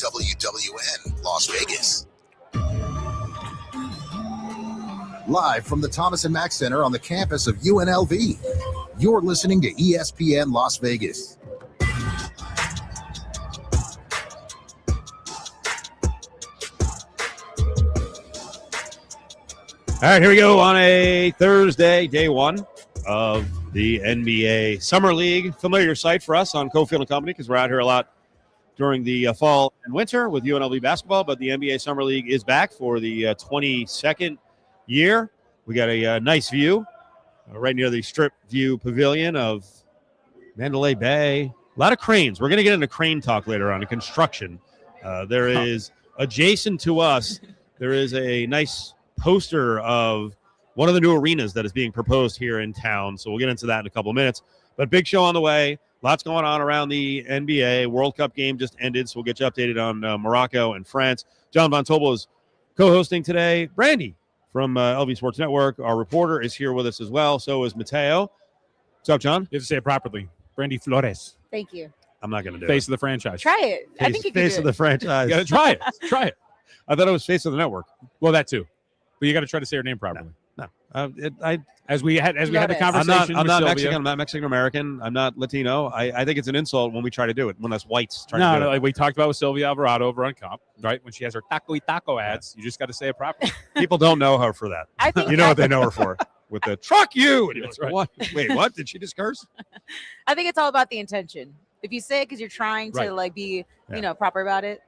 WWN Las Vegas. Live from the Thomas and Mack Center on the campus of UNLV, you're listening to ESPN Las Vegas. All right, here we go on a Thursday, day one of the NBA Summer League. Familiar site for us on Cofield & Company because we're out here a lot during the fall and winter with UNLV basketball, but the NBA Summer League is back for the 22nd year. We got a nice view right near the Strip View Pavilion of Mandalay Bay. A lot of cranes. We're going to get into crane talk later on in construction. There is, adjacent to us, there is a nice poster of one of the new arenas that is being proposed here in town. So we'll get into that in a couple of minutes. But big show on the way. Lots going on around the NBA. World Cup game just ended, so we'll get you updated on Morocco and France. John Von Tobel is co-hosting today. Brandy from LV Sports Network, our reporter, is here with us as well. So is Mateo. What's up, John? You have to say it properly. Brandy Flores. Thank you. I'm not going to do Face it. of the franchise. Try it. I think you can Face do of the it. franchise. You got to try it. Try it. I thought it was face of the network. Well, that too. But you got to try to say her name properly. No. As we had the Flores. conversation. I'm not with Mexican. Sylvia. I'm not Mexican American. I'm not Latino. I think it's an insult when we try to do it, when us whites try to do No, it. like we talked about with Sylvia Alvarado over on Comp, right? When she has her taco ads, you just got to say it properly. People don't know her for that. I think You know what they know her for? With the truck you. That's right. What? Wait, what? Did she just curse? I think it's all about the intention. If you say it because you're trying to Right. be, Yeah. proper about it.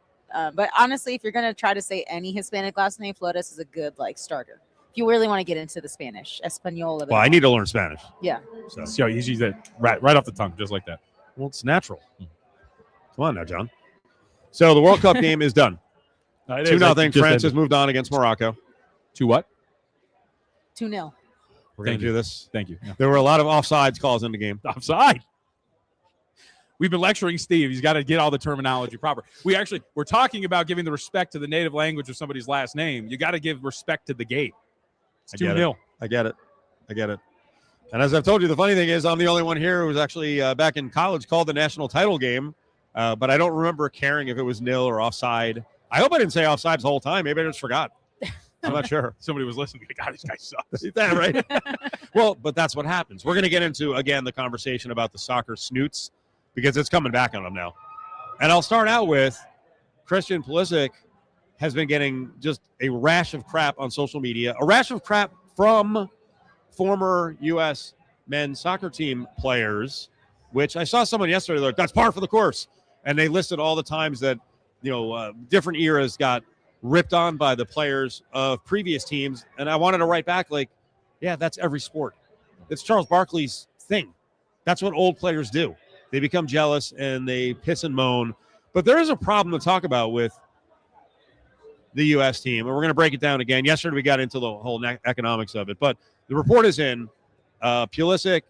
But honestly, if you're gonna try to say any Hispanic last name, Flores is a good starter. If you really want to get into the Spanish, Espanol. Well, I need to learn Spanish. Yeah. So, So he's used it right off the tongue, just like that. well, it's natural. Come on now, John. So the World Cup game is done. 2-0. France has moved on against Morocco. To what? 2-0. We're going Thank to do this. Thank you. Yeah. There were a lot of offsides calls in the game. Offside. We've been lecturing Steve. He's got to get all the terminology proper. We're talking about giving the respect to the native language of somebody's last name. You got to give respect to the gate. It's I get 2-0. I get it. And as I've told you, the funny thing is I'm the only one here who was actually back in college called the national title game, but I don't remember caring if it was nil or offside. I hope I didn't say offsides the whole time. Maybe I just forgot. I'm not sure. Somebody was listening. God, this guy sucks. Is that right? Well, but that's what happens. We're going to get into, again, the conversation about the soccer snoots because it's coming back on them now. And I'll start out with Christian Pulisic has been getting just a rash of crap on social media, a rash of crap from former U.S. men's soccer team players, which I saw someone yesterday, like, that's par for the course. And they listed all the times that, different eras got ripped on by the players of previous teams. And I wanted to write back yeah, that's every sport. It's Charles Barkley's thing. That's what old players do. They become jealous and they piss and moan. But there is a problem to talk about with the U.S. team, and we're going to break it down again. Yesterday we got into the whole economics of it, but the report is in. Pulisic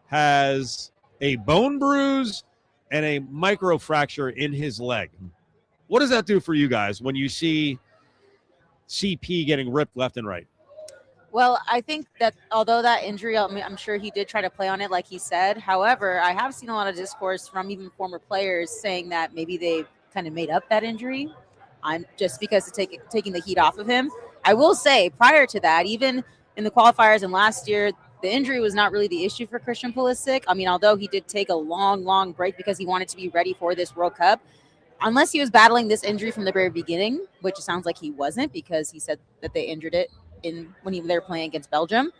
has a bone bruise and a microfracture in his leg. What does that do for you guys when you see CP getting ripped left and right? Well, I think that although that injury, I'm sure he did try to play on it like he said. However, I have seen a lot of discourse from even former players saying that maybe they kind of made up that injury. I'm just because of taking the heat off of him. I will say prior to that, even in the qualifiers and last year, the injury was not really the issue for Christian Pulisic. I mean, although he did take a long break because he wanted to be ready for this World Cup, unless he was battling this injury from the very beginning, which it sounds like he wasn't because he said that they injured it when they were playing against Belgium.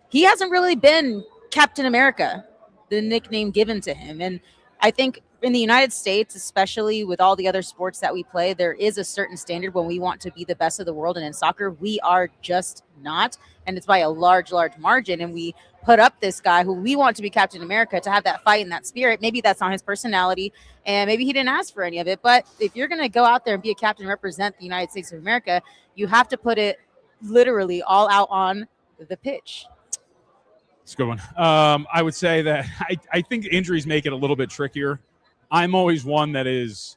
He hasn't really been Captain America, the nickname given to him. And I think in the United States, especially with all the other sports that we play, there is a certain standard when we want to be the best of the world. And in soccer, we are just not. And it's by a large margin. And we put up this guy who we want to be Captain America to have that fight and that spirit. Maybe that's not his personality. And maybe he didn't ask for any of it. But if you're going to go out there and be a captain and represent the United States of America, you have to put it literally all out on the pitch. It's a good one. I would say that I think injuries make it a little bit trickier. I'm always one that is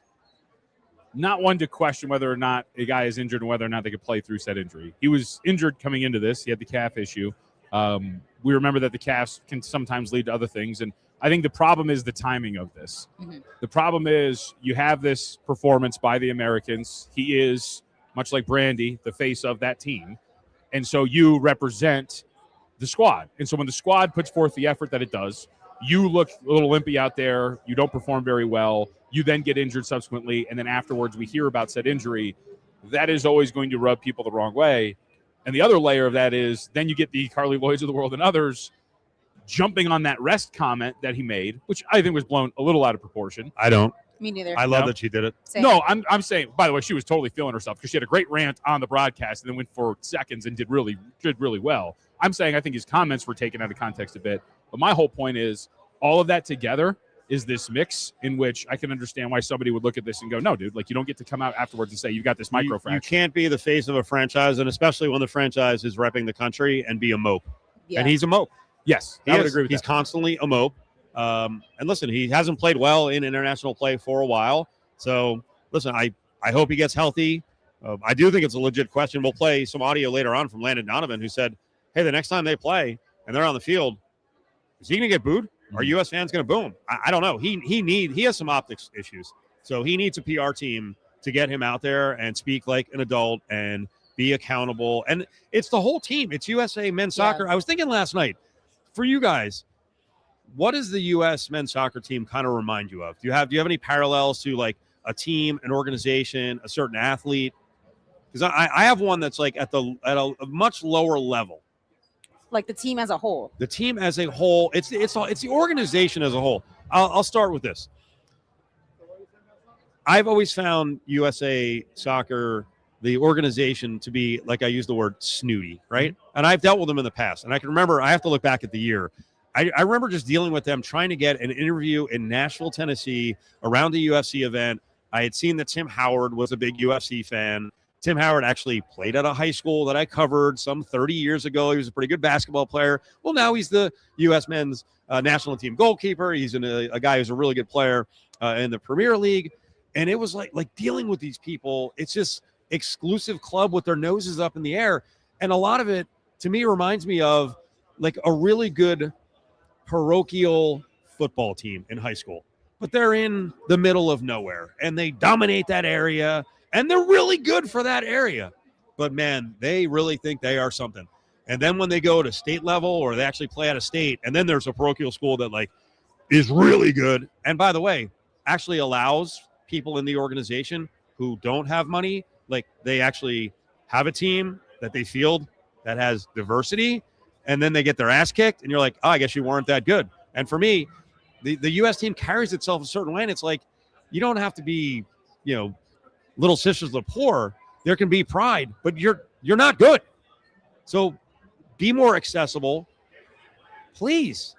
not one to question whether or not a guy is injured and whether or not they could play through said injury. He was injured coming into this. He had the calf issue. We remember that the calves can sometimes lead to other things. And I think the problem is the timing of this. Mhm. The problem is you have this performance by the Americans. He is, much like Brandy, the face of that team. And so you represent the squad. And so when the squad puts forth the effort that it does, you look a little limpy out there. You don't perform very well. You then get injured subsequently. And then afterwards we hear about said injury. That is always going to rub people the wrong way. And the other layer of that is then you get the Carly Lloyds of the world and others jumping on that rest comment that he made, which I think was blown a little out of proportion. I don't. Me neither. I love that she did it. Same. No, I'm saying, by the way, she was totally feeling herself because she had a great rant on the broadcast and then went for seconds and did really well. I'm saying I think his comments were taken out of context a bit. But my whole point is all of that together is this mix in which I can understand why somebody would look at this and go, no, dude, like you don't get to come out afterwards and say you got this microfracture. You can't be the face of a franchise, and especially when the franchise is repping the country, and be a mope. Yeah. And he's a mope. Yes, I would agree with He's that. constantly a mope. And listen, he hasn't played well in international play for a while. So, listen, I hope he gets healthy. I do think it's a legit question. We'll play some audio later on from Landon Donovan, who said, hey, the next time they play and they're on the field, is he going to get booed? Are U.S. fans going to boo him? I don't know. He has some optics issues. So he needs a PR team to get him out there and speak like an adult and be accountable. And it's the whole team. It's USA men's soccer. I was thinking last night, for you guys, what does the U.S. men's soccer team kind of remind you of? Do you have any parallels to like a team, an organization, a certain athlete? Because I have one that's like at a much lower level. Like the team as a whole. The team as a whole, it's the organization as a whole. I'll start with this. I've always found USA Soccer, the organization, to be, like I use the word, snooty, right? And I've dealt with them in the past. And I can remember, I have to look back at the year. I remember just dealing with them, trying to get an interview in Nashville, Tennessee, around a UFC event. I had seen that Tim Howard was a big UFC fan. Tim Howard actually played at a high school that I covered some 30 years ago. He was a pretty good basketball player. Well, now he's the U.S. men's national team goalkeeper. He's a guy who's a really good player in the Premier League. And it was like dealing with these people. It's just exclusive club with their noses up in the air. And a lot of it, to me, reminds me of like a really good parochial football team in high school. But they're in the middle of nowhere, and they dominate that area. And they're really good for that area. But, man, they really think they are something. And then when they go to state level or they actually play at a state, and then there's a parochial school that, like, is really good. And, by the way, actually allows people in the organization who don't have money, like, they actually have a team that they field that has diversity, and then they get their ass kicked, and you're like, oh, I guess you weren't that good. And for me, the U.S. team carries itself a certain way, and it's like you don't have to be, little sisters of the poor. There can be pride, but you're not good. So be more accessible, please.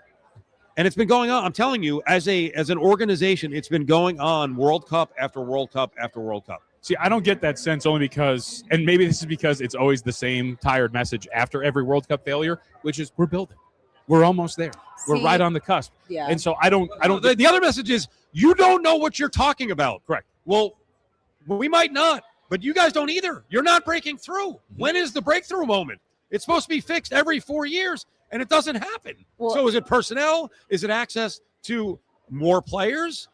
And it's been going on. I'm telling you, as an organization, it's been going on World Cup after World Cup after World Cup. See, I don't get that sense only because, and maybe this is because it's always the same tired message after every World Cup failure, which is we're building. We're almost there. We're right on the cusp. Yeah. And so I don't. The other message is you don't know what you're talking about. Correct. Well, we might not, but you guys don't either. You're not breaking through. When is the breakthrough moment? It's supposed to be fixed every 4 years, and it doesn't happen. Well, so is it personnel? Is it access to more players?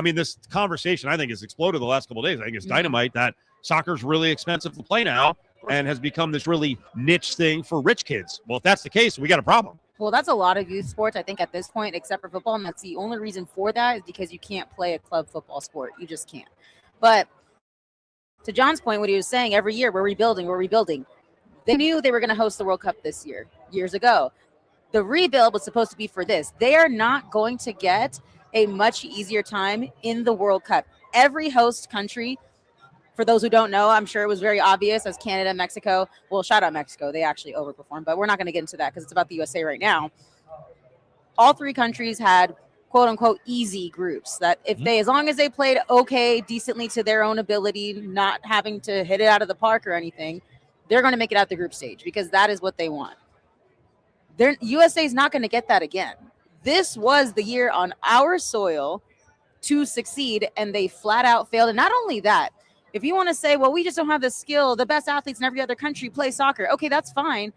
This conversation, I think, has exploded the last couple of days. I think it's dynamite that soccer's really expensive to play now and has become this really niche thing for rich kids. Well, if that's the case, we got a problem. Well, that's a lot of youth sports, I think, at this point, except for football. And that's the only reason for that is because you can't play a club football sport. You just can't. But to John's point, what he was saying, every year we're rebuilding. They knew they were going to host the World Cup this year, years ago. The rebuild was supposed to be for this. They are not going to get a much easier time in the World Cup. Every host country, for those who don't know, I'm sure it was very obvious as Canada, Mexico. Well, shout out Mexico. They actually overperformed, but we're not going to get into that because it's about the USA right now. All three countries had quote unquote easy groups that if they, as long as they played okay, decently to their own ability, not having to hit it out of the park or anything, they're going to make it out the group stage because that is what they want. USA is not going to get that again. This was the year on our soil to succeed, and they flat out failed. And not only that, if you want to say, well, we just don't have the skill, the best athletes in every other country play soccer. Okay, that's fine.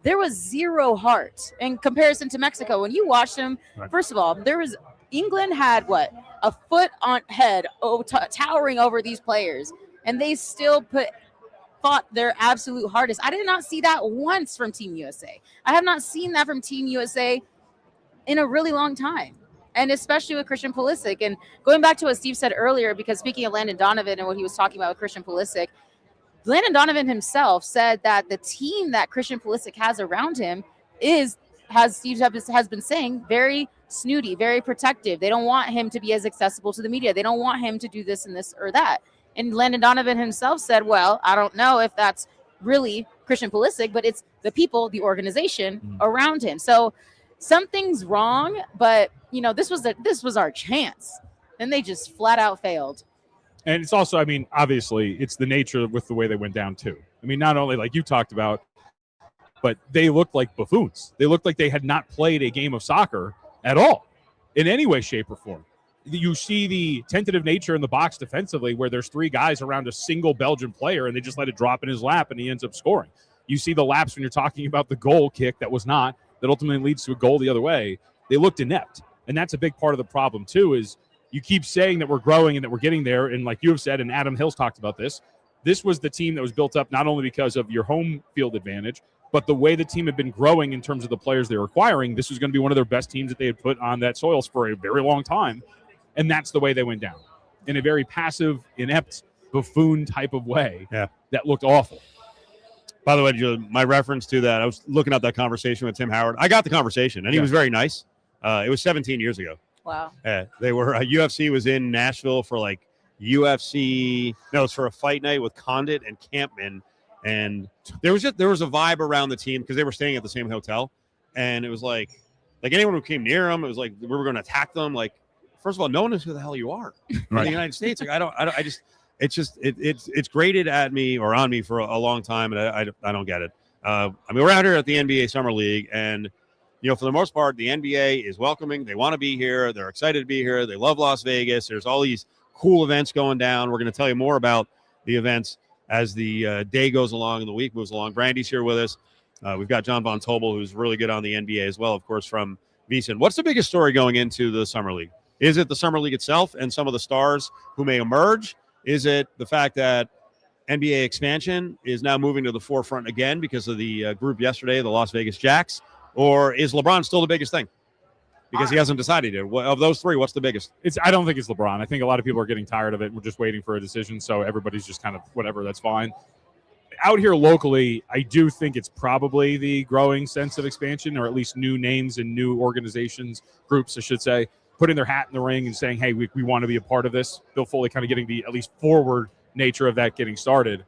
there was zero heart in comparison to Mexico. When you watch them, Right. first of all, England had what, a foot on head towering over these players, and they still fought their absolute hardest. I did not see that once from Team USA. I have not seen that from Team USA in a really long time, and especially with Christian Pulisic. And going back to what Steve said earlier, because speaking of Landon Donovan and what he was talking about with Christian Pulisic, Landon Donovan himself said that the team that Christian Pulisic has around him has been saying, very snooty, very protective. They don't want him to be as accessible to the media. They don't want him to do this and this or that. And Landon Donovan himself said, well, I don't know if that's really Christian Pulisic, but it's the people, the organization around him. So something's wrong, but this was our chance, and they just flat out failed. And it's also, I mean, obviously, it's the nature with the way they went down too. I mean, not only like you talked about, but they looked like buffoons. They looked like they had not played a game of soccer at all, in any way, shape, or form. You see the tentative nature in the box defensively, where there's three guys around a single Belgian player, and they just let it drop in his lap, and he ends up scoring. You see the lapse when you're talking about the goal kick that ultimately leads to a goal the other way. They looked inept, and that's a big part of the problem too. Is you keep saying that we're growing and that we're getting there, and like you have said, and Adam Hill's talked about this. This was the team that was built up not only because of your home field advantage, but the way the team had been growing in terms of the players they were acquiring. This was going to be one of their best teams that they had put on that soils for a very long time. And that's the way they went down, in a very passive, inept, buffoon type of way. Yeah. That looked awful. By the way, my reference to that, I was looking up that conversation with Tim Howard. I got the conversation, and he was very nice. It was 17 years ago. Wow. They were UFC was in Nashville for like UFC. No, it was for a fight night with Condit and Campman, and there was a vibe around the team because they were staying at the same hotel, and it was like anyone who came near them, it was like we were going to attack them. Like, first of all, no one knows who the hell you are in the United States. Like, it's grated at me or on me for a long time, and I don't get it. I mean, we're out here at the NBA Summer League, and for the most part, the NBA is welcoming. They want to be here. They're excited to be here. They love Las Vegas. There's all these cool events going down. We're going to tell you more about the events as the day goes along and the week moves along. Brandy's here with us. We've got John Von Tobel, who's really good on the NBA as well, of course, from VSiN. What's the biggest story going into the Summer League? Is it the Summer League itself and some of the stars who may emerge? Is it the fact that NBA expansion is now moving to the forefront again because of the group yesterday, the Las Vegas Jacks? Or is LeBron still the biggest thing? Because he hasn't decided yet. Of those three, what's the biggest? I don't think it's LeBron. I think a lot of people are getting tired of it. We're just waiting for a decision, so everybody's just kind of whatever, that's fine. Out here locally, I do think it's probably the growing sense of expansion, or at least new names and new organizations, groups, I should say, putting their hat in the ring and saying, hey, we want to be a part of this. Bill Foley kind of getting the at least forward nature of that getting started.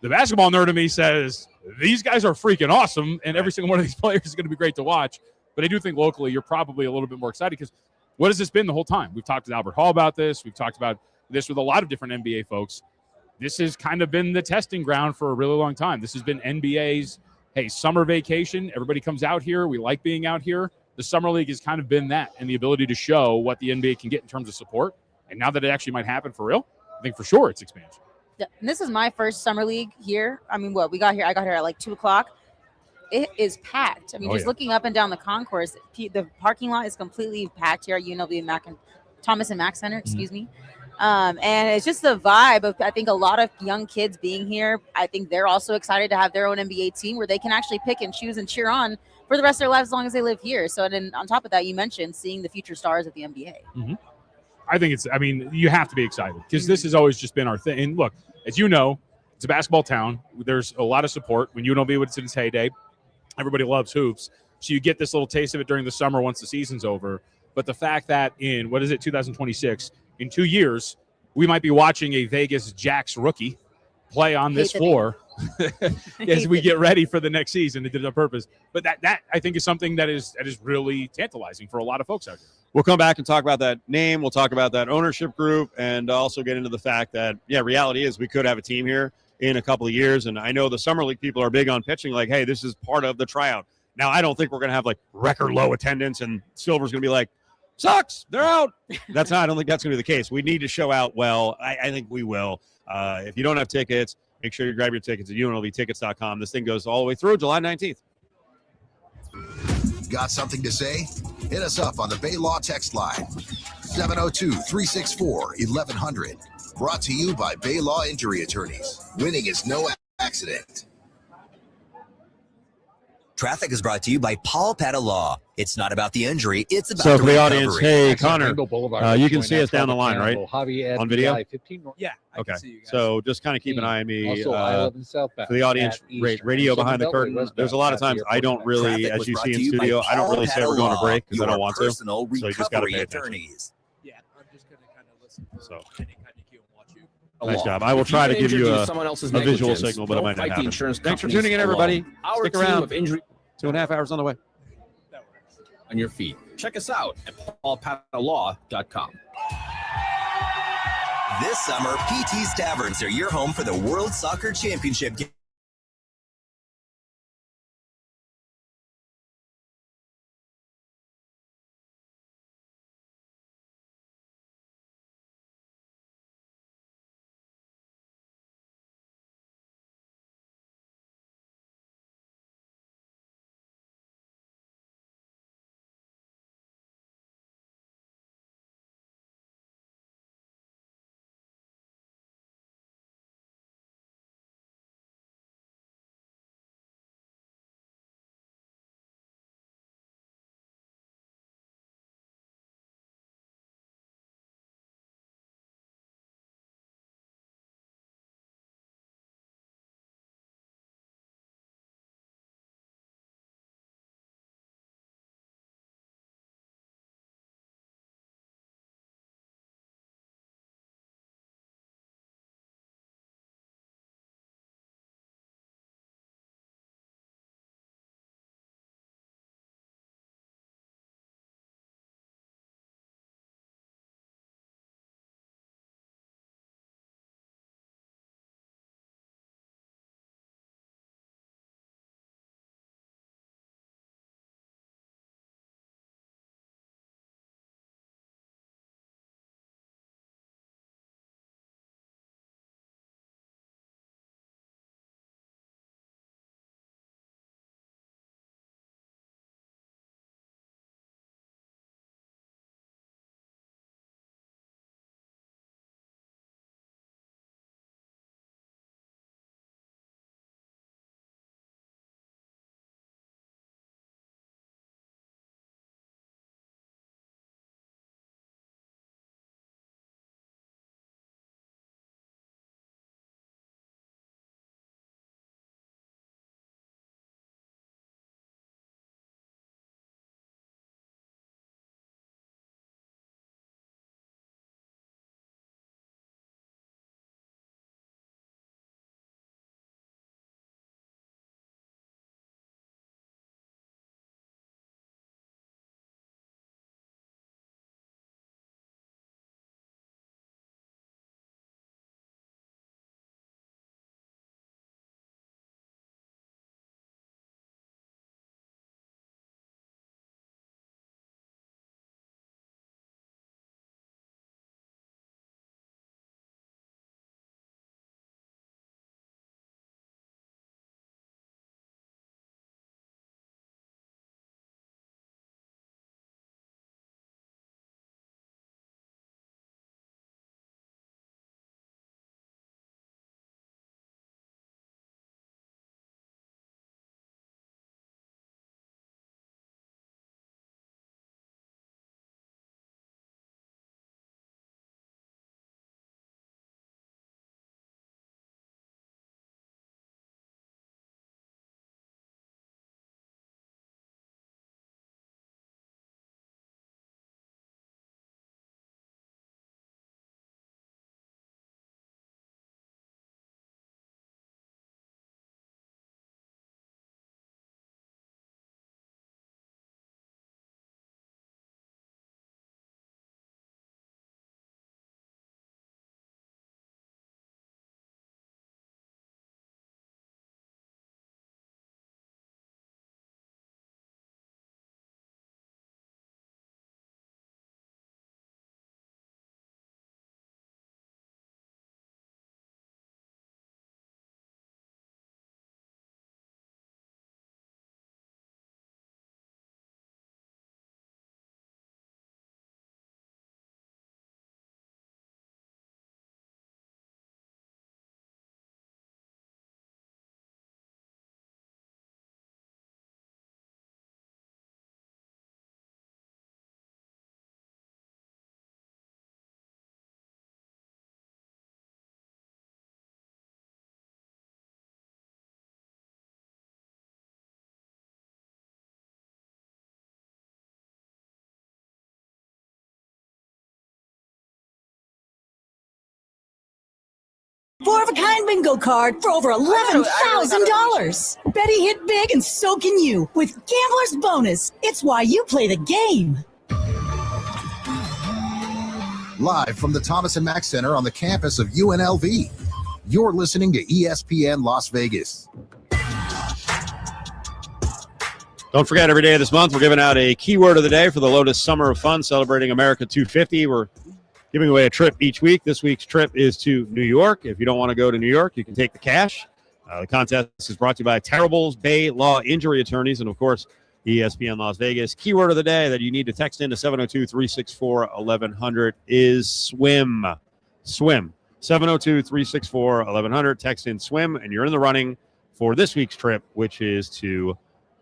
The basketball nerd in me says these guys are freaking awesome, and every single one of these players is going to be great to watch. But I do think locally you're probably a little bit more excited because what has this been the whole time? We've talked to Albert Hall about this. We've talked about this with a lot of different NBA folks. This has kind of been the testing ground for a really long time. This has been NBA's, hey, summer vacation. Everybody comes out here. We like being out here. The Summer League has kind of been that, and the ability to show what the NBA can get in terms of support. And now that it actually might happen for real, I think for sure it's expansion. And this is my first Summer League here. I mean, I got here at like 2:00. It is packed. I mean, looking up and down the concourse, the parking lot is completely packed here at UNLV Thomas and Mack Center, excuse me. And it's just the vibe of, I think, a lot of young kids being here. I think they're also excited to have their own NBA team where they can actually pick and choose and cheer on for the rest of their lives as long as they live here. So then on top of that, you mentioned seeing the future stars of the NBA. Mm-hmm. I think you have to be excited because this has always just been our thing. And look, as you know, it's a basketball town. There's a lot of support. When UNLV was in its heyday, everybody loves hoops. So you get this little taste of it during the summer once the season's over. But the fact that in, 2026, in 2 years, we might be watching a Vegas Jacks rookie play on this floor as we get ready for the next season. It did it on purpose. But that I think is something that is really tantalizing for a lot of folks out here. We'll come back and talk about that name. We'll talk about that ownership group and also get into the fact that, reality is we could have a team here in a couple of years. And I know the Summer League people are big on pitching like, hey, this is part of the tryout. Now, I don't think we're going to have like record low attendance and Silver's going to be like, sucks, they're out. I don't think that's going to be the case. We need to show out well. I think we will. If you don't have tickets, make sure you grab your tickets at unlvtickets.com. This thing goes all the way through July 19th. Got something to say? Hit us up on the Bay Law text line, 702-364-1100. Brought to you by Bay Law Injury Attorneys. Winning is no accident. Traffic is brought to you by Paul Pata Law. It's not about the injury, it's about So the for the recovery. audience, hey, Connor, you can see us down the line, right? On video? Yeah, I Okay. can see you guys. So just kind of keep an eye on me. Also, I live in Southbound. For the audience, at Eastern, radio and behind the 7 curtain. westbound There's a lot of at the times I airport don't connect. really, Traffic as was you brought see in to you by studio, I don't Paul really say Pata we're going to Law, break because I your don't want to. personal So you just gotta recovery pay attention. attorneys. Yeah, I'm just gonna kind of listen for So. any kind of cue and watch you. Nice job. I will try to give you a visual negligence, signal, but it don't might not fight the happen. insurance Thanks for companies tuning in, alone. everybody. Our Stick team around. of injury 2.5 hours on the way. That works. on your feet. Check us out at paulpatalaw.com. This summer, PT's Taverns are your home for the World Soccer Championship Four-of-a-kind bingo card for over $11,000. Betty hit big and so can you with Gambler's Bonus. It's why you play the game. Live from the Thomas and Mack Center on the campus of UNLV. You're listening to ESPN Las Vegas. Don't forget, every day of this month, we're giving out a keyword of the day for the Lotus Summer of Fun, celebrating America 250. We're giving away a trip each week. This week's trip is to New York. If you don't want to go to New York, you can take the cash. The contest is brought to you by Terrible's Bay Law Injury Attorneys and, of course, ESPN Las Vegas. Keyword of the day that you need to text into 702-364-1100 is swim. Swim. 702-364-1100. Text in swim, and you're in the running for this week's trip, which is to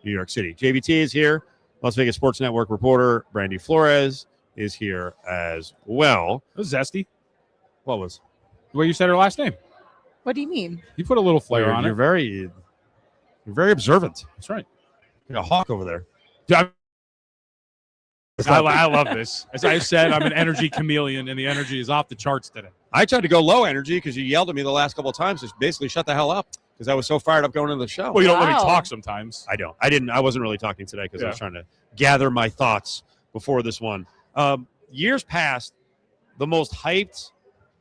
New York City. JVT is here. Las Vegas Sports Network reporter Brandy Flores is here as well. It was zesty. What was? The way you said her last name. What do you mean? You put a little flair on you're it. You're very observant. That's right. Like a hawk over there. I love this. As I said, I'm an energy chameleon, and the energy is off the charts today. I tried to go low energy because you yelled at me the last couple of times. Just basically shut the hell up because I was so fired up going into the show. Well, you don't let me Wow. talk sometimes. I don't. I wasn't really talking today because I was trying to gather my thoughts before this one. Years past, the most hyped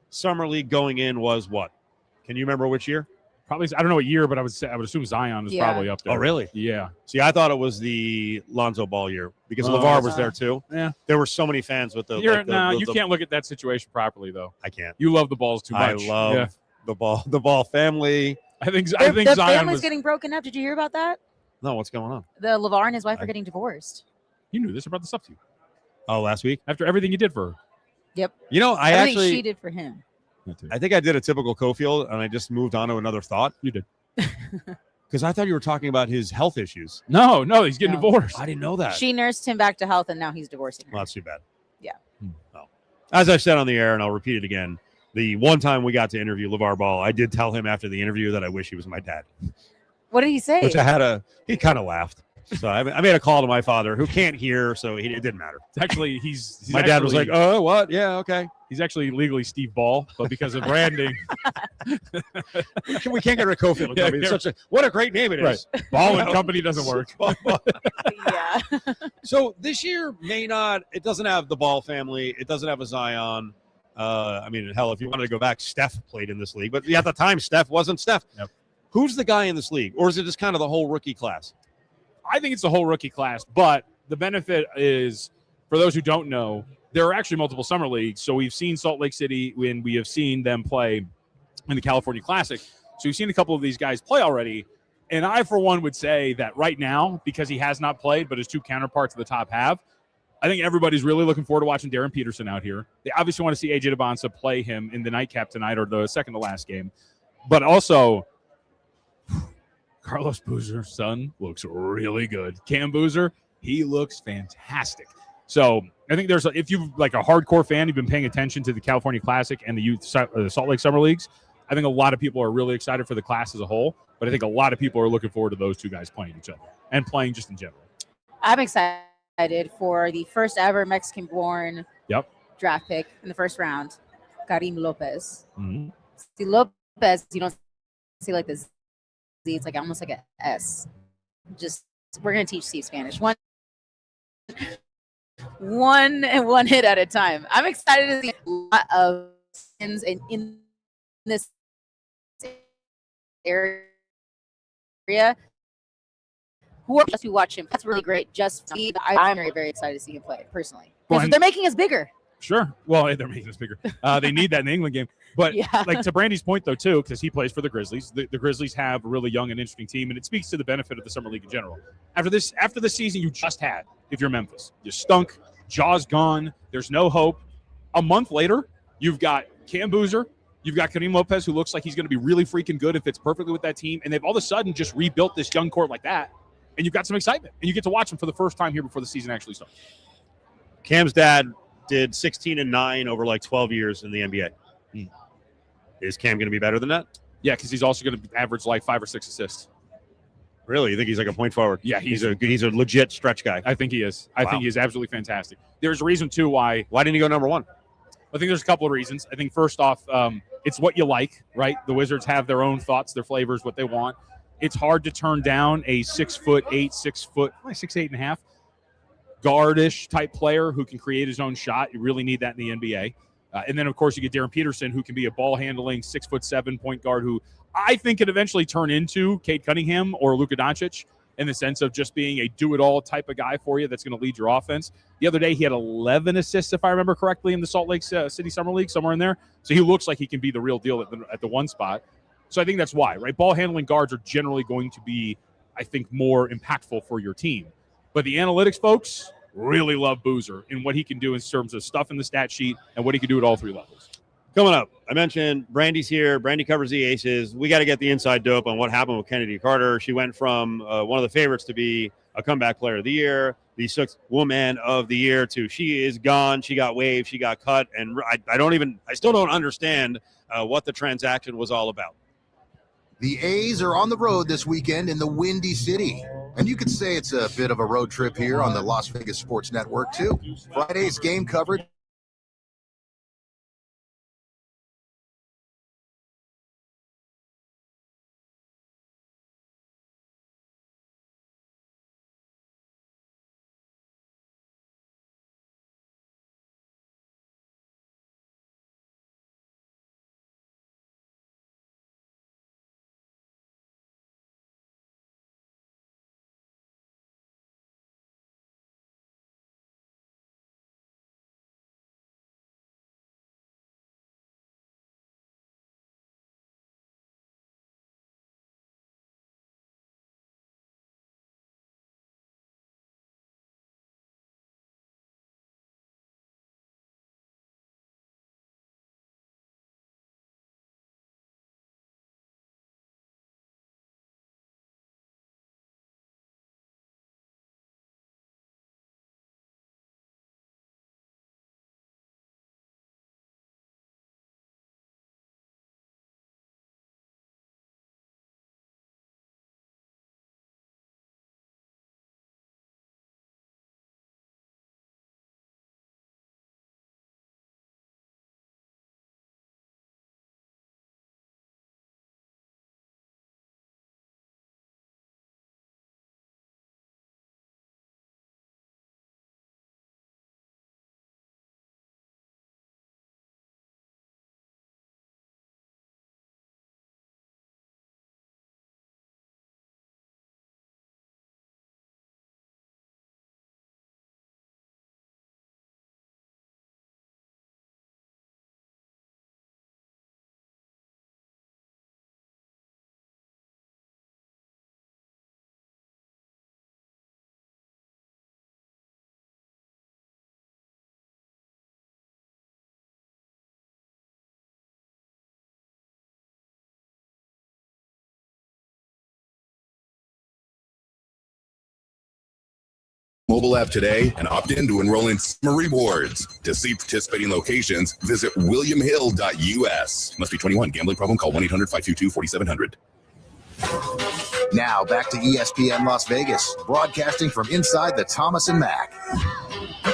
summer league going in was what? Can you remember which year? Probably, I don't know what year, but I would assume Zion is Yeah. probably up there. Oh, really? Yeah. See, I thought it was the Lonzo Ball year because Oh, LeVar was there too. Yeah. There were so many fans with the. You the- can't look at that situation properly, though. I can't. You love the balls too I much. love Yeah. the Ball family. I think The Zion family's was. getting broken up. Did you hear about that? No, what's going on? The LeVar and his wife are getting divorced. You knew this. I brought this up to you Oh, last week. after everything you did for her. You know, I Everything actually. she did for him. I think I did a typical Cofield, and I just moved on to another thought. You did. Because I thought you were talking about his health issues. No, he's getting No. divorced. I didn't know that. She nursed him back to health, and now he's divorcing her. Well, that's too bad. Yeah. Well, as I've said on the air, and I'll repeat it again, the one time we got to interview LeVar Ball, I did tell him after the interview that I wish he was my dad. What did he say? Which he kind of laughed. So I made a call to my father, who can't hear, so it didn't matter. It's actually he's My dad was like, "Oh, what? Yeah, okay." he's actually legally Steve Ball, but because of branding, We can't get rid of Cofield. Yeah, It's what a great name it is. Ball and Company doesn't work. Yeah. So this year it doesn't have the Ball family. It doesn't have a Zion. I mean, hell, if you wanted to go back, Steph played in this league. But at the time, Steph wasn't Steph. Yep. Who's the guy in this league? Or is it just kind of the whole rookie class? I think it's the whole rookie class, but the benefit is, for those who don't know, there are actually multiple summer leagues. So we've seen Salt Lake City when we have seen them play in the California Classic. So we've seen a couple of these guys play already. And I, for one, would say that right now, because he has not played, but his two counterparts at the top have, I think everybody's really looking forward to watching Darren Peterson out here. They obviously want to see AJ DeBonsa play him in the nightcap tonight or the second to last game. But also, Carlos Boozer's son looks really good. Cam Boozer, he looks fantastic. So I think if you like a hardcore fan, you've been paying attention to the California Classic and the Salt Lake Summer Leagues, I think a lot of people are really excited for the class as a whole. But I think a lot of people are looking forward to those two guys playing each other and playing just in general. I'm excited for the first ever Mexican-born draft pick in the first round, Karim Lopez. Mm-hmm. See, Lopez, you don't see like this. It's like almost like a S. Just we're gonna teach Steve Spanish one hit at a time. I'm excited to see a lot of skins in this area who are just to watch him. That's really great. I'm very, very excited to see him play personally because they're making us bigger. Sure. Well, they're making us bigger. They need that in the England game. But like to Brandy's point, though, too, because he plays for the Grizzlies. The Grizzlies have a really young and interesting team, and it speaks to the benefit of the Summer League in general. After the season you just had, if you're Memphis, you stunk, Jaw's gone, there's no hope. A month later, you've got Cam Boozer, you've got Karim Lopez, who looks like he's going to be really freaking good if it's perfectly with that team, and they've all of a sudden just rebuilt this young court like that, and you've got some excitement, and you get to watch them for the first time here before the season actually starts. Cam's dad did 16-9 over like 12 years in the NBA. Is Cam going to be better than that? Yeah, because he's also going to average like 5 or 6 assists. Really? You think he's like a point forward? Yeah, he's a legit stretch guy. I think he is. I think he is absolutely fantastic. There's a reason too why didn't he go number one? I think there's a couple of reasons. I think first off, it's what you like, right? The Wizards have their own thoughts, their flavors, what they want. It's hard to turn down a 6'8", 6'8.5" guardish type player who can create his own shot. You really need that in the NBA. And then, of course, you get Darren Peterson, who can be a ball-handling 6'7" point guard who I think could eventually turn into Cade Cunningham or Luka Doncic in the sense of just being a do-it-all type of guy for you that's going to lead your offense. The other day, he had 11 assists, if I remember correctly, in the Salt Lake City Summer League, somewhere in there. So he looks like he can be the real deal at the one spot. So I think that's why, right? Ball-handling guards are generally going to be, I think, more impactful for your team. But the analytics folks really love Boozer and what he can do in terms of stuff in the stat sheet and what he can do at all three levels. Coming up, I mentioned Brandy's here. Brandy covers the Aces. We got to get the inside dope on what happened with Kennedy Carter. She went from one of the favorites to be a comeback player of the year, the sixth woman of the year, to she is gone. She got waived. She got cut. And I still don't understand what the transaction was all about. The A's are on the road this weekend in the Windy City. And you could say it's a bit of a road trip here on the Las Vegas Sports Network, too. Friday's game coverage. Mobile app today and opt in to enroll in summer rewards. To see participating locations, visit williamhill.us. Must be 21. Gambling problem? Call 1-800-522-4700. Now back to ESPN Las Vegas, broadcasting from inside the Thomas and Mack.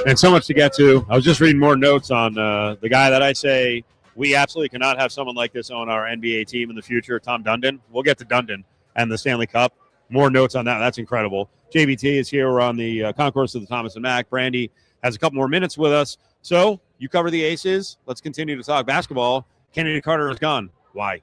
And so much to get to. I was just reading more notes on the guy that I say we absolutely cannot have someone like this on our NBA team in the future, Tom Dundon. We'll get to Dundon and the Stanley Cup. More notes on that. That's incredible. JVT is here. We're on the concourse of the Thomas and Mack. Brandy has a couple more minutes with us. So you cover the Aces. Let's continue to talk basketball. Kennedy Carter is gone. Why?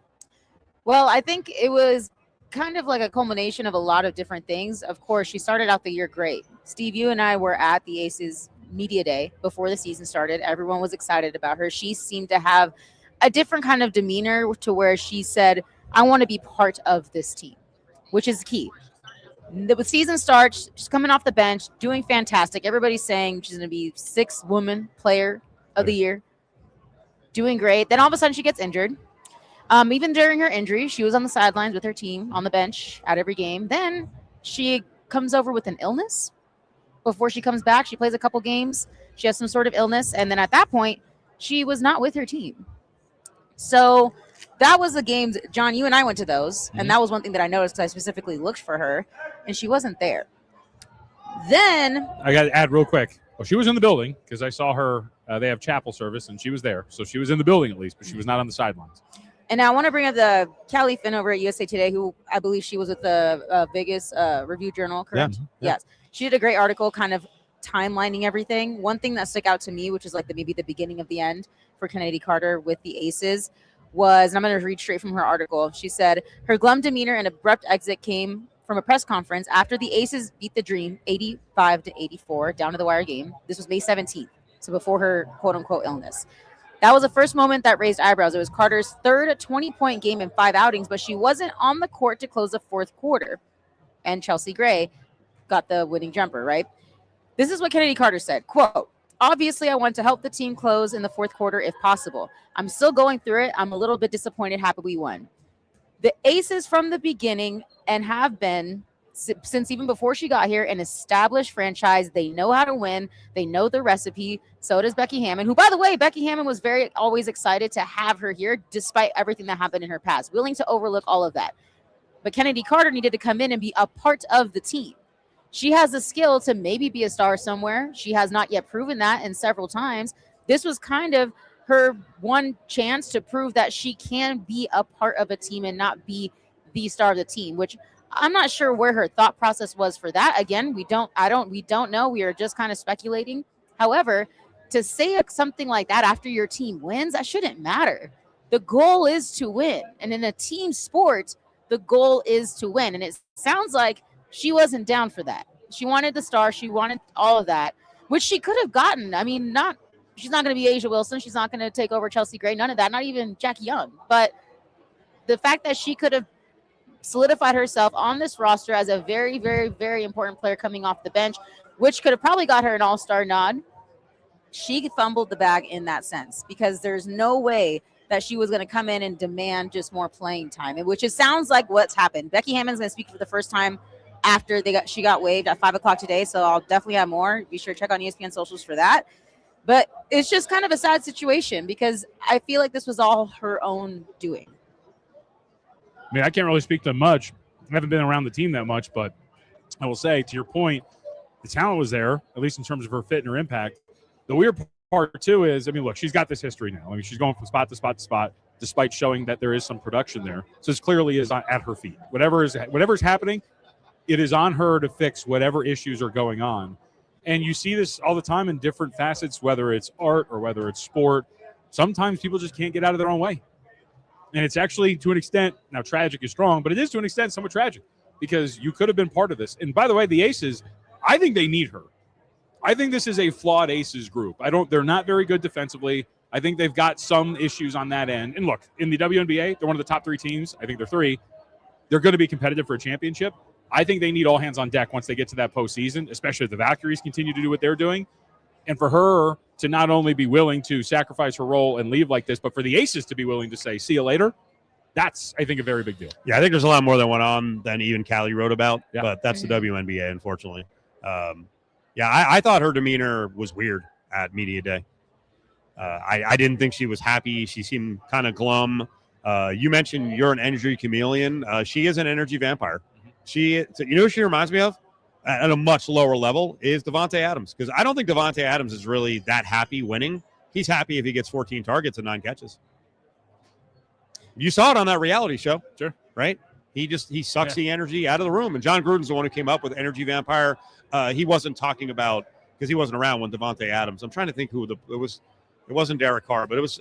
Well, I think it was kind of like a culmination of a lot of different things. Of course, she started out the year great. Steve, you and I were at the Aces media day before the season started. Everyone was excited about her. She seemed to have a different kind of demeanor to where she said, I want to be part of this team, which is key. The season starts, she's coming off the bench, doing fantastic. Everybody's saying she's going to be sixth woman player of the year, doing great. Then all of a sudden she gets injured. Even during her injury, she was on the sidelines with her team on the bench at every game. Then she comes over with an illness. Before she comes back, she plays a couple games. She has some sort of illness. And then at that point, she was not with her team. So that was the games. John, you and I went to those. And that was one thing that I noticed because I specifically looked for her. And she wasn't there. Then I got to add real quick. Well, she was in the building because I saw her They have chapel service, and she was there. So she was in the building at least, but she was not on the sidelines. And I want to bring up the Callie Finn over at USA Today, who I believe she was with the Vegas Review Journal, correct? Yeah. Yes. She did a great article kind of timelining everything. One thing that stuck out to me, which is like maybe the beginning of the end for Kennedy Carter with the Aces, was, and I'm going to read straight from her article. She said, her glum demeanor and abrupt exit came from a press conference after the Aces beat the Dream 85-84 down to the wire game. This was May 17th, so before her quote-unquote illness. That was the first moment that raised eyebrows. It was Carter's third 20-point game in 5 outings, but she wasn't on the court to close the fourth quarter. And Chelsea Gray got the winning jumper, right? This is what Kennedy Carter said, quote, obviously, I want to help the team close in the fourth quarter if possible. I'm still going through it. I'm a little bit disappointed, happy we won. The Aces from the beginning and have been since even before she got here, an established franchise. They know how to win. They know the recipe. So does Becky Hammond, who, by the way, Becky Hammond was always excited to have her here despite everything that happened in her past, willing to overlook all of that. But Kennedy Carter needed to come in and be a part of the team. She has the skill to maybe be a star somewhere. She has not yet proven that, and several times. This was kind of her one chance to prove that she can be a part of a team and not be the star of the team, which I'm not sure where her thought process was for that. Again, we don't know. We are just kind of speculating. However, to say something like that after your team wins, that shouldn't matter. The goal is to win. And in a team sport, the goal is to win. And it sounds like she wasn't down for that. She wanted the star. She wanted all of that, which she could have gotten. I mean, she's not going to be Asia Wilson. She's not going to take over Chelsea Gray. None of that. Not even Jackie Young. But the fact that she could have solidified herself on this roster as a very, very, very important player coming off the bench, which could have probably got her an all-star nod. She fumbled the bag in that sense because there's no way that she was going to come in and demand just more playing time, which it sounds like what's happened. Becky Hammond's going to speak for the first time after she got waived at 5:00 today, so I'll definitely have more. Be sure to check on ESPN socials for that. But it's just kind of a sad situation because I feel like this was all her own doing. I mean, I can't really speak to much. I haven't been around the team that much, but I will say, to your point, the talent was there, at least in terms of her fit and her impact. The weird part, too, is, I mean, look, she's got this history now. I mean, she's going from spot to spot to spot, despite showing that there is some production there. So this clearly is at her feet. Whatever's happening, it is on her to fix whatever issues are going on. And you see this all the time in different facets, whether it's art or whether it's sport. Sometimes people just can't get out of their own way. And it's actually, to an extent, now tragic is strong, but it is to an extent somewhat tragic because you could have been part of this. And by the way, the Aces, I think they need her. I think this is a flawed Aces group. They're not very good defensively. I think they've got some issues on that end. And look, in the WNBA, they're one of the top 3 teams. I think they're 3. They're going to be competitive for a championship. I think they need all hands on deck once they get to that postseason, especially if the Valkyries continue to do what they're doing. And for her to not only be willing to sacrifice her role and leave like this, but for the Aces to be willing to say, see you later, that's, I think, a very big deal. Yeah, I think there's a lot more that went on than even Callie wrote about, Yeah. but that's the WNBA, unfortunately. I thought her demeanor was weird at Media Day. I didn't think she was happy. She seemed kind of glum. You mentioned you're an energy chameleon. She is an energy vampire. You know who she reminds me of? At a much lower level is Devontae Adams, because I don't think Devontae Adams is really that happy winning. He's happy if he gets 14 targets and 9 catches. You saw it on that reality show, Sure. Right? He sucks the energy out of the room. And John Gruden's the one who came up with energy vampire. He wasn't talking about, because he wasn't around when Devontae Adams. I'm trying to think who it was. It wasn't Derek Carr, but it was.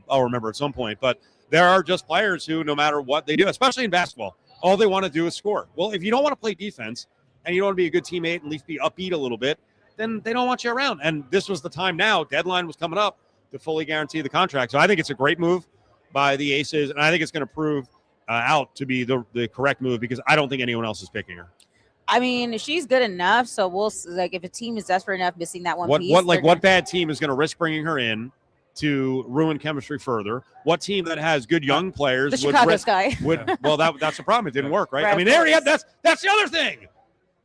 I'll remember at some point. But there are just players who, no matter what they do, especially in basketball, all they want to do is score. Well, if you don't want to play defense and you don't want to be a good teammate and at least be upbeat a little bit, then they don't want you around. And this was the time now. Deadline was coming up to fully guarantee the contract. So I think it's a great move by the Aces, and I think it's going to prove out to be the correct move because I don't think anyone else is picking her. I mean, she's good enough, so we'll if a team is desperate enough, missing that one piece. What bad team is going to risk bringing her in to ruin chemistry further? What team that has good young players? The Chicago Sky. Well, that's the problem. It didn't work, right? Right, I mean, that's the other thing.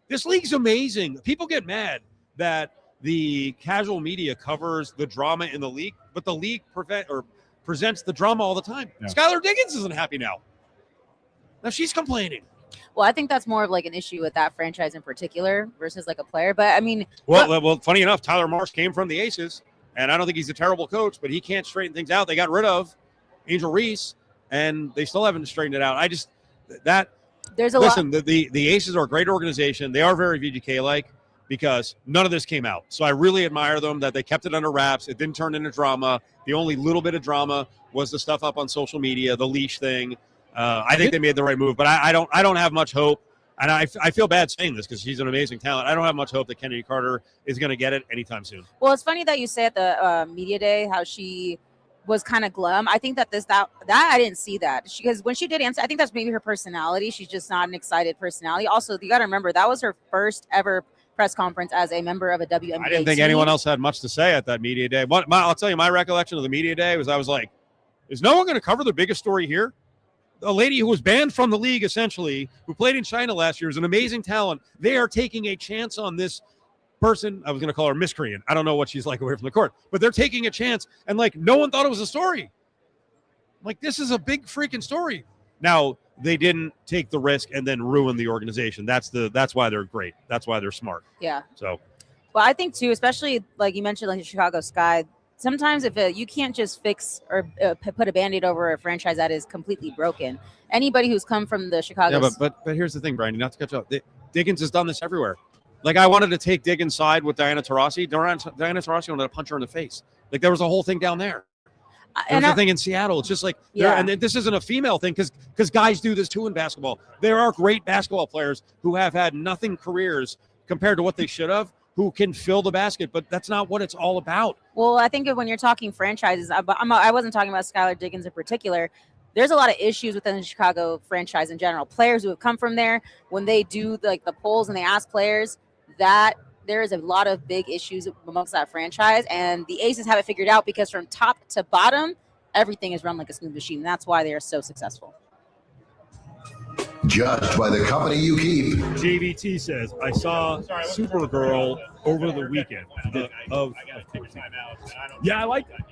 This league's amazing. People get mad that the casual media covers the drama in the league, but the league presents the drama all the time. Yeah. Skylar Diggins isn't happy now. Now she's complaining. Well, I think that's more of like an issue with that franchise in particular versus like a player. But I mean, well, funny enough, Tyler Marsh came from the Aces. And I don't think he's a terrible coach, but he can't straighten things out. They got rid of Angel Reese, and they still haven't straightened it out. I just that There's a listen. lot. The Aces are a great organization. They are very VGK like because none of this came out. So I really admire them that they kept it under wraps. It didn't turn into drama. The only little bit of drama was the stuff up on social media, the leash thing. I think they made the right move, but I don't have much hope. And I feel bad saying this because she's an amazing talent. I don't have much hope that Kennedy Carter is going to get it anytime soon. Well, it's funny that you say at the media day how she was kind of glum. I think that that I didn't see that because when she did answer, I think that's maybe her personality. She's just not an excited personality. Also, you got to remember that was her first ever press conference as a member of a WNBA I didn't think team. anyone else had much to say at that media day. I'll tell you, my recollection of the media day was I was like, is no one going to cover the biggest story here? A lady who was banned from the league, essentially, who played in China last year, is an amazing talent. They are taking a chance on this person. I was going to call her miscreant. I don't know what she's like away from the court, but they're taking a chance. And like, no one thought it was a story. Like, this is a big freaking story. Now, they didn't take the risk and then ruin the organization. That's why they're great. That's why they're smart. Yeah. So, well, I think too, especially like you mentioned, like the Chicago Sky. Sometimes if you can't just fix or put a Band-Aid over a franchise that is completely broken. Anybody who's come from the Chicago. yeah, but here's the thing, Brian. Not to catch up. Diggins has done this everywhere. Like, I wanted to take Diggins' side with Diana Taurasi. Diana Taurasi wanted to punch her in the face. Like, there was a whole thing down there. There's a thing in Seattle. It's just like, and this isn't a female thing because guys do this too in basketball. There are great basketball players who have had nothing careers compared to what they should have, who can fill the basket, but that's not what it's all about. Well, I think when you're talking franchises, I wasn't talking about Skylar Diggins in particular. There's a lot of issues within the Chicago franchise in general. Players who have come from there, when they do the polls and they ask players, that there is a lot of big issues amongst that franchise, and the Aces have it figured out because from top to bottom, everything is run like a smooth machine. That's why they are so successful. Judged by the company you keep. JVT says, I saw Supergirl over the weekend. Yeah, I liked it.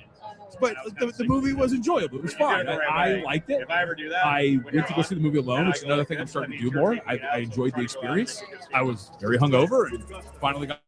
But the movie was enjoyable. It was fun. I liked it. If I ever do that, I went to go see the movie alone, which is another thing I'm starting to do more. I enjoyed the experience. I was very hungover and finally got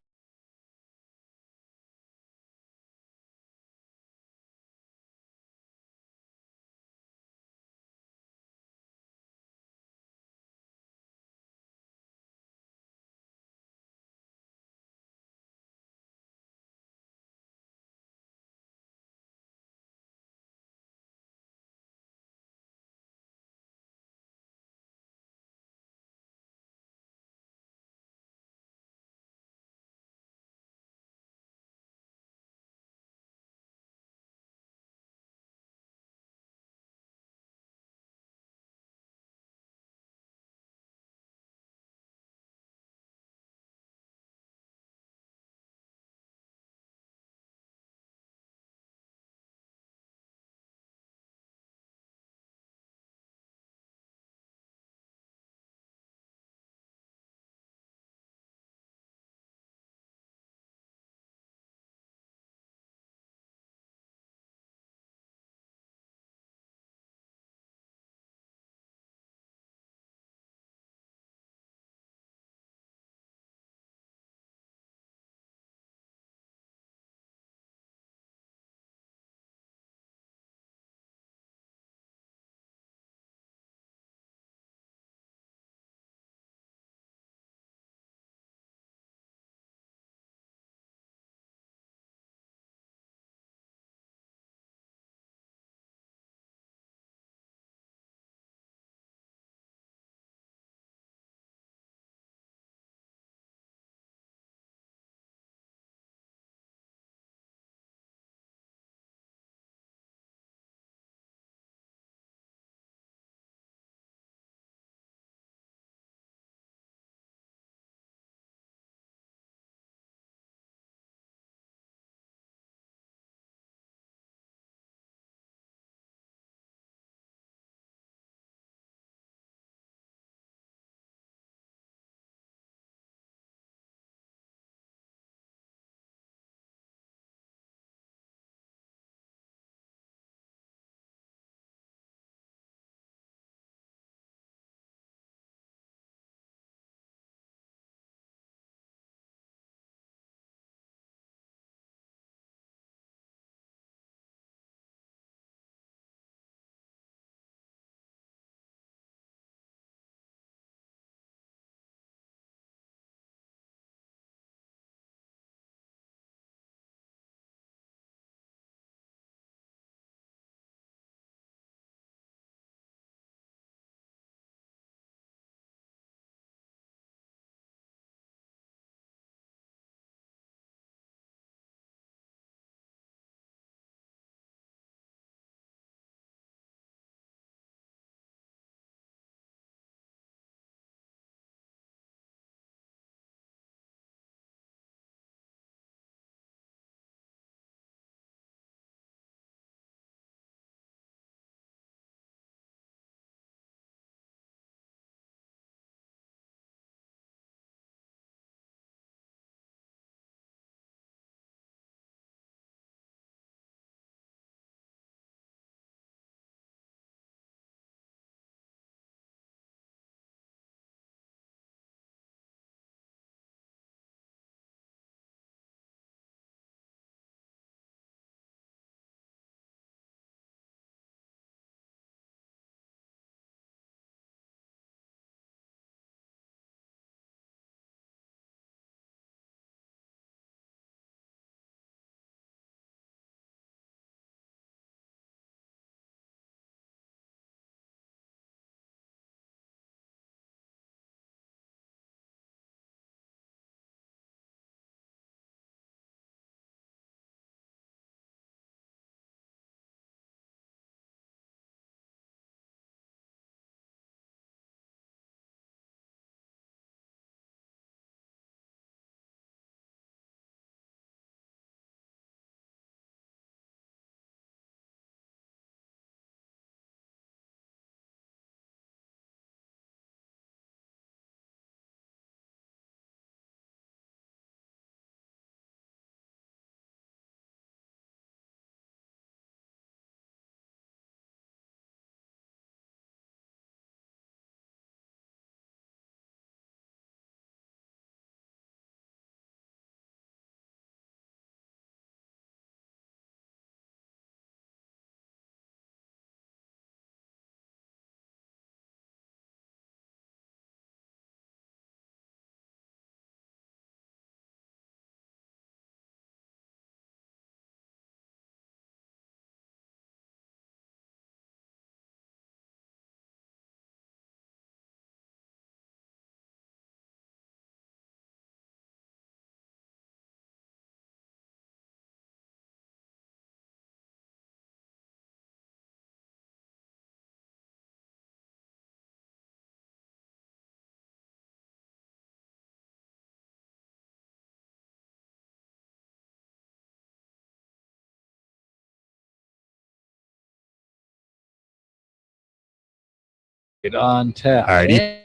on tap. All right.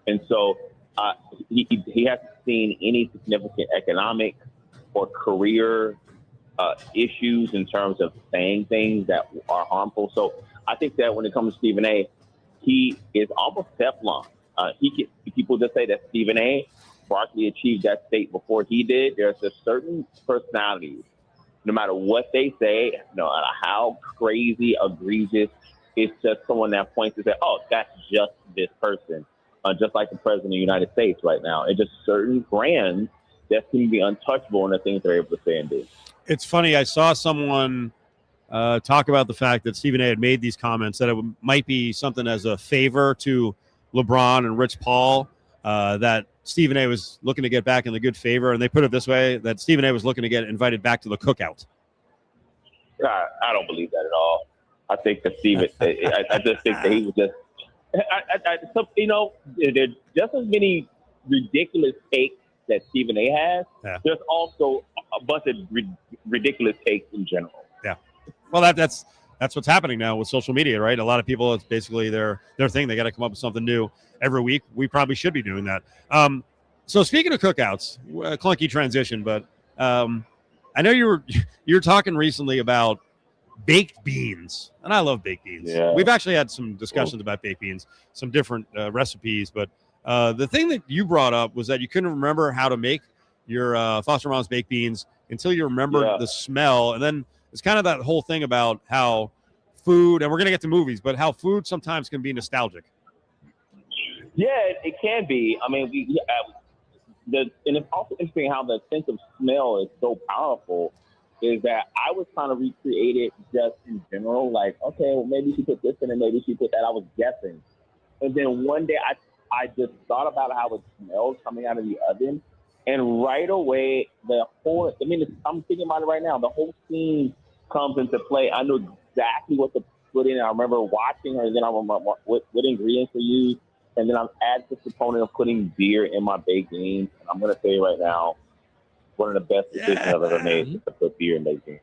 And so he hasn't seen any significant economic or career issues in terms of saying things that are harmful. So I think that when it comes to Stephen A., he is almost Teflon. People just say that Stephen A. partly achieved that state before he did. There's a certain personalities, no matter what they say, no matter how crazy, egregious, it's just someone that points to say, oh, that's just this person. Just like the president of the United States right now. It's just certain brands that seem to be untouchable in the things they're able to say and do. It's funny. I saw someone talk about the fact that Stephen A. had made these comments that it might be something as a favor to LeBron and Rich Paul, that Stephen A. was looking to get back in the good favor. And they put it this way, that Stephen A. was looking to get invited back to the cookout. I don't believe that at all. I think that Stephen, I just think that he was just, there's just as many ridiculous takes that Stephen A. has. Yeah. There's also a bunch of ridiculous takes in general. Yeah. Well, that's what's happening now with social media, right? A lot of people, it's basically their thing. They got to come up with something new every week. We probably should be doing that. So speaking of cookouts, clunky transition, but I know you were talking recently about baked beans, and I love baked beans. Yeah. We've actually had some discussions about baked beans, some different recipes, but the thing that you brought up was that you couldn't remember how to make your Foster Mom's baked beans until you remembered the smell, and then it's kind of that whole thing about how food, and we're going to get to movies, but how food sometimes can be nostalgic. Yeah, it can be. I mean, and it's also interesting how the sense of smell is so powerful. Is that I was trying to recreate it just in general, like, okay, well, maybe she put this in and maybe she put that. I was guessing. And then one day I just thought about how it smelled coming out of the oven. And right away, I'm thinking about it right now. The whole scene comes into play. I know exactly what to put in. I remember watching her, and then I remember what ingredients to use. And then I'm at this proponent of putting beer in my baked beans. And I'm going to say right now, one of the best decisions I've ever made is to put beer in baked beans.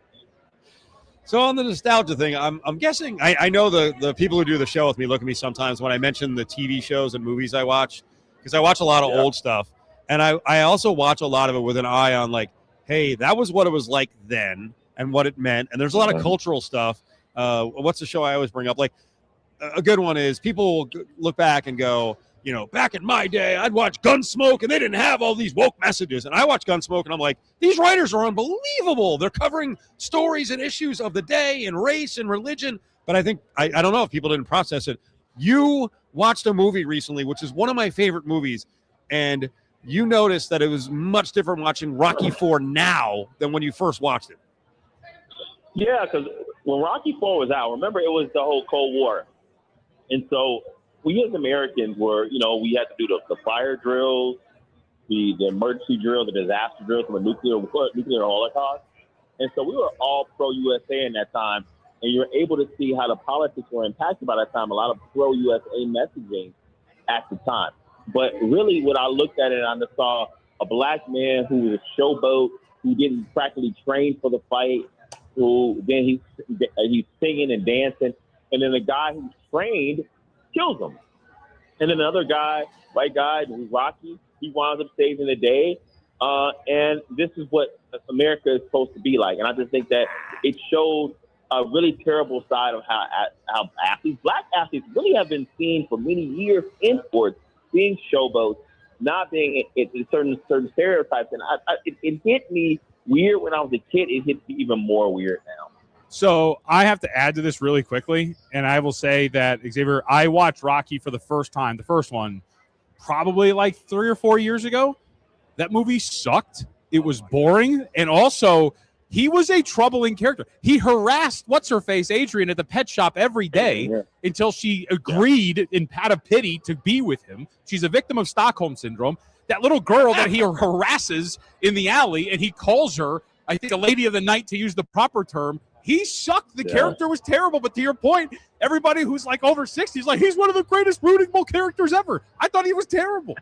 So on the nostalgia thing, I'm guessing, I know the people who do the show with me look at me sometimes when I mention the TV shows and movies I watch, because I watch a lot of old stuff. And I also watch a lot of it with an eye on like, hey, that was what it was like then. and what it meant. And there's a lot of cultural stuff. What's the show I always bring up? Like, a good one is people look back and go, you know, back in my day, I'd watch Gunsmoke and they didn't have all these woke messages. And I watch Gunsmoke and I'm like, these writers are unbelievable. They're covering stories and issues of the day and race and religion. But I think, I don't know if people didn't process it. You watched a movie recently, which is one of my favorite movies. And you noticed that it was much different watching Rocky IV now than when you first watched it. Yeah, because when Rocky IV was out, remember it was the whole Cold War. And so we as Americans were, you know, we had to do the fire drills, the emergency drill, the disaster drills from a nuclear holocaust. And so we were all pro-USA in that time. And you were able to see how the politics were impacted by that time, a lot of pro-USA messaging at the time. But really what I looked at it, I just saw a black man who was a showboat, who didn't practically train for the fight, who then he's singing and dancing. And then the guy who's trained kills him. And then another guy, white guy, who's Rocky, he winds up saving the day. And this is what America is supposed to be like. And I just think that it showed a really terrible side of how athletes, black athletes, really have been seen for many years in sports, being showboats, not being in certain stereotypes. And it hit me weird when I was a kid. It hits me even more weird now. So I have to add to this really quickly, and I will say that, Xavier, I watched Rocky for the first time, the first one, probably like 3 or 4 years ago. That movie sucked. It was boring, and also he was a troubling character. He harassed what's-her-face, Adrian, at the pet shop every day until she agreed out of pity to be with him. She's a victim of Stockholm Syndrome. That little girl that he harasses in the alley, and he calls her, I think, a lady of the night, to use the proper term. He sucked. The character was terrible. But to your point, everybody who's like over 60 is like, he's one of the greatest rooting bull characters ever. I thought he was terrible.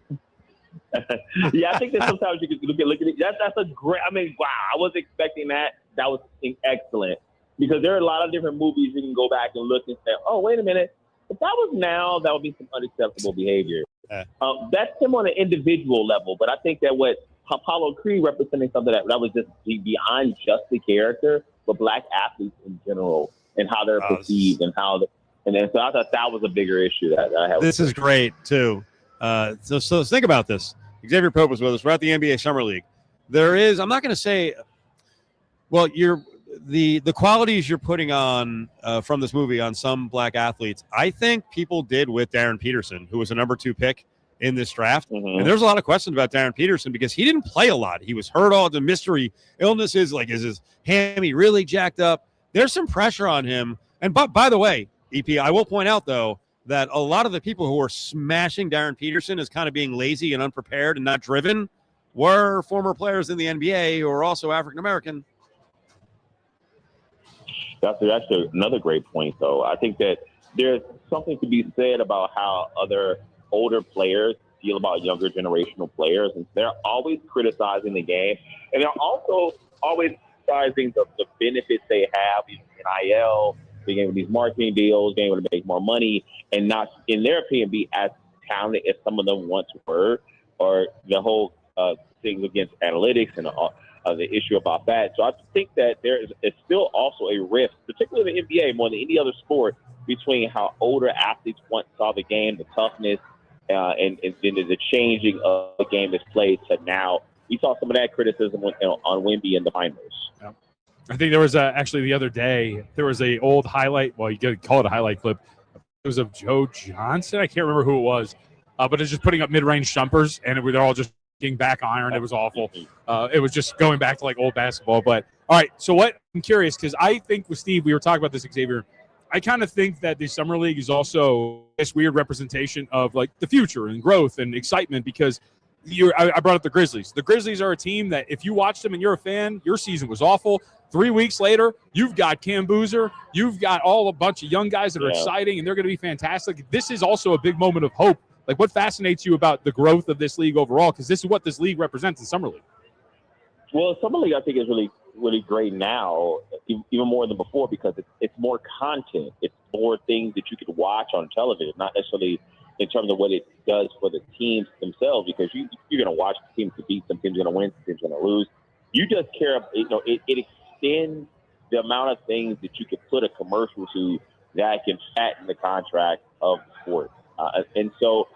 Yeah, I think that sometimes you can look at it. That's a great. I mean, wow! I wasn't expecting that. That was excellent, because there are a lot of different movies you can go back and look and say, "Oh, wait a minute! If that was now, that would be some unacceptable behavior." That's him on an individual level, but I think that what Apollo Creed representing something that was just beyond just the character, but black athletes in general and how they're perceived and how. And then so I thought that was a bigger issue that I had. This is great too. So think about this. Xavier Pope was with us. We're at the NBA Summer League. There is, I'm not going to say, well, the qualities you're putting on from this movie on some black athletes, I think people did with Darren Peterson, who was a number 2 pick in this draft. And there's a lot of questions about Darren Peterson because he didn't play a lot. He was hurt. All the mystery illnesses, like, is his hammy really jacked up? There's some pressure on him. And by the way, EP, I will point out, though, that a lot of the people who are smashing Darren Peterson as kind of being lazy and unprepared and not driven were former players in the NBA who are also African-American. That's another great point, though. I think that there's something to be said about how other older players feel about younger generational players, and they're always criticizing the game, and they're also always criticizing the benefits they have, NIL, being able to these marketing deals, being able to make more money, and not, in their opinion, be as talented as some of them once were, or the whole thing against analytics and the issue about that. So I think that there is still also a rift, particularly in the NBA more than any other sport, between how older athletes once saw the game, the toughness, and the changing of the game that's played to now. We saw some of that criticism on Wemby in the finals. Yeah. I think there was actually the other day, there was a old highlight. Well, you could call it a highlight clip. It was of Joe Johnson. I can't remember who it was, but it's just putting up mid-range jumpers, and they're all just getting back iron. It was awful. It was just going back to like old basketball. But all right, so what I'm curious, because I think with Steve, we were talking about this, Xavier. I kind of think that the summer league is also this weird representation of like the future and growth and excitement, because I brought up the Grizzlies. The Grizzlies are a team that if you watch them and you're a fan, your season was awful. 3 weeks later, you've got Cam Boozer. You've got a bunch of young guys that are exciting, and they're going to be fantastic. This is also a big moment of hope. Like, what fascinates you about the growth of this league overall? Because this is what this league represents in Summer League. Well, Summer League, I think, is really, really great now, even more than before, because it's more content. It's more things that you could watch on television, not necessarily in terms of what it does for the teams themselves, because you're going to watch the teams to beat, some teams are going to win, some teams are going to lose. You just care, it extends the amount of things that you could put a commercial to that can fatten the contract of the sport. And so,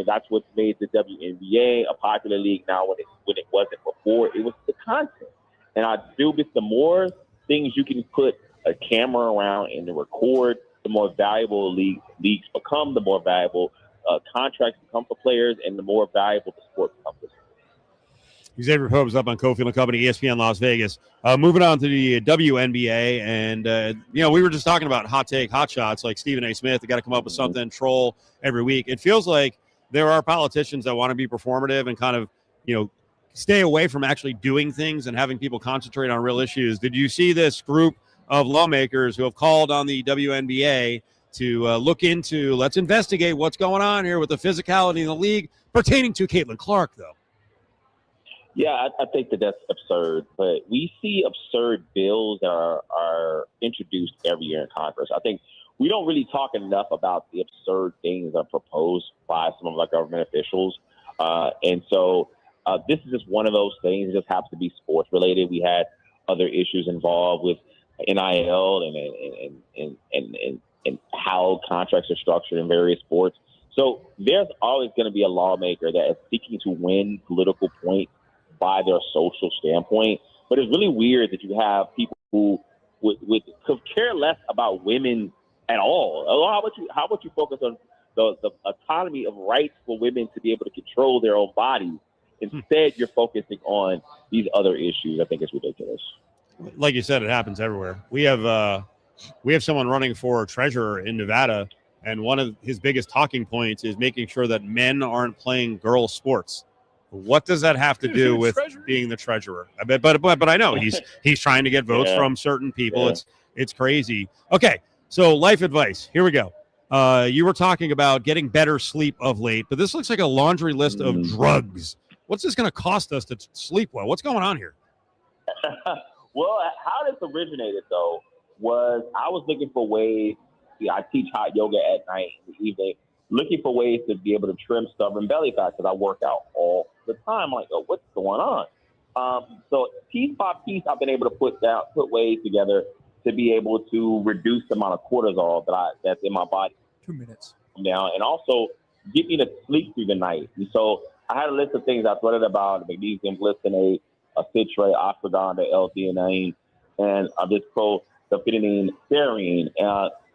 that's what made the WNBA a popular league now when it wasn't before. It was the content. And I feel that the more things you can put a camera around and to record, the more valuable leagues become, the more valuable contracts become for players, and the more valuable the sport becomes. Xavier Pope's up on Cofield and Company, ESPN Las Vegas. Moving on to the WNBA, and we were just talking about hot shots like Stephen A. Smith. They got to come up with something, troll every week. It feels like there are politicians that want to be performative and kind of stay away from actually doing things and having people concentrate on real issues. Did you see this group of lawmakers who have called on the WNBA to look into, let's investigate what's going on here with the physicality in the league pertaining to Caitlin Clark, though? Yeah, I think that's absurd. But we see absurd bills that are introduced every year in Congress. I think we don't really talk enough about the absurd things that are proposed by some of our government officials. And so this is just one of those things. It just happens to be sports related. We had other issues involved with NIL and how contracts are structured in various sports. So there's always going to be a lawmaker that is seeking to win political points by their social standpoint. But it's really weird that you have people who could care less about women at all. How about you focus on the autonomy of rights for women to be able to control their own bodies? Instead, you're focusing on these other issues. I think it's ridiculous. Like you said, it happens everywhere. We have someone running for treasurer in Nevada, and one of his biggest talking points is making sure that men aren't playing girl sports. What does that have to do with being the treasurer? I bet, but I know he's trying to get votes from certain people. Yeah. It's crazy. Okay, so life advice. Here we go. You were talking about getting better sleep of late, but this looks like a laundry list of drugs. What's this going to cost us to sleep well? What's going on here? Well, how this originated, though, was I was looking for ways. I teach hot yoga at night in the evening, looking for ways to be able to trim stubborn belly fat because I work out all the time. I'm like, what's going on? So piece by piece, I've been able to put ways together to be able to reduce the amount of cortisol that's in my body. 2 minutes. Down, and also get me to sleep through the night. And so I had a list of things I thought about: magnesium glycinate, citrate, ashwagandha, L-theanine, and this prothiophylline serine.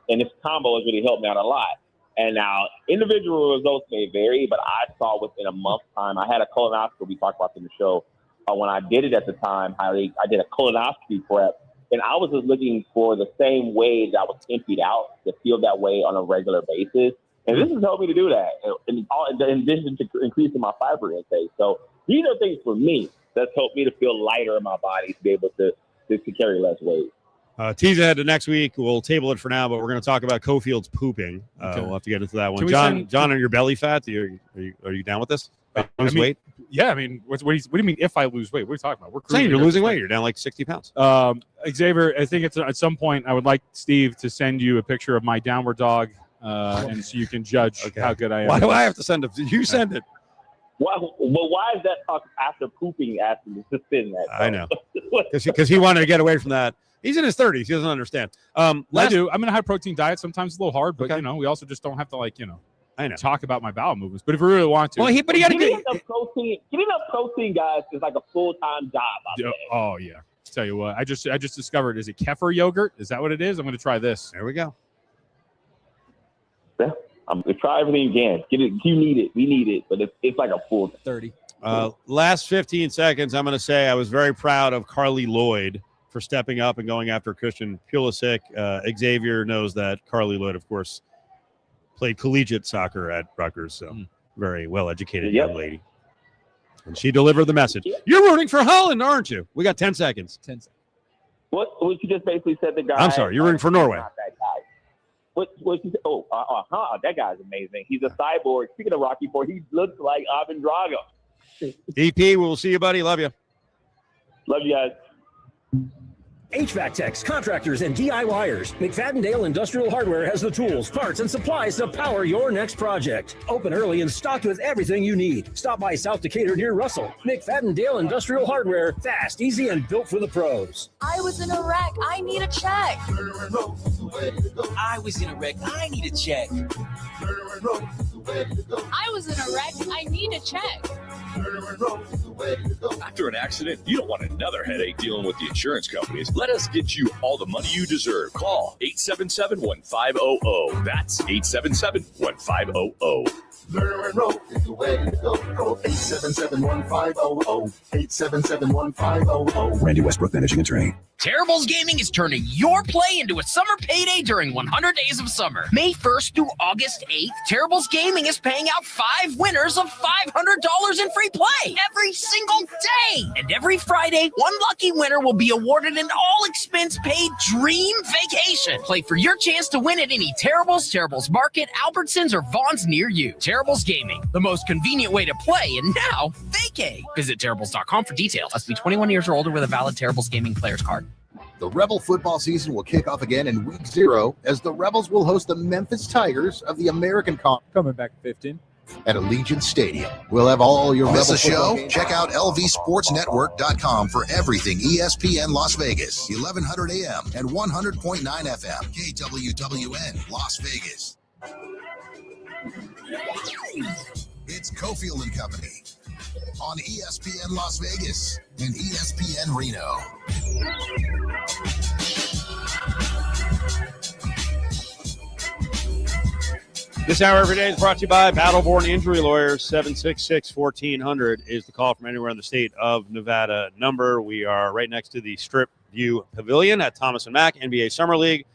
And this combo has really helped me out a lot. And now individual results may vary, but I saw within a month's time, I had a colonoscopy we talked about in the show. When I did it at the time, I did a colonoscopy prep, and I was just looking for the same way that I was emptied out to feel that way on a regular basis. And this has helped me to do that, in addition to increasing my fiber intake. So these are things for me that's helped me to feel lighter in my body, to be able to carry less weight. Tease ahead to next week. We'll table it for now, but we're going to talk about Cofield's pooping. Okay. We'll have to get into that one. John, on your belly fat, are you down with this? Lose weight? Yeah, I mean, what do you mean if I lose weight? What are you talking about? We're saying you're losing weight. You're down like 60 pounds. Xavier, I think at some point I would like Steve to send you a picture of my downward dog, and so you can judge how good I am. Why do I have to send it? You send it. Why is that talk after pooping asking to spin that? I know. Because he wanted to get away from that. He's in his 30s. He doesn't understand. I do. I'm in a high protein diet. Sometimes it's a little hard, but we also just don't have to I know. Talk about my bowel movements. But if we really want to, well, he got to getting enough protein, guys, is like a full-time job. Oh yeah. Tell you what, I just discovered. Is it kefir yogurt? Is that what it is? I'm going to try this. There we go. Yeah. Try everything you can. Get it. You need it. We need it. But it's like a full 30. Last 15 seconds, I'm going to say I was very proud of Carly Lloyd for stepping up and going after Christian Pulisic. Xavier knows that Carly Lloyd, of course, played collegiate soccer at Rutgers, so very well-educated young lady. And she delivered the message. Yep. You're rooting for Holland, aren't you? We got 10 seconds. 10 seconds. What you just basically said, the guy. I'm sorry, you're rooting for Norway. Not that guy. What you said? That guy's amazing. He's a cyborg. Speaking of Rocky IV, he looks like Ivan Drago. EP, we'll see you, buddy. Love you. Love you guys. HVAC techs, contractors, and DIYers. McFadden Industrial Hardware has the tools, parts, and supplies to power your next project. Open early and stocked with everything you need. Stop by South Decatur near Russell. McFadden Industrial Hardware. Fast, easy, and built for the pros. I was in a wreck. I need a check. I was in a wreck. I need a check. I was in a wreck. I need a check. After an accident, you don't want another headache dealing with the insurance companies. Let us get you all the money you deserve. Call 877-1500. That's 877-1500. Road is the way to go. Call 877-1500. 877-1500. Randy Westbrook Managing Attorney. Terribles Gaming is turning your play into a summer payday during 100 Days of Summer. May 1st through August 8th, Terribles Gaming is paying out 5 winners of $500 in free play every single day. And every Friday, one lucky winner will be awarded an all-expense-paid dream vacation. Play for your chance to win at any Terribles, Terribles Market, Albertsons, or Vaughn's near you. Terribles Gaming, the most convenient way to play, and now vacay. Visit Terribles.com for details. Must be 21 years or older with a valid Terribles Gaming player's card. The Rebel football season will kick off again in week 0 as the Rebels will host the Memphis Tigers of the American Conference. Coming back 15. At Allegiant Stadium. We'll have all your Miss Rebel a show? games. Check out lvsportsnetwork.com for everything ESPN Las Vegas, 1100 AM and 100.9 FM, KWWN Las Vegas. It's Cofield and Company on ESPN Las Vegas and ESPN Reno. This hour every day is brought to you by Battleborn Injury Lawyers. 766-1400 is the call from anywhere in the state of Nevada number. We are right next to the Strip View Pavilion at Thomas & Mack, NBA Summer League.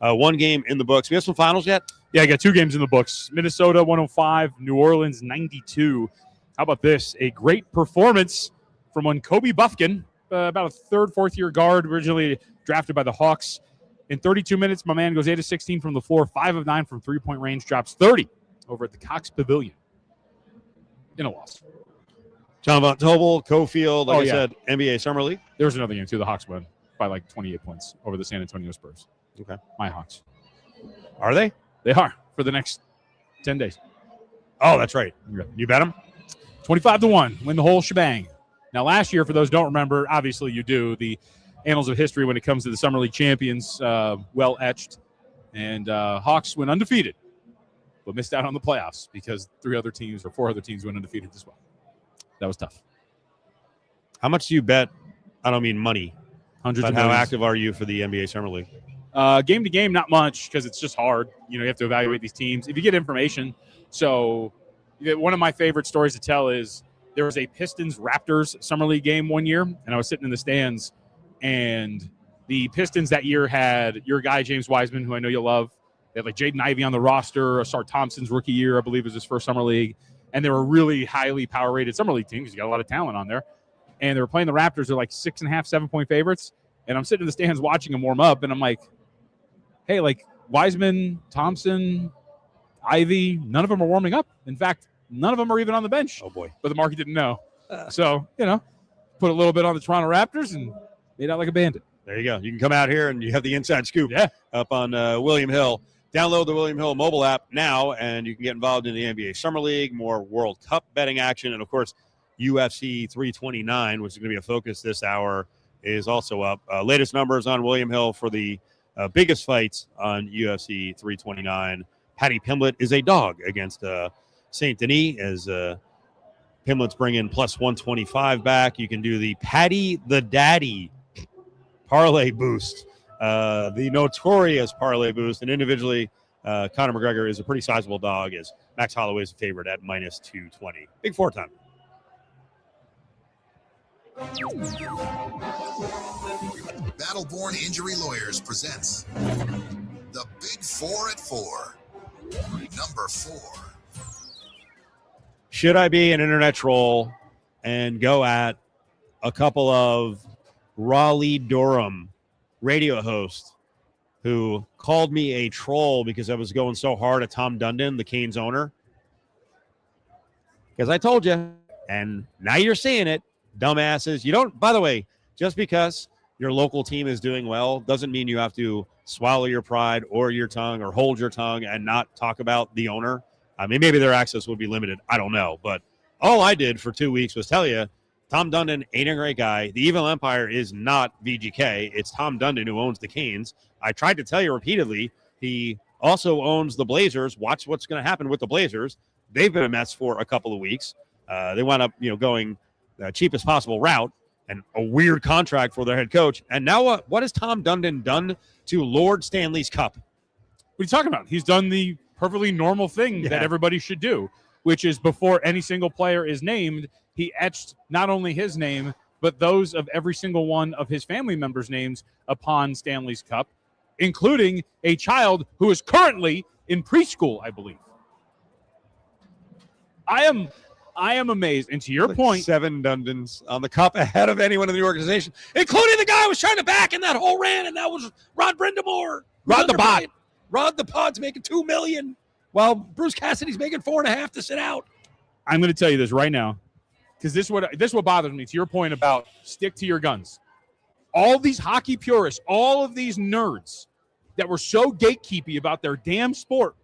One game in the books. We have some finals yet? Yeah, I got 2 games in the books. Minnesota 105, New Orleans 92. How about this? A great performance from one Kobe Buffkin, about a third, fourth-year guard, originally drafted by the Hawks. In 32 minutes, my man goes 8 of 16 from the floor, 5 of 9 from three-point range, drops 30 over at the Cox Pavilion in a loss. John Von Tobel, Cofield, like I yeah. said, NBA Summer League. There was another game, too. The Hawks won by like 28 points over the San Antonio Spurs. Okay. My Hawks. Are they? They are for the next 10 days. Oh, that's right. You bet them? 25-1, win the whole shebang. Now, last year, for those who don't remember, obviously you do, the annals of history when it comes to the Summer League champions, well etched. And Hawks went undefeated, but missed out on the playoffs because 4 other teams went undefeated as well. That was tough. How much do you bet? I don't mean money. Hundreds but of how millions. active are you for the NBA Summer League? Game to game, not much because it's just hard. You have to evaluate these teams. If you get information. So one of my favorite stories to tell is there was a Pistons-Raptors Summer League game one year, and I was sitting in the stands, and the Pistons that year had your guy, James Wiseman, who I know you love. They had like Jaden Ivey on the roster. Asar Thompson's rookie year, I believe, was his first Summer League. And they were a really highly power-rated Summer League team because you got a lot of talent on there. And they were playing the Raptors. They're like 6.5, 7-point favorites. And I'm sitting in the stands watching them warm up, and I'm like, hey, like Wiseman, Thompson, Ivy, none of them are warming up. In fact, none of them are even on the bench. Oh, boy. But the market didn't know. So, put a little bit on the Toronto Raptors and made out like a bandit. There you go. You can come out here and you have the inside scoop up on William Hill. Download the William Hill mobile app now, and you can get involved in the NBA Summer League, more World Cup betting action, and, of course, UFC 329, which is going to be a focus this hour, is also up. Latest numbers on William Hill for the biggest fights on UFC 329. Paddy Pimblett is a dog against St. Denis as Pimblett's bringing plus 125 back. You can do the Paddy the Daddy parlay boost, the notorious parlay boost. And individually, Conor McGregor is a pretty sizable dog as Max Holloway's a favorite at minus 220. Big 4-time. Battleborn Injury Lawyers presents the Big 4 at 4. Number 4. Should I be an internet troll and go at a couple of Raleigh-Durham radio hosts who called me a troll because I was going so hard at Tom Dundon, the Canes owner? Because I told you, and now you're seeing it, dumbasses. You don't, by the way, just because your local team is doing well doesn't mean you have to swallow your pride or your tongue or hold your tongue and not talk about the owner. I mean, maybe their access would be limited. I don't know. But all I did for 2 weeks was tell you, Tom Dundon ain't a great guy. The Evil Empire is not VGK. It's Tom Dundon who owns the Canes. I tried to tell you repeatedly, he also owns the Blazers. Watch what's going to happen with the Blazers. They've been a mess for a couple of weeks. They wound up, going the cheapest possible route and a weird contract for their head coach. And now what has Tom Dundon done to Lord Stanley's Cup? What are you talking about? He's done the perfectly normal thing that everybody should do, which is before any single player is named, he etched not only his name, but those of every single one of his family members' names upon Stanley's Cup, including a child who is currently in preschool, I believe. I am amazed. And to your point, 7 Dundons on the cup ahead of anyone in the organization, including the guy who was trying to back in that whole rant, and that was Rod Brindamore. Rod the Bod. Rod the Pod's making $2 million, while Bruce Cassidy's making $4.5 million to sit out. I'm going to tell you this right now, because this is what bothers me. To your point about stick to your guns, all these hockey purists, all of these nerds that were so gatekeepy about their damn sport,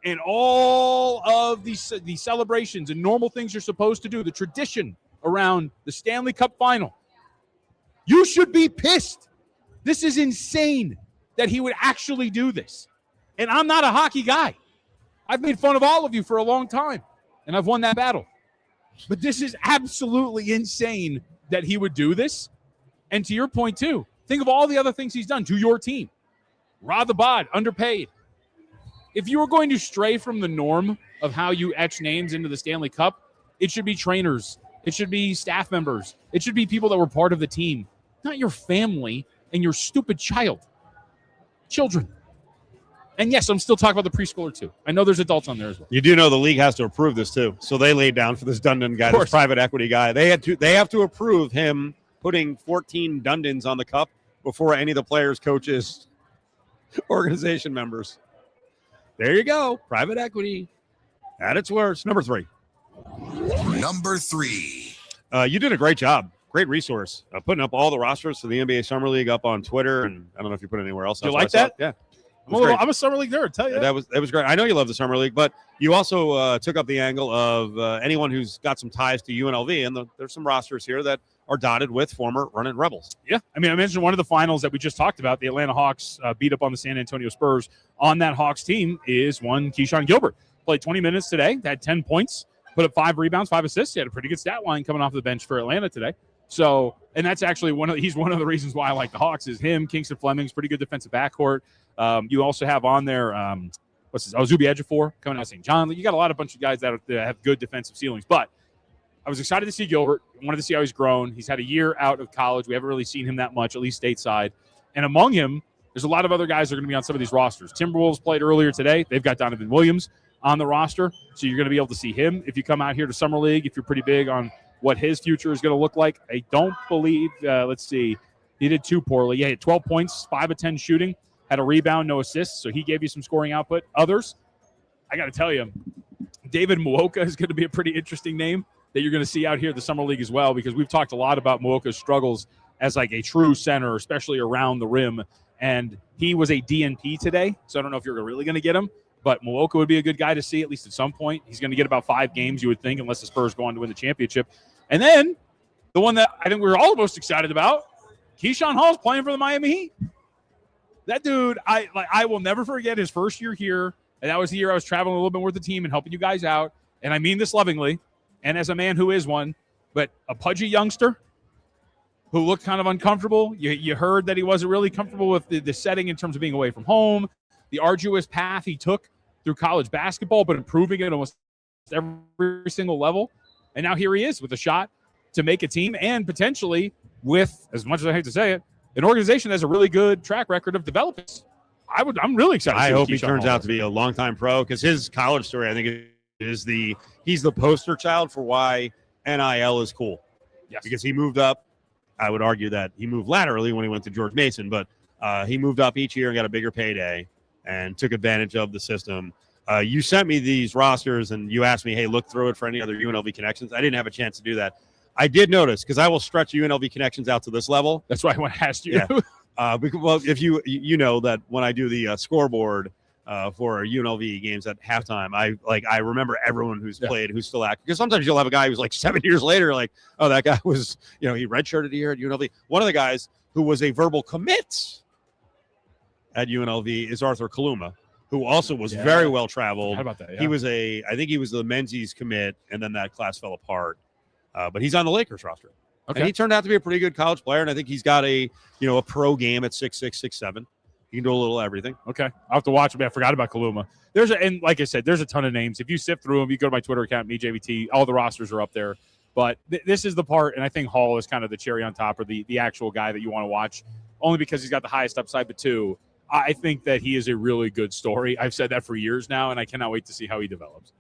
and all of these celebrations and normal things you're supposed to do, the tradition around the Stanley Cup final, you should be pissed. This is insane that he would actually do this. And I'm not a hockey guy. I've made fun of all of you for a long time, and I've won that battle. But this is absolutely insane that he would do this. And to your point, too, think of all the other things he's done to your team. Rod the Bod, underpaid. If you were going to stray from the norm of how you etch names into the Stanley Cup, it should be trainers. It should be staff members. It should be people that were part of the team, not your family and your stupid child. Children. And yes, I'm still talking about the preschooler too. I know there's adults on there as well. You do know the league has to approve this too. So they laid down for this Dundon guy, this private equity guy. They have to approve him putting 14 Dundons on the cup before any of the players, coaches, organization members. There you go. Private equity at its worst. Number 3. Number 3. You did a great job. Great resource. Putting up all the rosters for the NBA Summer League up on Twitter, and I don't know if you put it anywhere else. You like that? Yeah. I'm a Summer League nerd. Tell you that was great. I know you love the Summer League, but you also took up the angle of anyone who's got some ties to UNLV, and there's some rosters here that are dotted with former Runnin' Rebels. Yeah, I mean, I mentioned one of the finals that we just talked about. The Atlanta Hawks beat up on the San Antonio Spurs. On that Hawks team is one Keyshawn Gilbert. Played 20 minutes today. Had 10 points. Put up 5 rebounds, 5 assists. He had a pretty good stat line coming off the bench for Atlanta today. So, and that's actually he's one of the reasons why I like the Hawks is him. Kingston Fleming's pretty good defensive backcourt. You also have on there, Zubi Ejiofor coming out of St. John. You got a lot of bunch of guys that have good defensive ceilings. But I was excited to see Gilbert. Wanted to see how he's grown. He's had a year out of college. We haven't really seen him that much, at least stateside. And among him, there's a lot of other guys that are going to be on some of these rosters. Timberwolves played earlier today. They've got Donovan Williams on the roster. So you're going to be able to see him if you come out here to Summer League, if you're pretty big on what his future is going to look like. I don't believe, let's see, he did 2 poorly. Yeah, he had 12 points, 5 of 10 shooting, had a rebound, no assists, so he gave you some scoring output. Others, I got to tell you, David Muoka is going to be a pretty interesting name that you're going to see out here at the Summer League as well, because we've talked a lot about Muoka's struggles as like a true center, especially around the rim, and he was a DNP today, so I don't know if you're really going to get him, but Muoka would be a good guy to see at least at some point. He's going to get about 5 games, you would think, unless the Spurs go on to win the championship. And then the one that I think we were all most excited about, Keyshawn Hall's playing for the Miami Heat. That dude, I will never forget his first year here, and that was the year I was traveling a little bit with the team and helping you guys out, and I mean this lovingly, and as a man who is one, but a pudgy youngster who looked kind of uncomfortable. You heard that he wasn't really comfortable with the setting in terms of being away from home, the arduous path he took through college basketball, but improving it almost every single level. And now here he is with a shot to make a team and potentially with, as much as I hate to say it, an organization that has a really good track record of developing. I'm really excited. I hope he turns out to be a longtime pro, because his college story, I think, is he's the poster child for why NIL is cool. Yes. Because he moved up. I would argue that he moved laterally when he went to George Mason, but he moved up each year and got a bigger payday and took advantage of the system. You sent me these rosters and you asked me, hey, look through it for any other UNLV connections. I didn't have a chance to do that. I did notice, because I will stretch UNLV connections out to this level. That's why I want to ask you. Yeah. Well, if you know that when I do the scoreboard for UNLV games at halftime, I remember everyone who's played, who's still active. Because sometimes you'll have a guy who's like 7 years later, like, oh, that guy was, he redshirted here at UNLV. One of the guys who was a verbal commit at UNLV is Arthur Kaluma, who also was very well traveled. How about that? Yeah. I think he was the menzies commit, and then that class fell apart. But he's on the Lakers roster. Okay. And he turned out to be a pretty good college player, and I think he's got a pro game at 6'6", 6'7". He can do a little everything. Okay. I'll have to watch him. I forgot about Kaluma. And like I said, there's a ton of names. If you sift through them, you go to my Twitter account, MeJVT, all the rosters are up there. But this is the part, and I think Hall is kind of the cherry on top, or the actual guy that you want to watch, only because he's got the highest upside. But two, I think that he is a really good story. I've said that for years now, and I cannot wait to see how he develops.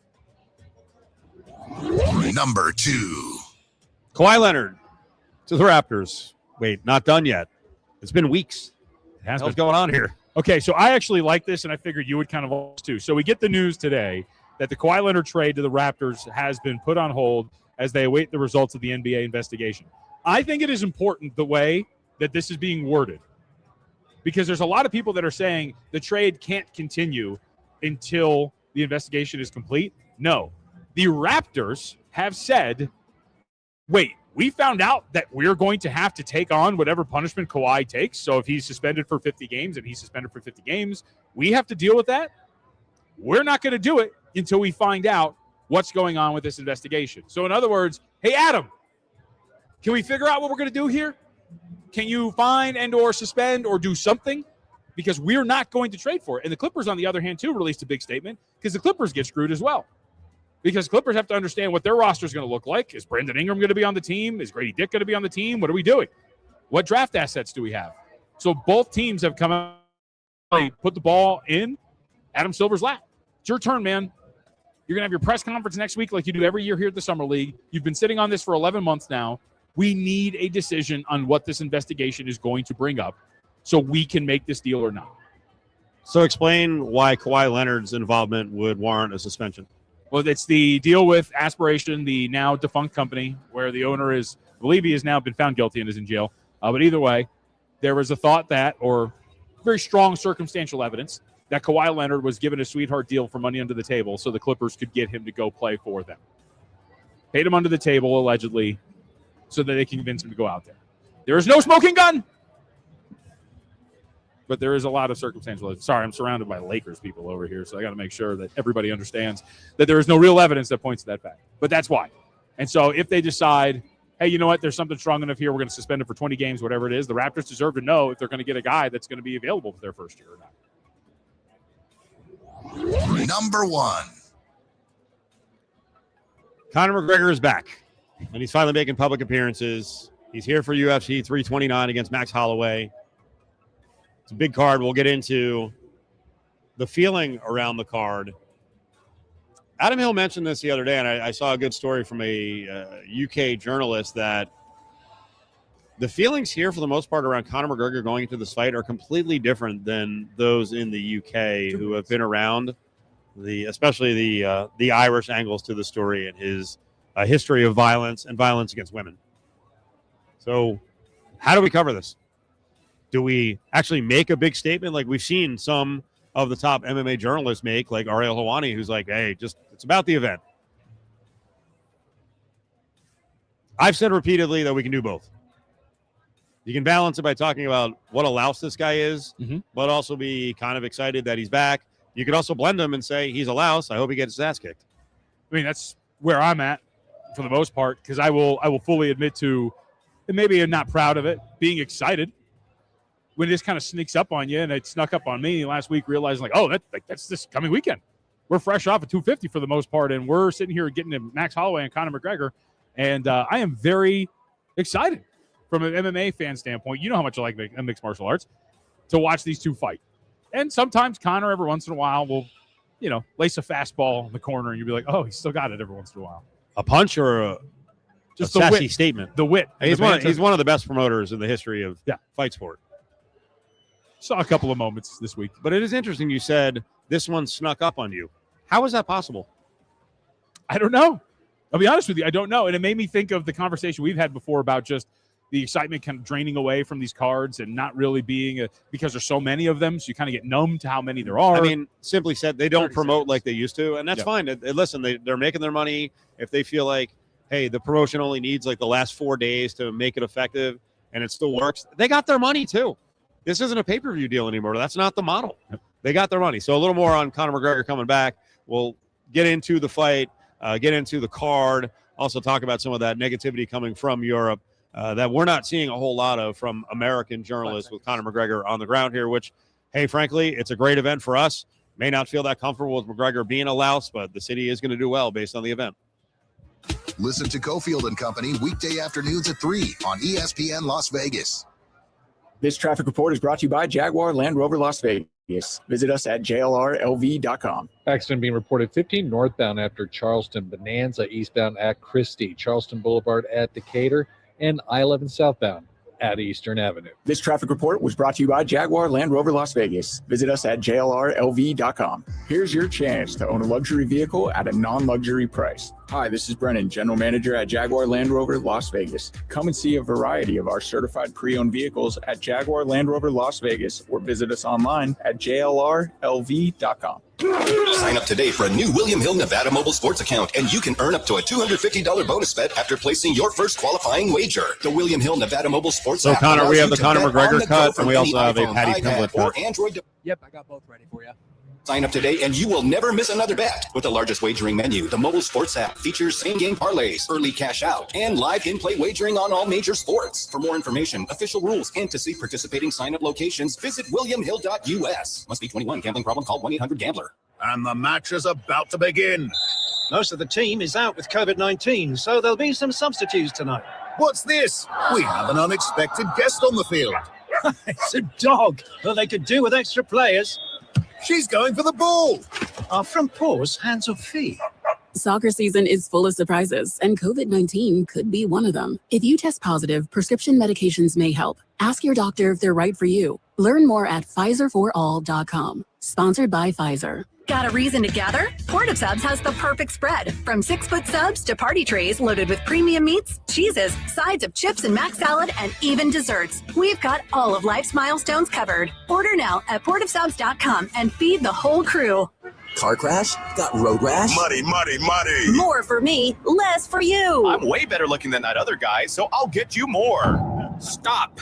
Number 2. Kawhi Leonard to the Raptors. Wait, not done yet. It's been weeks. What's going on here? Okay, so I actually like this, and I figured you would kind of also too. So we get the news today that the Kawhi Leonard trade to the Raptors has been put on hold as they await the results of the NBA investigation. I think it is important the way that this is being worded, because there's a lot of people that are saying the trade can't continue until the investigation is complete. No, the Raptors have said, wait, we found out that we're going to have to take on whatever punishment Kawhi takes. So if he's suspended for 50 games and he's suspended for 50 games, we have to deal with that. We're not going to do it until we find out what's going on with this investigation. So in other words, hey, Adam, can we figure out what we're going to do here? Can you fine and or suspend or do something? Because we're not going to trade for it. And the Clippers, on the other hand, too, released a big statement because the Clippers get screwed as well. Because Clippers have to understand what their roster is going to look like. Is Brandon Ingram going to be on the team? Is Grady Dick going to be on the team? What are we doing? What draft assets do we have? So both teams have come out and put the ball in Adam Silver's lap. It's your turn, man. You're going to have your press conference next week like you do every year here at the Summer League. You've been sitting on this for 11 months now. We need a decision on what this investigation is going to bring up so we can make this deal or not. So explain why Kawhi Leonard's involvement would warrant a suspension. Well, it's the deal with Aspiration, the now defunct company, where the owner is, I believe he has now been found guilty and is in jail. But either way, there was a thought that, or very strong circumstantial evidence, that Kawhi Leonard was given a sweetheart deal for money under the table so the Clippers could get him to go play for them. Paid him under the table, allegedly, so that they can convince him to go out there. There is no smoking gun! But there is a lot of circumstantial evidence. Sorry, I'm surrounded by Lakers people over here, so I got to make sure that everybody understands that there is no real evidence that points to that fact. But that's why. And so if they decide, hey, you know what, there's something strong enough here, we're going to suspend it for 20 games, whatever it is, the Raptors deserve to know if they're going to get a guy that's going to be available for their first year or not. Number 1. Conor McGregor is back, and he's finally making public appearances. He's here for UFC 329 against Max Holloway. It's a big card. We'll get into the feeling around the card. Adam Hill mentioned this the other day, and I saw a good story from a UK journalist that the feelings here, for the most part, around Conor McGregor going into this fight are completely different than those in the UK who have been around, especially the Irish angles to the story and his history of violence and violence against women. So how do we cover this? Do we actually make a big statement like we've seen some of the top MMA journalists make, like Ariel Helwani, who's like, hey, it's about the event? I've said repeatedly that we can do both. You can balance it by talking about what a louse this guy is, but also be kind of excited that he's back. You could also blend him and say he's a louse. I hope he gets his ass kicked. I mean, that's where I'm at for the most part, because I will fully admit to, and maybe I'm not proud of it, being excited when this kind of sneaks up on you, and it snuck up on me last week, realizing that's this coming weekend. We're fresh off of 250 for the most part, and we're sitting here getting to Max Holloway and Conor McGregor, and I am very excited from an MMA fan standpoint. You know how much I like mixed martial arts, to watch these two fight. And sometimes Conor, every once in a while, will, lace a fastball in the corner, and you'll be like, oh, he's still got it every once in a while. A punch or just a sassy statement? The wit. He's one of the best promoters in the history of fight sport. Saw a couple of moments this week. But it is interesting you said this one snuck up on you. How is that possible? I don't know. I'll be honest with you, I don't know. And it made me think of the conversation we've had before about just the excitement kind of draining away from these cards and not really being because there's so many of them. So you kind of get numb to how many there are. I mean, simply said, they don't promote like they used to, and that's fine. Listen, they're making their money. If they feel like, hey, the promotion only needs like the last 4 days to make it effective and it still works, they got their money too. This isn't a pay-per-view deal anymore. That's not the model. They got their money. So a little more on Conor McGregor coming back. We'll get into the fight, get into the card, also talk about some of that negativity coming from Europe that we're not seeing a whole lot of from American journalists with Conor McGregor on the ground here, which, hey, frankly, it's a great event for us. May not feel that comfortable with McGregor being a louse, but the city is going to do well based on the event. Listen to Cofield and Company weekday afternoons at 3 on ESPN Las Vegas. This traffic report is brought to you by Jaguar Land Rover Las Vegas. Visit us at jlrlv.com. Accident being reported 15 northbound after Charleston, Bonanza eastbound at Christie, Charleston Boulevard at Decatur, and I-11 southbound at Eastern Avenue. This traffic report was brought to you by Jaguar Land Rover Las Vegas. Visit us at jlrlv.com. Here's your chance to own a luxury vehicle at a non-luxury price. Hi, this is Brennan, General Manager at Jaguar Land Rover Las Vegas. Come and see a variety of our certified pre-owned vehicles at Jaguar Land Rover Las Vegas or visit us online at jlrlv.com. Sign up today for a new William Hill Nevada mobile sports account, and you can earn up to a $250 bonus bet after placing your first qualifying wager. The William Hill Nevada mobile sports So, app Connor, we have allows the you to Conor bet on McGregor the cut, go from and we also any have a iPhone, Patty iPad, Pimblett or cut. Android. Yep, I got both ready for you. Sign up today and you will never miss another bet. With the largest wagering menu, the mobile sports app features same-game parlays, early cash out, and live in-play wagering on all major sports. For more information, official rules, and to see participating sign-up locations, visit williamhill.us. Must be 21. Gambling problem? Call 1-800-GAMBLER. And the match is about to begin. Most of the team is out with COVID-19, so there'll be some substitutes tonight. What's this? We have an unexpected guest on the field. It's a dog. Well, they could do with extra players. She's going for the ball. Our front paws, hands or feet. Soccer season is full of surprises, and COVID-19 could be one of them. If you test positive, prescription medications may help. Ask your doctor if they're right for you. Learn more at PfizerForAll.com. Sponsored by Pfizer. Got a reason to gather? Port of Subs has the perfect spread. From 6-foot subs to party trays loaded with premium meats, cheeses, sides of chips and mac salad, and even desserts. We've got all of life's milestones covered. Order now at portofsubs.com and feed the whole crew. Car crash? Got road rash? Muddy. More for me, less for you. I'm way better looking than that other guy, so I'll get you more. Stop.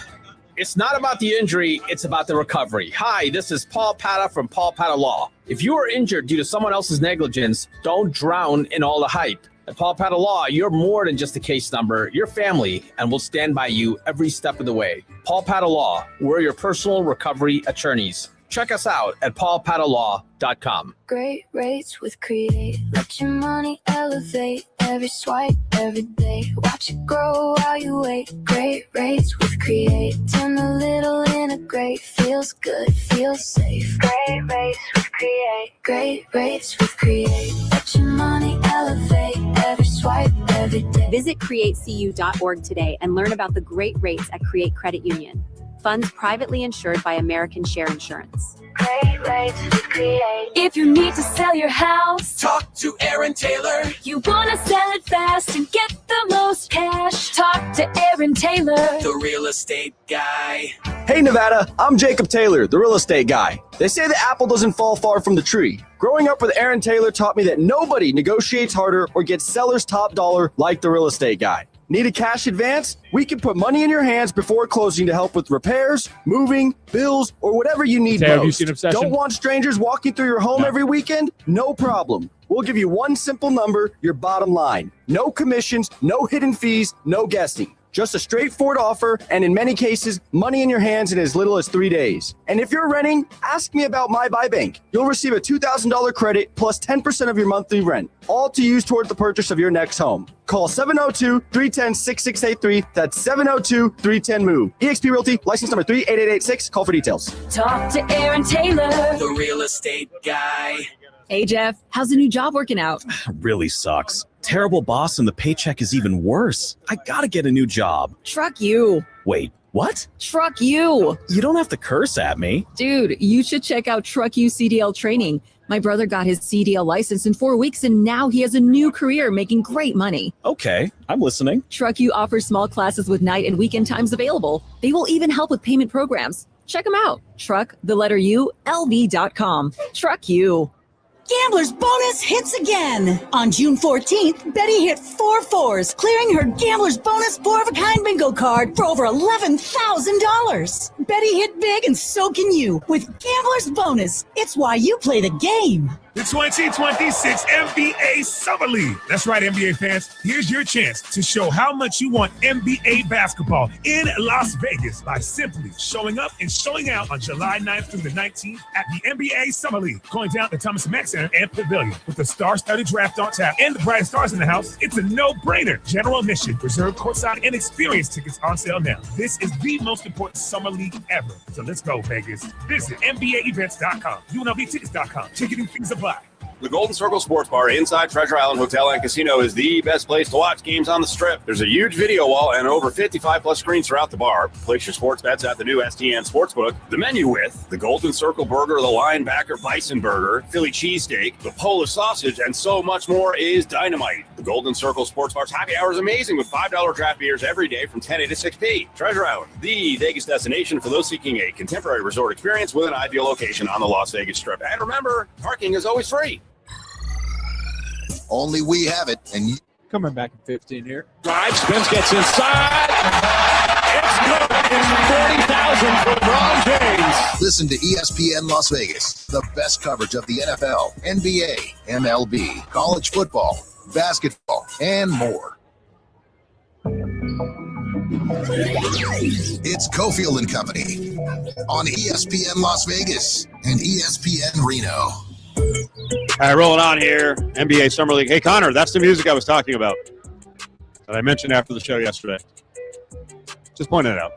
It's not about the injury, it's about the recovery. Hi, this is Paul Pata from Paul Pata Law. If you are injured due to someone else's negligence, don't drown in all the hype. At Paul Pata Law, you're more than just a case number. You're family, and we'll stand by you every step of the way. Paul Pata Law, we're your personal recovery attorneys. Check us out at paulpadalaw.com. Great rates with Create. Let your money elevate. Every swipe, every day. Watch it grow while you wait. Great rates with Create. Turn a little into great. Feels good, feels safe. Great rates with Create. Great rates with Create. Let your money elevate. Every swipe, every day. Visit createcu.org today and learn about the great rates at Create Credit Union. Funds privately insured by American Share Insurance. Great rates with Create. If you need to sell your house, Talk to Aaron Taylor. you want to sell it fast and get the most cash, talk to Aaron Taylor. The real estate guy. Hey Nevada, I'm Jacob Taylor, the real estate guy. They say the apple doesn't fall far from the tree. Growing up with Aaron Taylor taught me that nobody negotiates harder or gets seller's top dollar like the real estate guy. Need a cash advance? We can put money in your hands before closing to help with repairs, moving, bills, or whatever you need Tay, most. have you seen Obsession? Don't want strangers walking through your home every weekend? No problem. We'll give you one simple number, your bottom line. No commissions, no hidden fees, no guessing. Just a straightforward offer, and in many cases, money in your hands in as little as 3 days. And if you're renting, ask me about My Buy Bank. You'll receive a $2,000 credit plus 10% of your monthly rent, all to use toward the purchase of your next home. Call 702-310-6683. That's 702-310-MOVE. eXp Realty, license number 38886. Call for details. Talk to Aaron Taylor. The real estate guy. Hey, Jeff, how's the new job working out? Really sucks. Terrible boss and the paycheck is even worse. I gotta get a new job. Truck you. Wait, what? Truck you. You don't have to curse at me. Dude, you should check out Truck You CDL training. My brother got his CDL license in 4 weeks, and now he has a new career making great money. Okay, I'm listening. Truck U offers small classes with night and weekend times available. They will even help with payment programs. Check them out. LV.com. Truck U. Gambler's bonus hits again. On June 14th, Betty hit 4 fours, clearing her Gambler's bonus 4-of-a-kind bingo card for over $11,000. Betty hit big and so can you with Gambler's bonus. It's why you play the game. The 2026 NBA Summer League. That's right, NBA fans. Here's your chance to show how much you want NBA basketball in Las Vegas by simply showing up and showing out on July 9th through the 19th at the NBA Summer League. Going down to Thomas Mack Center and Pavilion with the star-studded draft on tap and the brightest stars in the house. It's a no-brainer. General admission, reserved courtside, and experience tickets on sale now. This is the most important summer league ever. So let's go, Vegas. Visit NBAEvents.com, UNLVtickets.com. Ticketing fees apply. The Golden Circle Sports Bar inside Treasure Island Hotel and Casino is the best place to watch games on the Strip. There's a huge video wall and over 55-plus screens throughout the bar. Place your sports bets at the new STN Sportsbook. The menu with the Golden Circle Burger, the Linebacker Bison Burger, Philly Cheesesteak, the Polish Sausage, and so much more is dynamite. The Golden Circle Sports Bar's happy hour is amazing with $5 draft beers every day from 10 a to 6 p. Treasure Island, the Vegas destination for those seeking a contemporary resort experience with an ideal location on the Las Vegas Strip. And remember, parking is always free. Only we have it, and you. Coming back in 15 here. Drive, spins, gets inside. It's good. It's 40,000 for LeBron James. Listen to ESPN Las Vegas, the best coverage of the NFL, NBA, MLB, college football, basketball, and more. It's Cofield and Company on ESPN Las Vegas and ESPN Reno. All right, rolling on here. NBA Summer League. Hey, Connor, that's the music I was talking about that I mentioned after the show yesterday. Just pointing it out.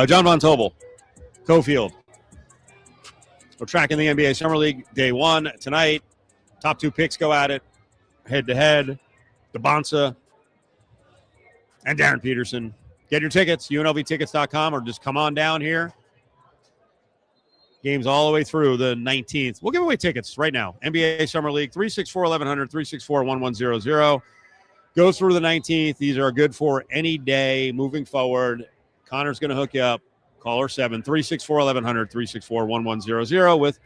John Von Tobel, Cofield. We're tracking the NBA Summer League day one tonight. Top 2 picks go at it head-to-head. DeBonsa and Darren Peterson. Get your tickets, UNLVtickets.com, or just come on down here. Games all the way through the 19th. We'll give away tickets right now. NBA Summer League, 364-1100, 364-1100. Goes through the 19th. These are good for any day moving forward. Connor's going to hook you up. Caller 7, 364-1100, 364-1100 with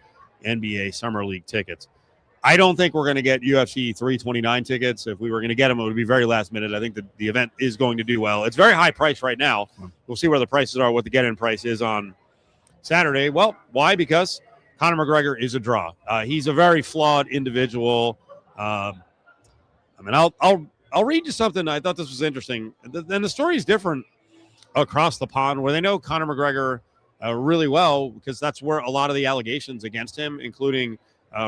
NBA Summer League tickets. I don't think we're going to get UFC 329 tickets. If we were going to get them, it would be very last minute. I think that the event is going to do well. It's very high price right now. We'll see where the prices are, what the get-in price is on Saturday. Well, why? Because Conor McGregor is a draw. He's a very flawed individual. I'll read you something. I thought this was interesting. Then the story is different across the pond, where they know Conor McGregor really well, because that's where a lot of the allegations against him, including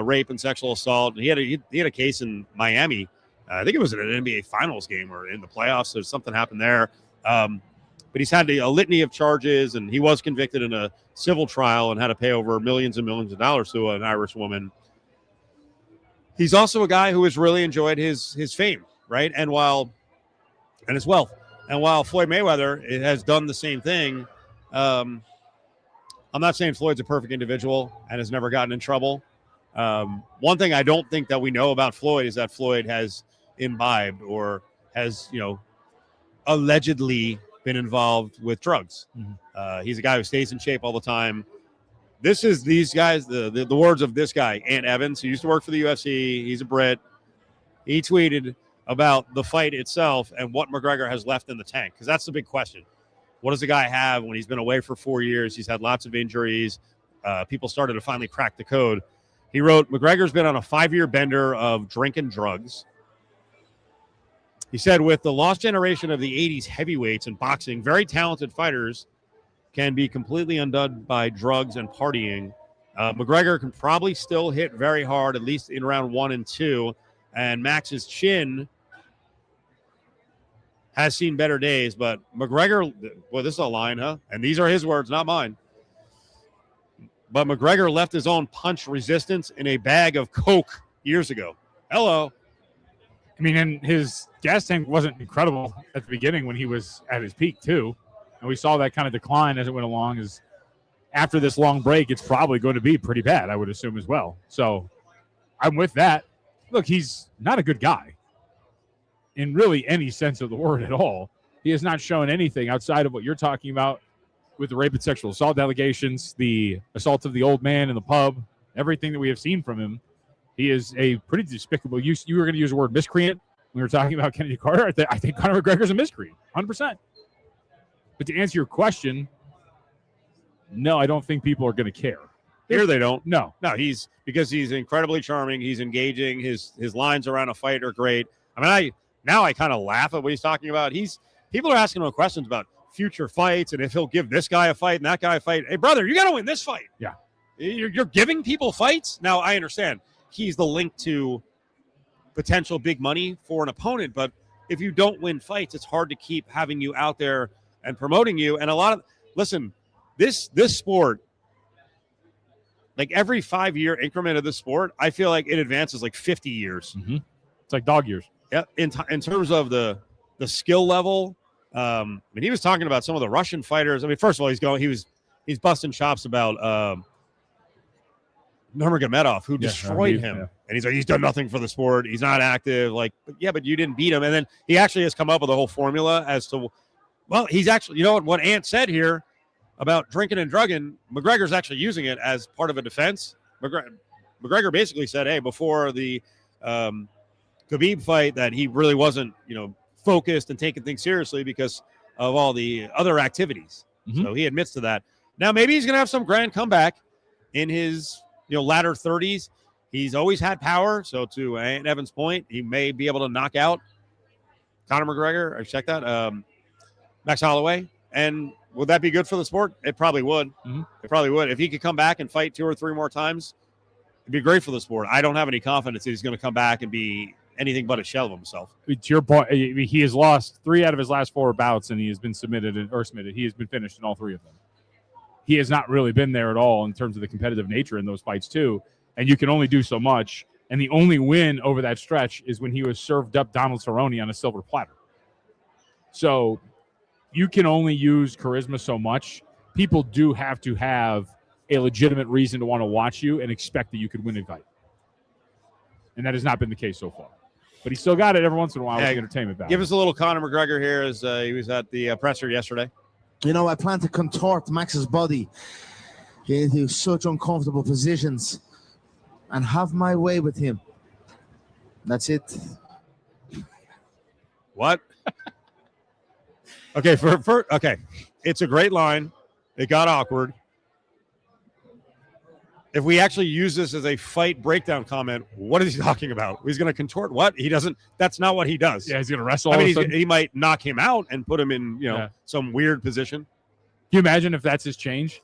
rape and sexual assault. He had a case in Miami. I think it was at an NBA Finals game or in the playoffs. So something happened there. But he's had a litany of charges, and he was convicted in a civil trial and had to pay over millions and millions of dollars to an Irish woman. He's also a guy who has really enjoyed his fame, right? And his wealth. And while Floyd Mayweather has done the same thing, I'm not saying Floyd's a perfect individual and has never gotten in trouble. One thing I don't think that we know about Floyd is that Floyd has imbibed or has, allegedly been involved with drugs. Mm-hmm. He's a guy who stays in shape all the time. This is these guys, the words of this guy, Ant Evans, who used to work for the UFC. He's a Brit. He tweeted about the fight itself and what McGregor has left in the tank, because that's the big question. What does the guy have when he's been away for 4 years? He's had lots of injuries. People started to finally crack the code. He wrote, McGregor's been on a 5-year bender of drink and drugs. He said, with the lost generation of the 80s heavyweights in boxing, very talented fighters can be completely undone by drugs and partying. McGregor can probably still hit very hard, at least in round 1 and 2. And Max's chin has seen better days. But McGregor, well, this is a line, huh? And these are his words, not mine. But McGregor left his own punch resistance in a bag of Coke years ago. Hello. I mean, and his gas tank wasn't incredible at the beginning when he was at his peak, too. And we saw that kind of decline as it went along. As after this long break, it's probably going to be pretty bad, I would assume, as well. So I'm with that. Look, he's not a good guy in really any sense of the word at all. He has not shown anything outside of what you're talking about with the rape and sexual assault allegations, the assault of the old man in the pub, everything that we have seen from him. He is a pretty despicable. You were going to use the word miscreant when we were talking about Kennedy Carter. I think Conor McGregor's a miscreant, 100%. But to answer your question, no, I don't think people are going to care. Here they don't. No, because he's incredibly charming. He's engaging. His lines around a fight are great. I kind of laugh at what he's talking about. People are asking him questions about future fights and if he'll give this guy a fight and that guy a fight. Hey, brother, you got to win this fight. Yeah, you're giving people fights. Now I understand he's the link to potential big money for an opponent, but if you don't win fights, it's hard to keep having you out there and promoting you. And this sport, like every 5-year increment of this sport, I feel like it advances like 50 years. Mm-hmm. It's like dog years. Yeah, in terms of the skill level. He was talking about some of the Russian fighters. First of all, he's busting chops about Nurmagomedov, who destroyed him. Yeah. And he's like, he's done nothing for the sport. He's not active. Like, but you didn't beat him. And then he actually has come up with a whole formula as to, well, he's actually, what Ant said here about drinking and drugging, McGregor's actually using it as part of a defense. McGregor basically said, hey, before the Khabib fight that he really wasn't, focused and taking things seriously because of all the other activities. Mm-hmm. So he admits to that. Now, maybe he's going to have some grand comeback in his, latter 30s. He's always had power. So to Ant Evans' point, he may be able to knock out Conor McGregor. I checked that. Max Holloway. And would that be good for the sport? It probably would. Mm-hmm. It probably would. If he could come back and fight 2 or 3 more times, it'd be great for the sport. I don't have any confidence that he's going to come back and be anything but a shell of himself. To your point, he has lost 3 out of his last 4 bouts, and he has been submitted. He has been finished in all 3 of them. He has not really been there at all in terms of the competitive nature in those fights too. And you can only do so much. And the only win over that stretch is when he was served up Donald Cerrone on a silver platter. So you can only use charisma so much. People do have to have a legitimate reason to want to watch you and expect that you could win a fight. And that has not been the case so far. But he still got it every once in a while with the entertainment value. Give us a little Conor McGregor here as he was at the presser yesterday. I plan to contort Max's body into such uncomfortable positions and have my way with him. That's it. What? Okay, okay. It's a great line. It got awkward. If we actually use this as a fight breakdown comment, what is he talking about? He's going to contort what? He doesn't. That's not what he does. Yeah, he's going to wrestle. He might knock him out and put him in, some weird position. Can you imagine if that's his change?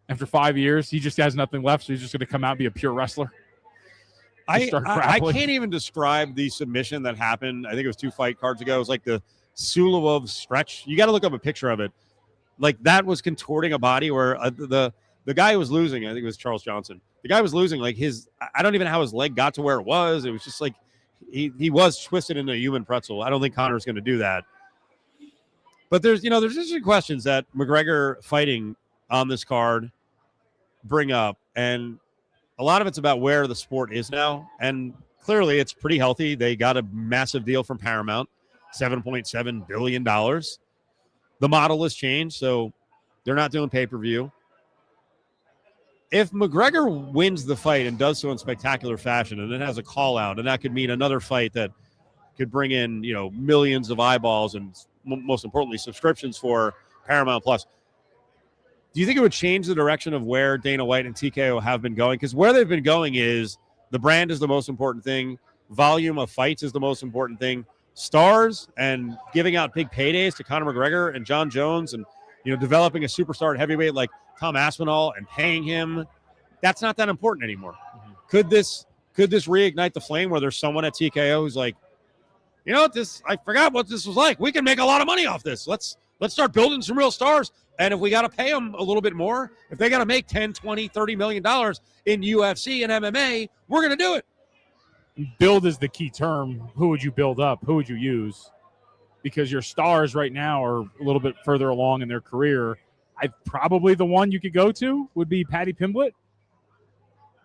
After 5 years, he just has nothing left, so he's just going to come out and be a pure wrestler. I can't even describe the submission that happened. I think it was 2 fight cards ago. It was like the Sulawov stretch. You got to look up a picture of it. Like that was contorting a body where the guy who was losing, I think it was Charles Johnson. The guy was losing, like I don't even know how his leg got to where it was. It was just like he was twisted into a human pretzel. I don't think Conor's going to do that. But there's just questions that McGregor fighting on this card bring up. And a lot of it's about where the sport is now. And clearly it's pretty healthy. They got a massive deal from Paramount, $7.7 billion. The model has changed, so they're not doing pay-per-view. If McGregor wins the fight and does so in spectacular fashion, and it has a call out, and that could mean another fight that could bring in, millions of eyeballs and most importantly, subscriptions for Paramount Plus. Do you think it would change the direction of where Dana White and TKO have been going? Because where they've been going is the brand is the most important thing. Volume of fights is the most important thing. Stars and giving out big paydays to Conor McGregor and John Jones and, developing a superstar at heavyweight like Tom Aspinall and paying him, that's not that important anymore. Mm-hmm. Could this reignite the flame where there's someone at TKO who's like, I forgot what this was like. We can make a lot of money off this. Let's start building some real stars. And if we got to pay them a little bit more, if they got to make $10, $20, $30 million in UFC and MMA, we're going to do it. Build is the key term. Who would you build up? Who would you use? Because your stars right now are a little bit further along in their career. Probably the one you could go to would be Paddy Pimblett.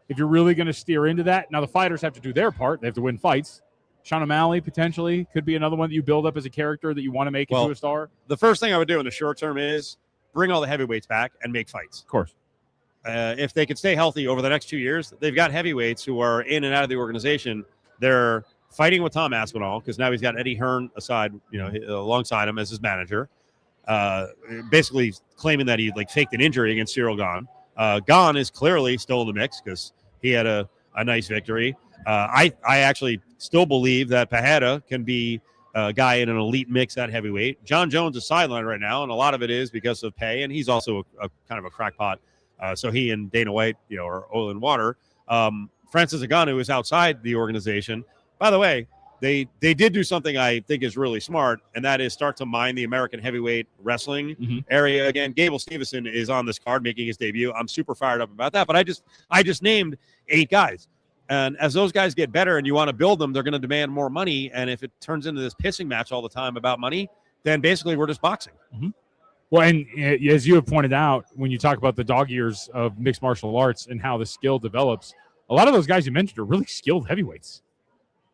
if you're really going to steer into that. Now, the fighters have to do their part. They have to win fights. Sean O'Malley potentially could be another one that you build up as a character that you want to make into a star. The first thing I would do in the short term is bring all the heavyweights back and make fights. Of course. If they could stay healthy over the next 2 years, they've got heavyweights who are in and out of the organization. They're fighting with Tom Aspinall because now he's got Eddie Hearn alongside him as his manager, basically claiming that he faked an injury against Cyril Gahn. Gahn is clearly still in the mix because he had a nice victory. I actually still believe that Pereira can be a guy in an elite mix at heavyweight. John Jones is sidelined right now, and a lot of it is because of pay, and he's also a kind of a crackpot. So he and Dana White, are oil and water. Francis Ngannou is outside the organization. By the way, they did do something I think is really smart, and that is start to mine the American heavyweight wrestling area again. Gable Stevenson is on this card making his debut. I'm super fired up about that, but I just named 8 guys. And as those guys get better and you want to build them, they're going to demand more money. And if it turns into this pissing match all the time about money, then basically we're just boxing. Well, and as you have pointed out, when you talk about the dog years of mixed martial arts and how the skill develops, a lot of those guys you mentioned are really skilled heavyweights.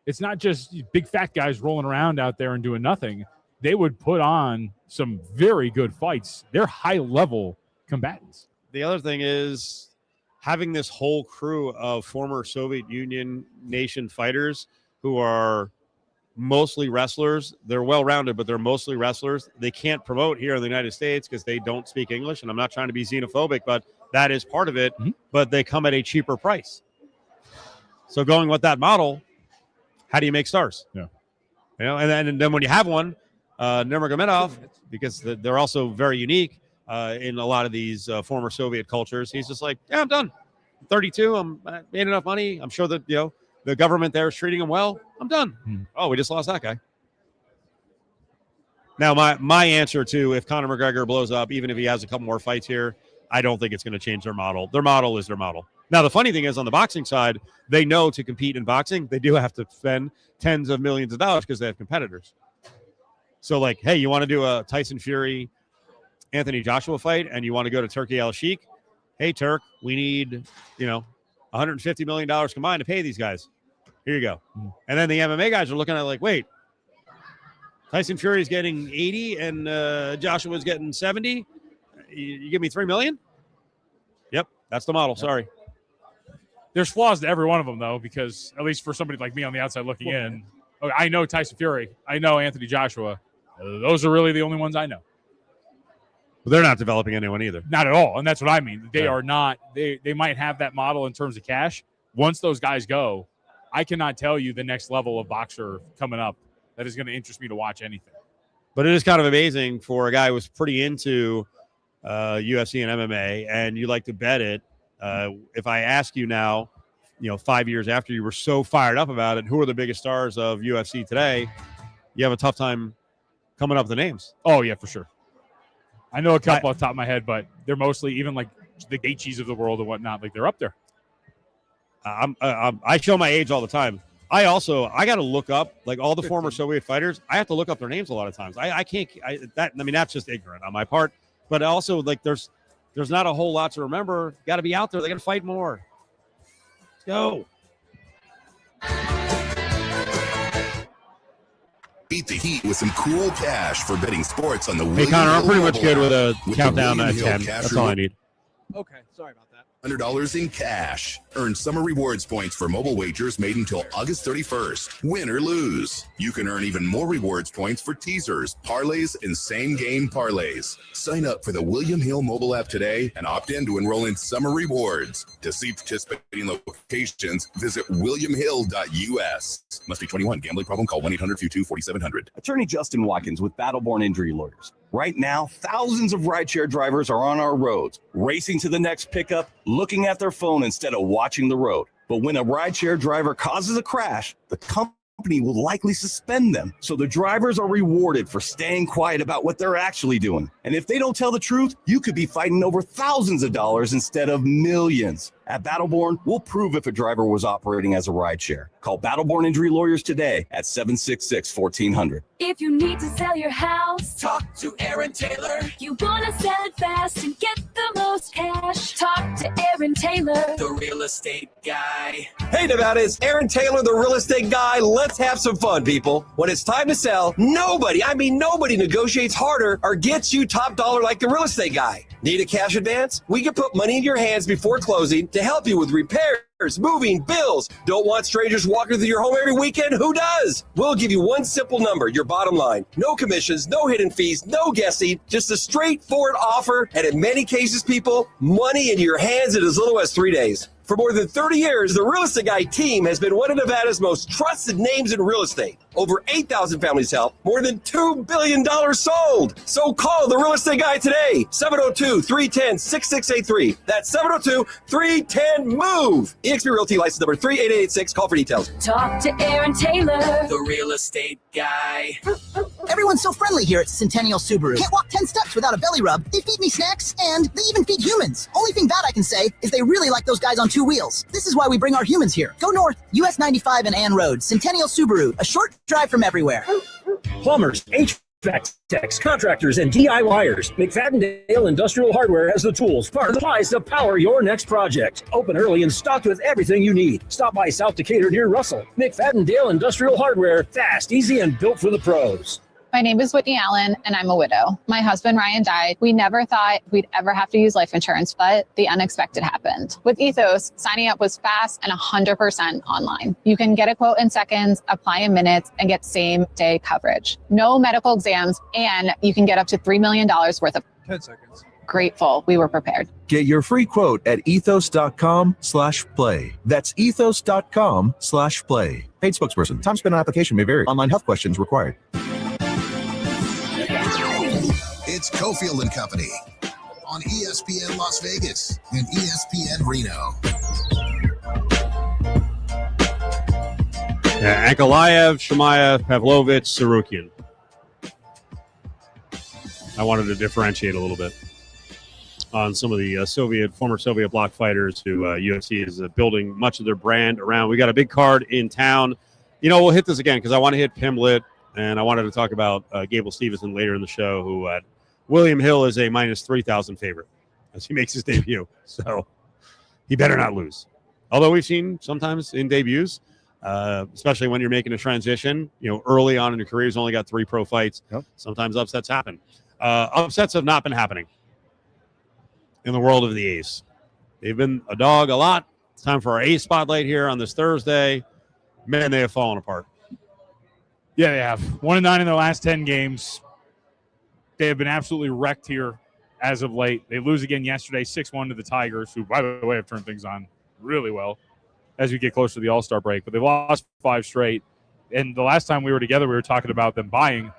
It's not just big fat guys rolling around out there and doing nothing. They would put on some very good fights. They're high-level combatants. The other thing is having this whole crew of former Soviet Union nation fighters who are mostly wrestlers. They're well-rounded, but they're mostly wrestlers. They can't promote here in the United States because they don't speak English, and I'm not trying to be xenophobic, but that is part of it, but they come at a cheaper price. So going with that model, how do you make stars? Yeah. And then when you have one, Nurmagomedov, because they're also very unique in a lot of these former Soviet cultures, he's just like, yeah, I'm done. I'm 32. I made enough money. I'm sure that, the government there is treating him well. I'm done. Oh, we just lost that guy. Now, my answer to if Conor McGregor blows up, even if he has a couple more fights here, I don't think it's going to change their model. Their model is their model. Now, the funny thing is on the boxing side, they know to compete in boxing, they do have to spend tens of millions of dollars because they have competitors. So, hey, you want to do a Tyson Fury, Anthony Joshua fight, and you want to go to Turkey Al Sheikh? Hey, Turk, we need, $150 million combined to pay these guys. Here you go. And then the MMA guys are looking at wait, Tyson Fury is getting 80 and Joshua's getting 70. You give me $3 million? Yep, that's the model. Sorry. There's flaws to every one of them, though, because at least for somebody like me on the outside looking in, I know Tyson Fury. I know Anthony Joshua. Those are really the only ones I know. But they're not developing anyone either. Not at all, and that's what I mean. They are not. They might have that model in terms of cash. Once those guys go, I cannot tell you the next level of boxer coming up that is going to interest me to watch anything. But it is kind of amazing for a guy who was pretty into UFC and MMA, and you like to bet it. If I ask you now, 5 years after you were so fired up about it, who are the biggest stars of UFC today? You have a tough time coming up with the names. Oh, yeah, for sure. I know a couple off the top of my head, but they're mostly even the Gaethjes of the world and whatnot. They're up there. I show my age all the time. I got to look up all the former Soviet fighters. I have to look up their names a lot of times. I can't. That's just ignorant on my part. But also, there's not a whole lot to remember. Got to be out there. They got to fight more. Let's go. Beat the heat with some cool cash for betting sports on the Hey, Connor, I'm pretty much good with a countdown at 10. That's all I need. Okay, sorry about that. $100 in cash. Earn summer rewards points for mobile wagers made until August 31st. Win or lose. You can earn even more rewards points for teasers, parlays, and same-game parlays. Sign up for the William Hill mobile app today and opt in to enroll in summer rewards. To see participating locations, visit williamhill.us. Must be 21. Gambling problem? Call 1-800-222-4700. Attorney Justin Watkins with Battleborn Injury Lawyers. Right now, thousands of rideshare drivers are on our roads, racing to the next pickup, looking at their phone instead of watching the road. But when a rideshare driver causes a crash, the company will likely suspend them. So the drivers are rewarded for staying quiet about what they're actually doing. And if they don't tell the truth, you could be fighting over thousands of dollars instead of millions. At Battleborn, we'll prove if a driver was operating as a rideshare. Call Battleborn Injury Lawyers today at 766-1400. If you need to sell your house, Talk to Aaron Taylor, you want to sell it fast and get the most cash. Talk to Aaron Taylor, the real estate guy. Hey, Nevada, it's Aaron Taylor, the real estate guy. Let's have some fun, people. When it's time to sell, nobody negotiates harder or gets you top dollar like the real estate guy. Need a cash advance? We can put money in your hands before closing to help you with repairs, moving, bills. Don't want strangers walking through your home every weekend? Who does? We'll give you one simple number, your bottom line. No commissions, no hidden fees, no guessing, just a straightforward offer. And in many cases, people, money in your hands in as little as 3 days. For more than 30 years, the Real Estate Guy team has been one of Nevada's most trusted names in real estate. Over 8,000 families helped, more than $2 billion sold. So call the Real Estate Guy today, 702-310-6683. That's 702-310-MOVE. eXp Realty license number 38886. Call for details. talk to Aaron Taylor. The real estate guy. Everyone's so friendly here at Centennial Subaru. Can't walk 10 steps without a belly rub. They feed me snacks, and they even feed humans. Only thing bad I can say is they really like those guys on 2 wheels. This is why we bring our humans here. Go north, US 95 and Ann Road, Centennial Subaru, a short drive from everywhere. Plumbers, HVAC techs, contractors, and DIYers. McFadden Industrial Hardware has the tools, parts, and supplies to power your next project. Open early and stocked with everything you need. Stop by South Decatur near Russell. McFadden Industrial Hardware, fast, easy, and built for the pros. My name is Whitney Allen, and I'm a widow. My husband, Ryan, died. We never thought we'd ever have to use life insurance, but the unexpected happened. With Ethos, signing up was fast and 100% online. You can get a quote in seconds, apply in minutes, and get same-day coverage. No medical exams, and you can get up to $3 million worth of 10 seconds. Grateful we were prepared. Get your free quote at ethos.com/play. That's ethos.com/play. Paid spokesperson. Time spent on application may vary. Online health questions required. It's Cofield and Company on ESPN Las Vegas and ESPN Reno. Ankalaev, Shemaev, Pavlovich, Sarukian. I wanted to differentiate a little bit on some of the former Soviet bloc fighters who UFC is building much of their brand around. We got a big card in town. We'll hit this again because I want to hit Pimlet, and I wanted to talk about Gable Stevenson later in the show, who William Hill is a minus 3,000 favorite as he makes his debut. So he better not lose. Although we've seen sometimes in debuts, especially when you're making a transition, early on in your career, he's only got 3 pro fights. Yep. Sometimes upsets happen. Upsets have not been happening in the world of the A's. They've been a dog a lot. It's time for our A's spotlight here on this Thursday. Man, they have fallen apart. Yeah, they have. 1-9 in their last 10 games. They have been absolutely wrecked here as of late. They lose again yesterday, 6-1 to the Tigers, who, by the way, have turned things on really well as we get closer to the All-Star break. But they've lost 5 straight. And the last time we were together, we were talking about them buying.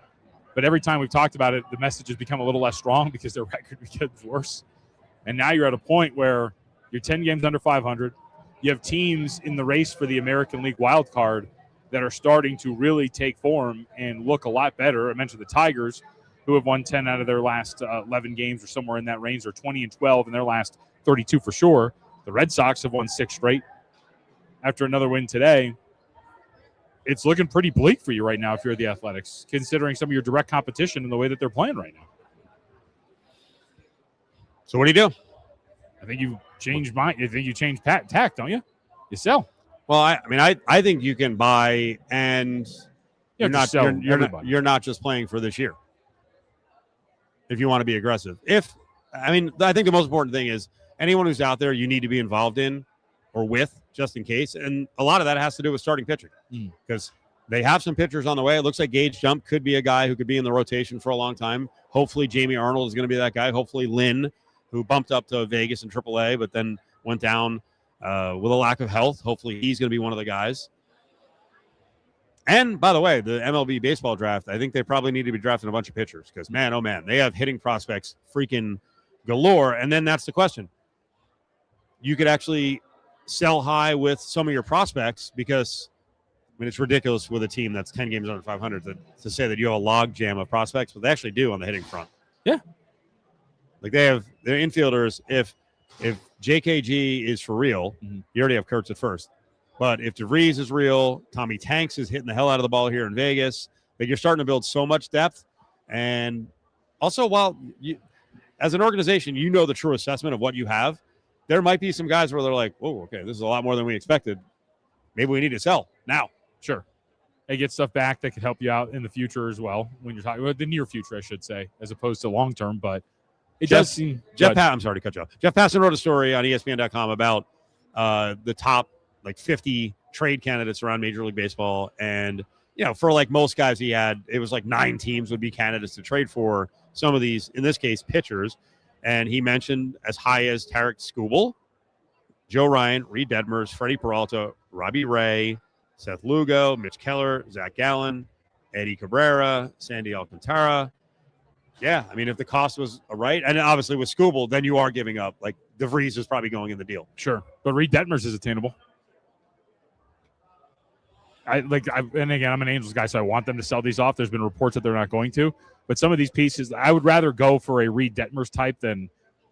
But every time we've talked about it, the message has become a little less strong because their record gets worse. And now you're at a point where you're 10 games under 500. You have teams in the race for the American League wild card that are starting to really take form and look a lot better. I mentioned the Tigers, who have won 10 out of their last 11 games or somewhere in that range. They're 20-12 in their last 32 for sure. The Red Sox have won 6 straight after another win today. It's looking pretty bleak for you right now if you're the Athletics, considering some of your direct competition and the way that they're playing right now. So what do you do? I think you change tack, don't you? You sell. Well, I think you can buy, and you're not just playing for this year. If you want to be aggressive. I think the most important thing is anyone who's out there, you need to be involved in or with, just in case. And a lot of that has to do with starting pitching because they have some pitchers on the way. It looks like Gage Jump could be a guy who could be in the rotation for a long time. Hopefully Jamie Arnold is going to be that guy. Hopefully Lynn, who bumped up to Vegas in AAA, but then went down with a lack of health. Hopefully he's going to be one of the guys. And by the way, the MLB baseball draft, I think they probably need to be drafting a bunch of pitchers because, man, oh, man, they have hitting prospects freaking galore. And then that's the question. You could actually sell high with some of your prospects because, it's ridiculous with a team that's 10 games under 500 to say that you have a log jam of prospects, but they actually do on the hitting front. Yeah. Like they have their infielders. If if JKG is for real, you already have Kurtz at first. But if DeVries is real, Tommy Tanks is hitting the hell out of the ball here in Vegas. Like you're starting to build so much depth. And also, while you, as an organization, you know the true assessment of what you have, there might be some guys where they're like, "Whoa, okay, this is a lot more than we expected. Maybe we need to sell now." Sure. They get stuff back that could help you out in the future as well. When you're talking about the near future, I should say, as opposed to long term. But it does seem. I'm sorry to cut you off. Jeff Passan wrote a story on ESPN.com about the top 50 trade candidates around Major League Baseball, and for like most guys, it was like 9 teams would be candidates to trade for some of these. In this case, pitchers, and he mentioned as high as Tarek Skubal, Joe Ryan, Reed Detmers, Freddie Peralta, Robbie Ray, Seth Lugo, Mitch Keller, Zach Gallen, Eddie Cabrera, Sandy Alcantara. Yeah, I mean, if the cost was right, and obviously with Skubal, then you are giving up. Like DeVries is probably going in the deal. Sure, but Reed Detmers is attainable. And again, I'm an Angels guy, so I want them to sell these off. There's been reports that they're not going to, but some of these pieces, I would rather go for a Reed Detmers type than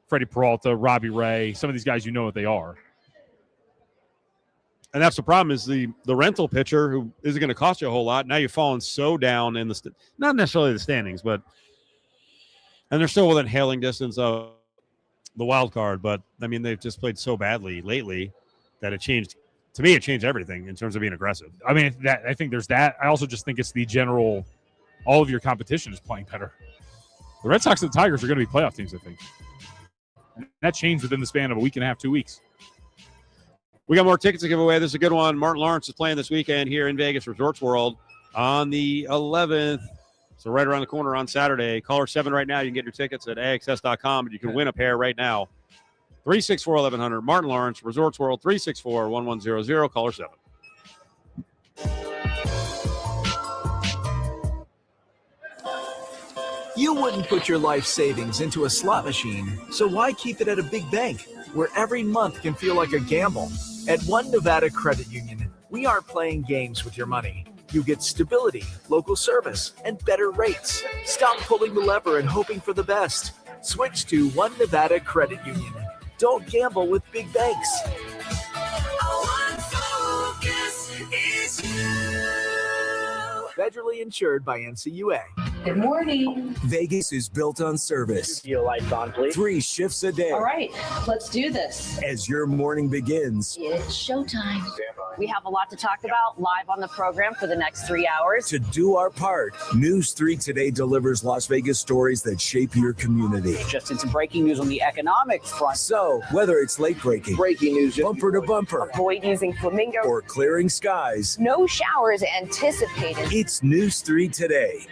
Freddie Peralta, Robbie Ray. Some of these guys, what they are. And that's the problem is the rental pitcher who isn't going to cost you a whole lot. Now you've fallen so down in not necessarily the standings, and they're still within hailing distance of the wild card. But I mean, they've just played so badly lately that it changed. To me, it changed everything in terms of being aggressive. I mean, I think there's that. I also just think it's the general, all of your competition is playing better. The Red Sox and the Tigers are going to be playoff teams, I think. And that changed within the span of a week and a half, 2 weeks. We got more tickets to give away. This is a good one. Martin Lawrence is playing this weekend here in Vegas Resorts World on the 11th. So right around the corner on Saturday. Caller 7 right now. You can get your tickets at AXS.com, and you can win a pair right now. 364-1100. Martin Lawrence, Resorts World, 364-1100. Caller 7. You wouldn't put your life savings into a slot machine, so why keep it at a big bank where every month can feel like a gamble? At One Nevada Credit Union, we aren't playing games with your money. You get stability, local service, and better rates. Stop pulling the lever and hoping for the best. Switch to One Nevada Credit Union. Don't gamble with big banks. Federally insured by NCUA. Good morning. Vegas is built on service. Your lights on, please. 3 shifts a day. All right, let's do this. As your morning begins. It's showtime. We have a lot to talk about live on the program for the next 3 hours. To do our part, News 3 Today delivers Las Vegas stories that shape your community. Just in some breaking news on the economic front. So, whether it's late breaking, news, bumper to bumper, avoid using flamingo, or clearing skies, no showers anticipated. It's News 3 Today.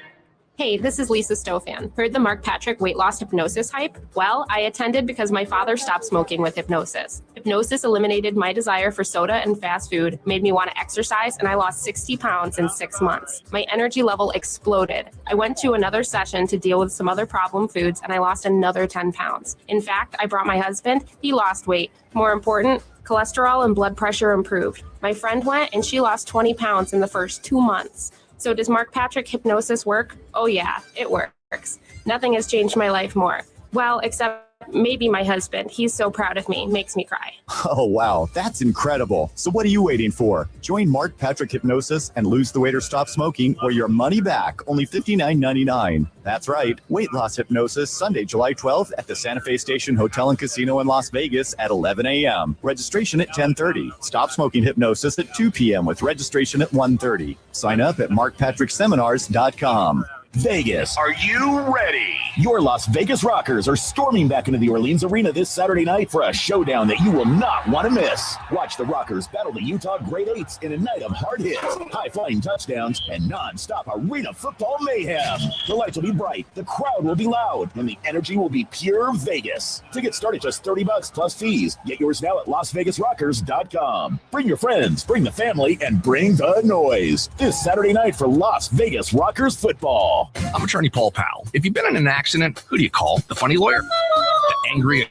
Hey, this is Lisa Stofan. Heard the Mark Patrick weight loss hypnosis hype? Well, I attended because my father stopped smoking with hypnosis. Hypnosis eliminated my desire for soda and fast food, made me want to exercise, and I lost 60 pounds in 6 months. My energy level exploded. I went to another session to deal with some other problem foods, and I lost another 10 pounds. In fact, I brought my husband. He lost weight. More important, cholesterol and blood pressure improved. My friend went, and she lost 20 pounds in the first 2 months. So does Mark Patrick hypnosis work? Oh yeah, it works. Nothing has changed my life more. Well, except maybe my husband. He's so proud of me, makes me cry. Oh, wow, that's incredible. So what are you waiting for? Join Mark Patrick Hypnosis and lose the weight or stop smoking or your money back, only $59.99. That's right, weight loss hypnosis, Sunday, July 12th at the Santa Fe Station Hotel and Casino in Las Vegas at 11 a.m. Registration at 10:30. Stop smoking hypnosis at 2 p.m. with registration at 1:30. Sign up at markpatrickseminars.com. Vegas, are you ready? Your Las Vegas Rockers are storming back into the Orleans Arena this Saturday night for a showdown that you will not want to miss. Watch the Rockers battle the Utah Great Eights in a night of hard hits, high-flying touchdowns, and non-stop arena football mayhem. The lights will be bright, the crowd will be loud, and the energy will be pure Vegas. Tickets start at just $30 plus fees. Get yours now at LasVegasRockers.com. Bring your friends, bring the family, and bring the noise. This Saturday night for Las Vegas Rockers football. I'm attorney Paul Powell. If you've been in an accident, who do you call? The funny lawyer? The angry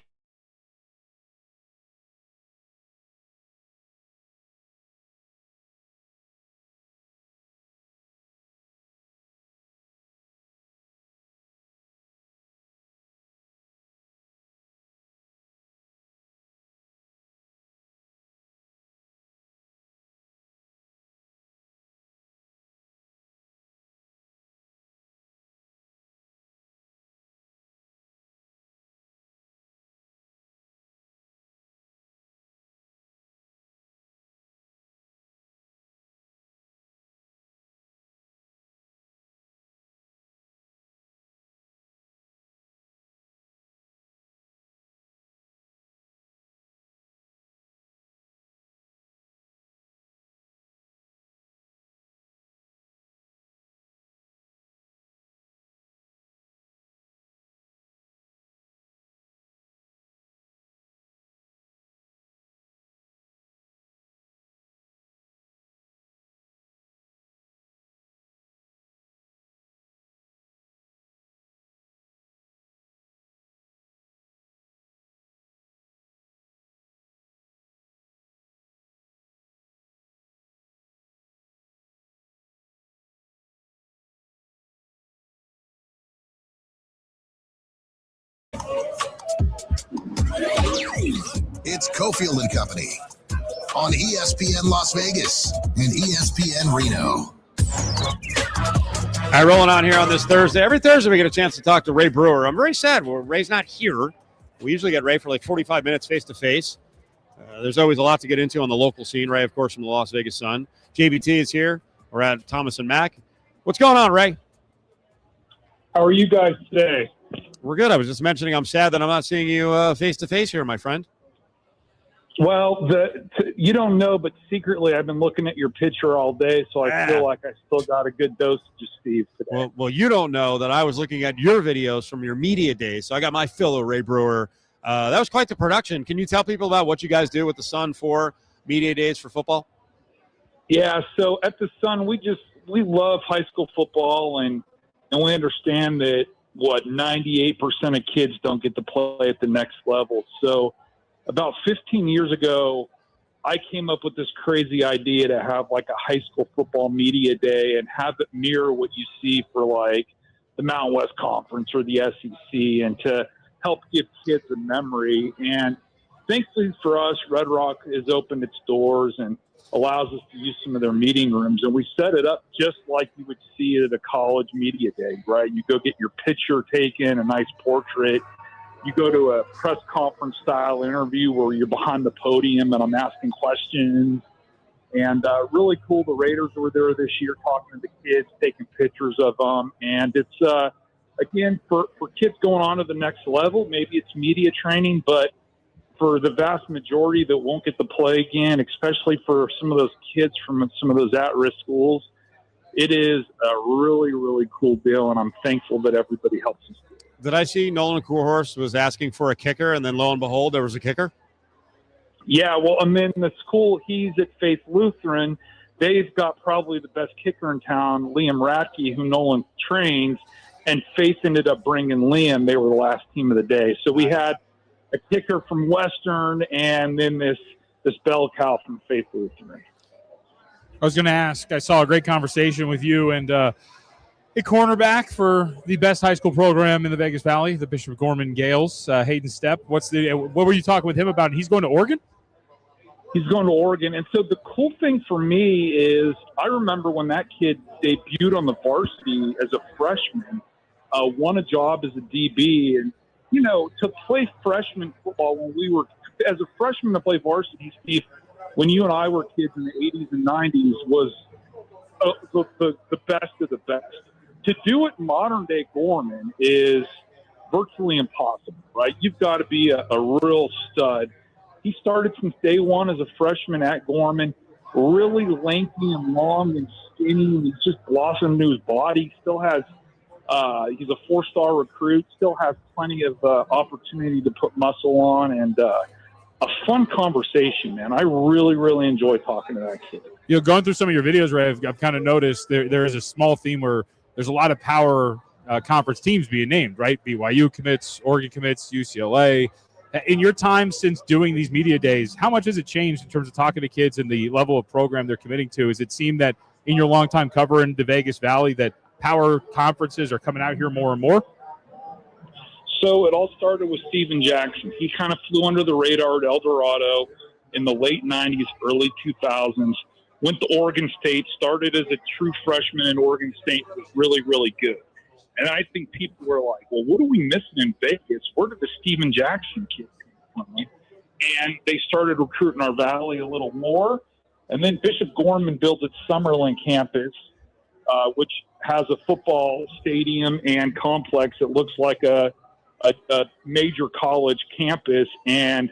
It's Cofield and Company on ESPN Las Vegas and ESPN Reno. All right, rolling on here on this Thursday. Every Thursday we get a chance to talk to Ray Brewer. I'm very sad. Ray's not here. We usually get Ray for like 45 minutes face-to-face. There's always a lot to get into on the local scene. Ray, of course, from the Las Vegas Sun. JBT is here. We're at Thomas and Mack. What's going on, Ray? How are you guys today? We're good. I was just mentioning I'm sad that I'm not seeing you face-to-face here, my friend. Well, you don't know, but secretly I've been looking at your picture all day, so I feel like I still got a good dosage of Steve today. Well, you don't know that I was looking at your videos from your media days, so I got my fill of Ray Brewer. That was quite the production. Can you tell people about what you guys do with the Sun for media days for football? Yeah, so at the Sun, we love high school football, and we understand that, 98% of kids don't get to play at the next level. So about 15 years ago, I came up with this crazy idea to have like a high school football media day and have it mirror what you see for like the Mountain West Conference or the SEC, and to help give kids a memory. And thankfully for us, Red Rock has opened its doors and allows us to use some of their meeting rooms. And we set it up just like you would see it at a college media day, right? You go get your picture taken, a nice portrait. You go to a press conference style interview where you're behind the podium and I'm asking questions. And really cool. The Raiders were there this year talking to the kids, taking pictures of them. And it's, again, for kids going on to the next level, maybe it's media training, but for the vast majority that won't get to play again, especially for some of those kids from some of those at-risk schools, it is a really, really cool deal, and I'm thankful that everybody helps us. Did I see Nolan Kurhorst was asking for a kicker, and then lo and behold, there was a kicker? Yeah, well, and then the school, he's at Faith Lutheran. They've got probably the best kicker in town, Liam Radke, who Nolan trains, and Faith ended up bringing Liam. They were the last team of the day. So we had a kicker from Western, and then this bell cow from Faith Lutheran. I was going to ask, I saw a great conversation with you and a cornerback for the best high school program in the Vegas Valley, the Bishop Gorman Gales, Hayden Stepp. What were you talking with him about? He's going to Oregon? He's going to Oregon. And so the cool thing for me is I remember when that kid debuted on the varsity as a freshman, won a job as a DB, and to play freshman football when we were, as a freshman to play varsity, Steve, when you and I were kids in the 80s and 90s was the best of the best. To do it modern-day Gorman is virtually impossible, right? You've got to be a real stud. He started since day one as a freshman at Gorman, really lengthy and long and skinny, and he's just blossomed into his body. Still has he's a four-star recruit, still has plenty of opportunity to put muscle on, and a fun conversation, man. I really, really enjoy talking to that kid. Going through some of your videos, Ray, I've kind of noticed there is a small theme where there's a lot of power conference teams being named, right? BYU commits, Oregon commits, UCLA. In your time since doing these media days, how much has it changed in terms of talking to kids and the level of program they're committing to? Has it seemed that in your long time covering the Vegas Valley that power conferences are coming out here more and more? So it all started with Steven Jackson. He kind of flew under the radar at El Dorado in the late 90s, early 2000s. Went to Oregon State, started as a true freshman in Oregon State, was really, really good. And I think people were like, well, what are we missing in Vegas? Where did the Steven Jackson kid come from? And they started recruiting our valley a little more. And then Bishop Gorman built its Summerlin campus, which has a football stadium and complex that looks like a major college campus. And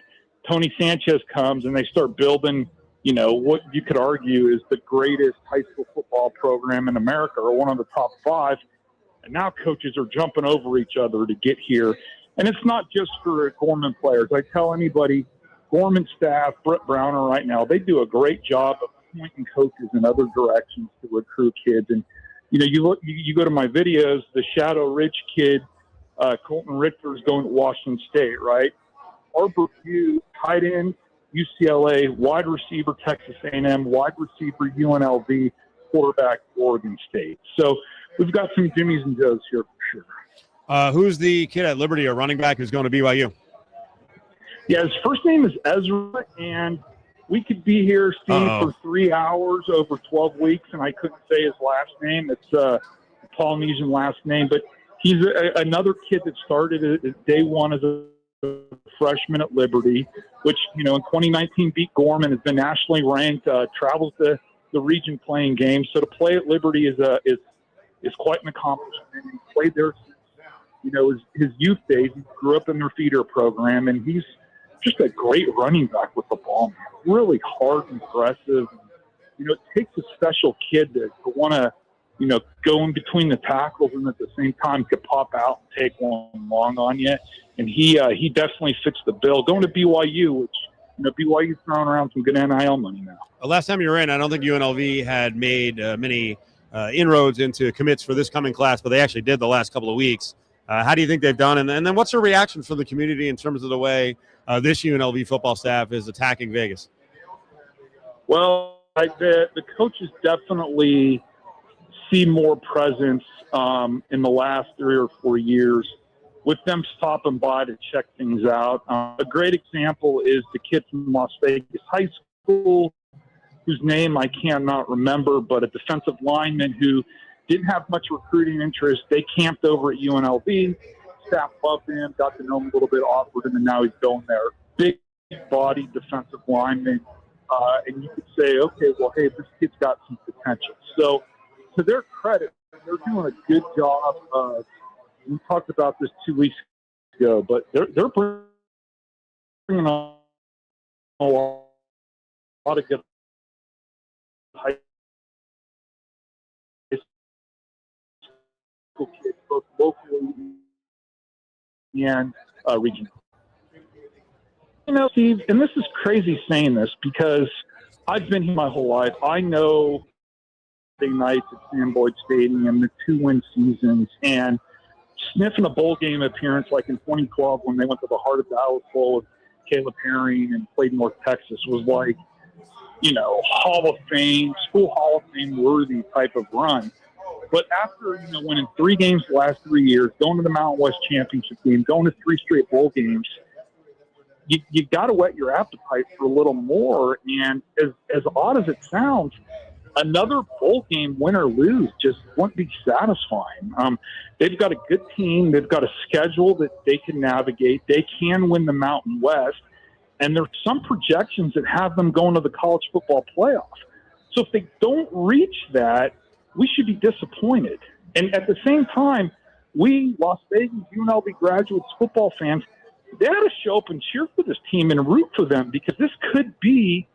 Tony Sanchez comes and they start building, what you could argue is the greatest high school football program in America, or one of the top 5. And now coaches are jumping over each other to get here. And it's not just for Gorman players. I tell anybody, Gorman staff, Brett Browner right now, they do a great job of pointing coaches in other directions to recruit kids. And, you go to my videos, the Shadow Ridge kid, Colton Richter is going to Washington State, right? Arbor View, tight end, UCLA, wide receiver, Texas A&M, wide receiver, UNLV, quarterback, Oregon State. So we've got some Jimmies and Joes here for sure. Who's the kid at Liberty, a running back who's going to BYU? Yeah, his first name is Ezra, and we could be here, Steve, for 3 hours over 12 weeks, and I couldn't say his last name. It's a Polynesian last name, but he's another kid that started at day one as a freshman at Liberty, which, in 2019 beat Gorman, has been nationally ranked, travels the region playing games. So to play at Liberty is quite an accomplishment. He played there since, his youth days. He grew up in their feeder program, and he's just a great running back with the ball, man. Really hard and aggressive. It takes a special kid to want to, go in between the tackles and at the same time could pop out and take one long on you. And he definitely fits the bill. Going to BYU, which, BYU's throwing around some good NIL money now. Last time you were in, I don't think UNLV had made many inroads into commits for this coming class, but they actually did the last couple of weeks. How do you think they've done? And then what's the reaction from the community in terms of the way this UNLV football staff is attacking Vegas? Well, the coaches definitely see more presence in the last 3 or 4 years with them stopping by to check things out. A great example is the kid from Las Vegas High School, whose name I cannot remember, but a defensive lineman who didn't have much recruiting interest. They camped over at UNLV. Staff loved him, got to know him a little bit, offered him, and now he's going there. Big-bodied defensive lineman. And you could say, okay, well, hey, this kid's got some potential. So to their credit, they're doing a good job of, we talked about this 2 weeks ago, but they're bringing on a lot of good high school kids, both locally and regionally. Steve, and this is crazy saying this because I've been here my whole life. I know big nights at Sam Boyd Stadium, the 2-win seasons, and sniffing a bowl game appearance like in 2012 when they went to the Heart of Dallas Bowl with Caleb Herring and played North Texas was like, Hall of Fame, school Hall of Fame worthy type of run. But after, winning 3 games the last 3 years, going to the Mountain West Championship game, going to 3 straight bowl games, you got to whet your appetite for a little more. And as odd as it sounds, another bowl game, win or lose, just wouldn't be satisfying. They've got a good team. They've got a schedule that they can navigate. They can win the Mountain West. And there's some projections that have them going to the college football playoff. So if they don't reach that, we should be disappointed. And at the same time, we, Las Vegas, UNLV graduates, football fans, they ought to show up and cheer for this team and root for them because this could be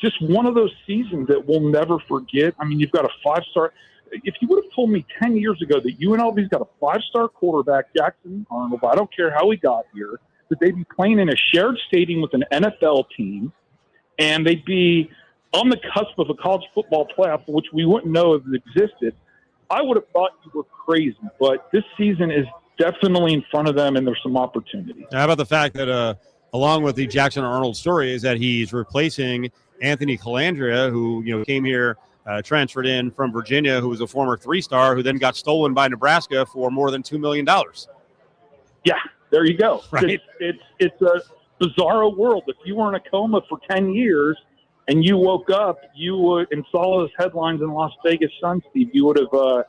just one of those seasons that we'll never forget. I mean, you've got a 5-star. If you would have told me 10 years ago that UNLV's got a 5-star quarterback, Jackson Arnold, I don't care how he got here, that they'd be playing in a shared stadium with an NFL team, and they'd be on the cusp of a college football playoff, which we wouldn't know if it existed, I would have thought you were crazy. But this season is definitely in front of them, and there's some opportunity. How about the fact that along with the Jackson Arnold story is that he's replacing Anthony Calandria, who came here, transferred in from Virginia, who was a former 3-star, who then got stolen by Nebraska for more than $2 million. Yeah, there you go. Right. It's a bizarro world. If you were in a coma for 10 years and you woke up, you would, and saw those headlines in Las Vegas Sun, Steve, you would have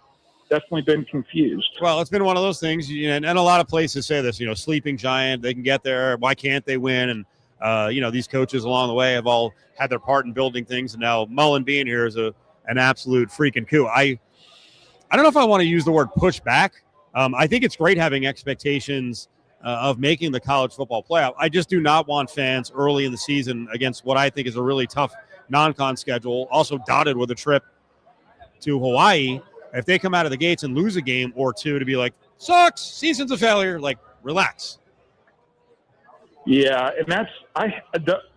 definitely been confused. Well, it's been one of those things, and a lot of places say this, sleeping giant, they can get there. Why can't they win? And, these coaches along the way have all had their part in building things. And now Mullen being here is an absolute freaking coup. I don't know if I want to use the word push back. I think it's great having expectations of making the college football playoff. I just do not want fans early in the season against what I think is a really tough non-con schedule, also dotted with a trip to Hawaii. If they come out of the gates and lose a game or two, to be like, sucks, season's a failure, like, relax. Yeah, and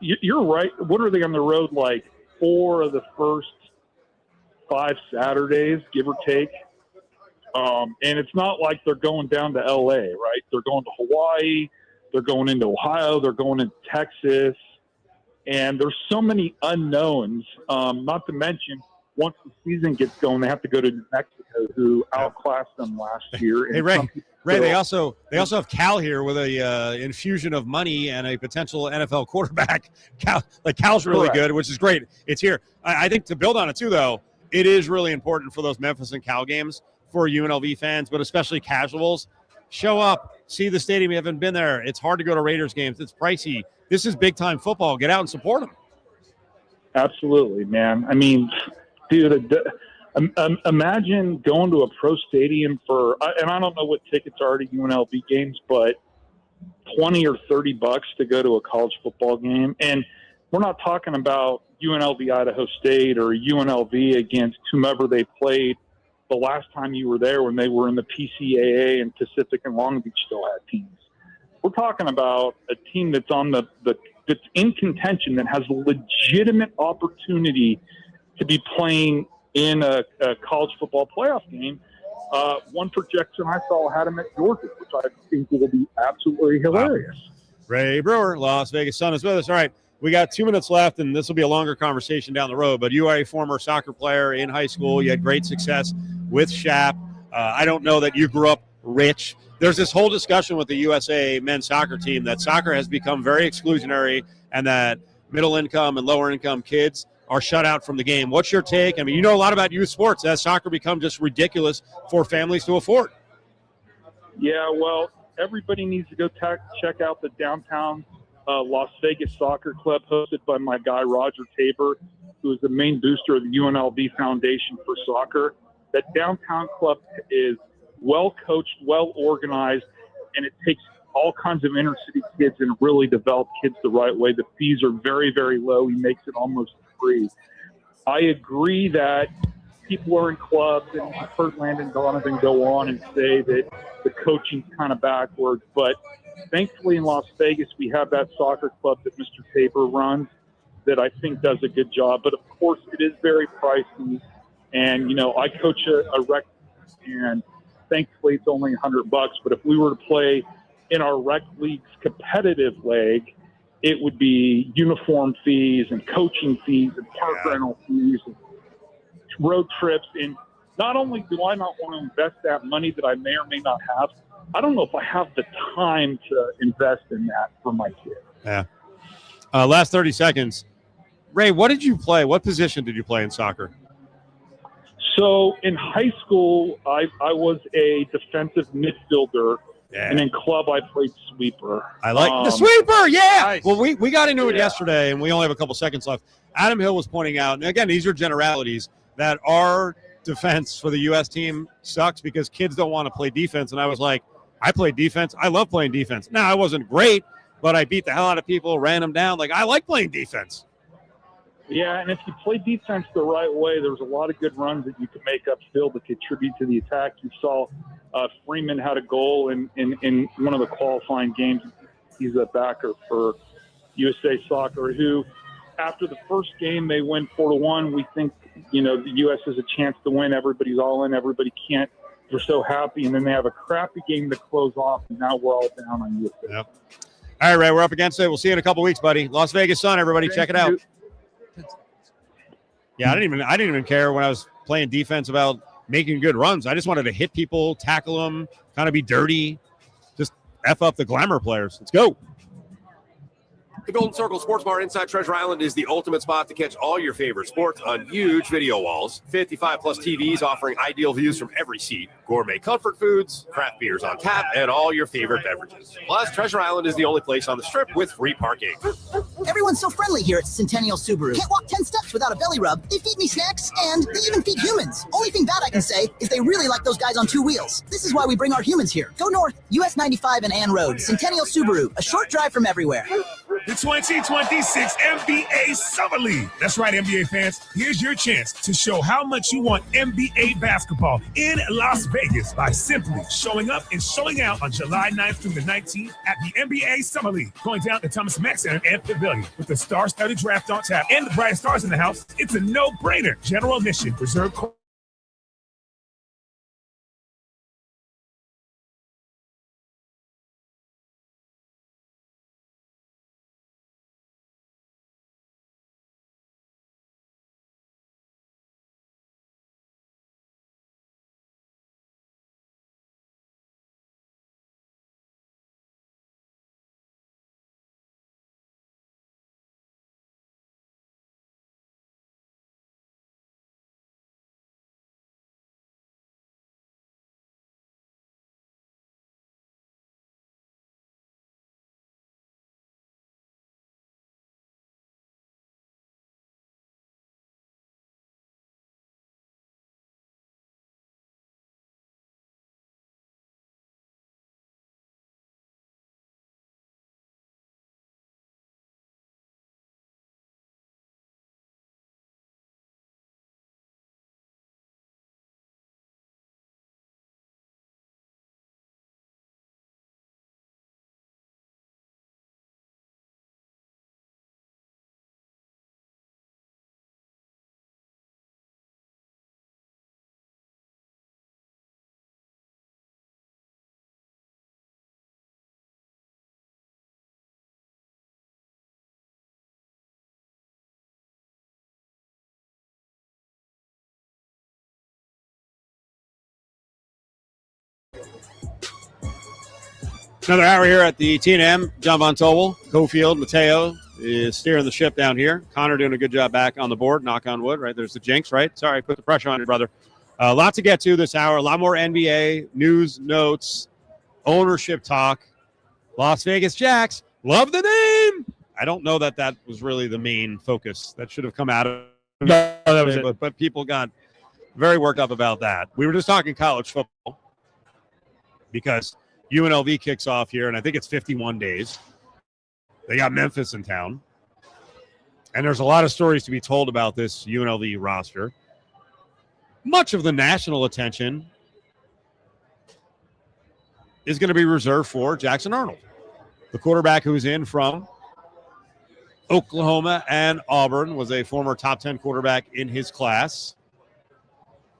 you're right. What are they on the road, like 4 of the first 5 Saturdays, give or take? And it's not like they're going down to L.A., right? They're going to Hawaii. They're going into Ohio. They're going into Texas. And there's so many unknowns, not to mention once the season gets going, they have to go to New Mexico, who outclassed them last year. And hey, Ray, Ray, they also have Cal here with a infusion of money and a potential NFL quarterback. Cal's really Correct. good, which is great. It's here. I think to build on it too, though, it is really important for those Memphis and Cal games for UNLV fans, but especially casuals. Show up, see the stadium. You haven't been there. It's hard to go to Raiders games. It's pricey. This is big time football. Get out and support them. Absolutely, man. I mean, dude, imagine going to a pro stadium for, and I don't know what tickets are to UNLV games, but $20 or $30 to go to a college football game. And we're not talking about UNLV Idaho State or UNLV against whomever they played the last time you were there when they were in the PCAA and Pacific and Long Beach still had teams. We're talking about a team that's on that's in contention, that has a legitimate opportunity to be playing in a college football playoff game. One projection I saw had them at Georgia, which I think will be absolutely hilarious. Wow. Ray Brewer, Las Vegas Sun, is with us. All right, we got 2 minutes left, and this will be a longer conversation down the road, but you are a former soccer player in high school. You had great success with Shap. I don't know that you grew up rich. There's this whole discussion with the USA men's soccer team that soccer has become very exclusionary and that middle income and lower income kids are shut out from the game. What's your take? I mean, you know a lot about youth sports. Has soccer become just ridiculous for families to afford? Yeah, well, everybody needs to go check out the downtown Las Vegas Soccer Club, hosted by my guy Roger Tabor, who is the main booster of the UNLV Foundation for Soccer. That downtown club is well coached, well organized, and it takes all kinds of inner city kids and really develop kids the right way. The fees are very, very low. He makes it almost free. I agree that people are in clubs, and you've heard Landon Donovan go on and say that the coaching's kind of backwards, but thankfully in Las Vegas we have that soccer club that Mr. Tabor runs that I think does a good job. But of course it is very pricey, and I coach a rec, and thankfully it's only $100. But if we were to play in our rec league's competitive leg, it would be uniform fees and coaching fees and park rental fees and road trips. And not only do I not want to invest that money that I may or may not have, I don't know if I have the time to invest in that for my kids. Yeah. Last 30 seconds. Ray, what did you play? What position did you play in soccer? So in high school, I was a defensive midfielder, and in club I played sweeper. I like the sweeper, yeah. Nice. Well, we got into it yesterday, and we only have a couple seconds left. Adam Hill was pointing out, and again, these are generalities, that our defense for the U.S. team sucks because kids don't want to play defense. And I was like, I played defense. I love playing defense. Now, I wasn't great, but I beat the hell out of people, ran them down. Like, I like playing defense. Yeah, and if you play defense the right way, there's a lot of good runs that you can make upfield to contribute to the attack. You saw Freeman had a goal in one of the qualifying games. He's a backer for USA Soccer, who, after the first game, they win 4-1. We think, the U.S. has a chance to win. Everybody's all in. Everybody can't. We're so happy. And then they have a crappy game to close off, and now we're all down on USA. Yep. All right, Ray, we're up against it. We'll see you in a couple weeks, buddy. Las Vegas Sun, everybody, check it out. Yeah, I didn't even care when I was playing defense about making good runs. I just wanted to hit people, tackle them, kind of be dirty, just F up the glamour players. Let's go. The Golden Circle Sports Bar inside Treasure Island is the ultimate spot to catch all your favorite sports on huge video walls. 55-plus TVs offering ideal views from every seat. Gourmet comfort foods, craft beers on tap, and all your favorite beverages. Plus, Treasure Island is the only place on the Strip with free parking. Everyone's so friendly here at Centennial Subaru. Can't walk 10 steps without a belly rub. They feed me snacks, and they even feed humans. Only thing bad I can say is they really like those guys on two wheels. This is why we bring our humans here. Go north, US 95 and Ann Road. Centennial Subaru, a short drive from everywhere. The 2026 NBA Summer League. That's right, NBA fans. Here's your chance to show how much you want NBA basketball in Las Vegas by simply showing up and showing out on July 9th through the 19th at the NBA Summer League. Going down to Thomas Mack Center and Pavilion with the star-studded draft on tap and the brightest stars in the house. It's a no-brainer. General admission, reserved Another hour here at the T&M. John Von Tobel, Cofield, Mateo is steering the ship down here. Connor doing a good job back on the board. Knock on wood, right? There's the jinx, right? Sorry, put the pressure on you, brother. A lot to get to this hour. A lot more NBA news, notes, ownership talk. Las Vegas Jacks. Love the name. I don't know that was really the main focus. That should have come out of that was it. But people got very worked up about that. We were just talking college football because UNLV kicks off here, and I think it's 51 days. They got Memphis in town. And there's a lot of stories to be told about this UNLV roster. Much of the national attention is going to be reserved for Jackson Arnold, the quarterback who's in from Oklahoma and Auburn, was a former top 10 quarterback in his class.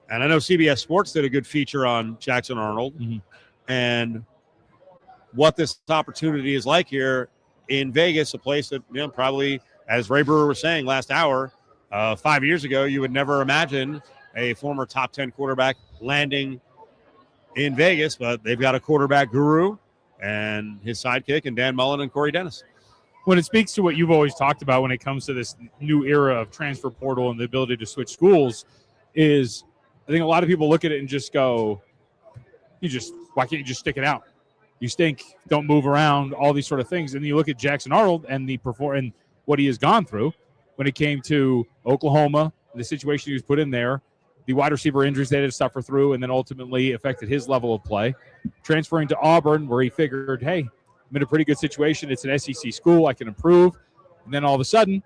And I know CBS Sports did a good feature on Jackson Arnold and what this opportunity is like here in Vegas, a place that, probably, as Ray Brewer was saying last hour, 5 years ago, you would never imagine a former top 10 quarterback landing in Vegas, but they've got a quarterback guru and his sidekick and Dan Mullen and Corey Dennis. When it speaks to what you've always talked about when it comes to this new era of transfer portal and the ability to switch schools is I think a lot of people look at it and just go, why can't you just stick it out? You stink, don't move around, all these sort of things. And you look at Jackson Arnold and and what he has gone through when it came to Oklahoma, the situation he was put in there, the wide receiver injuries they had to suffer through, and then ultimately affected his level of play. Transferring to Auburn, where he figured, hey, I'm in a pretty good situation. It's an SEC school. I can improve. And then all of a sudden,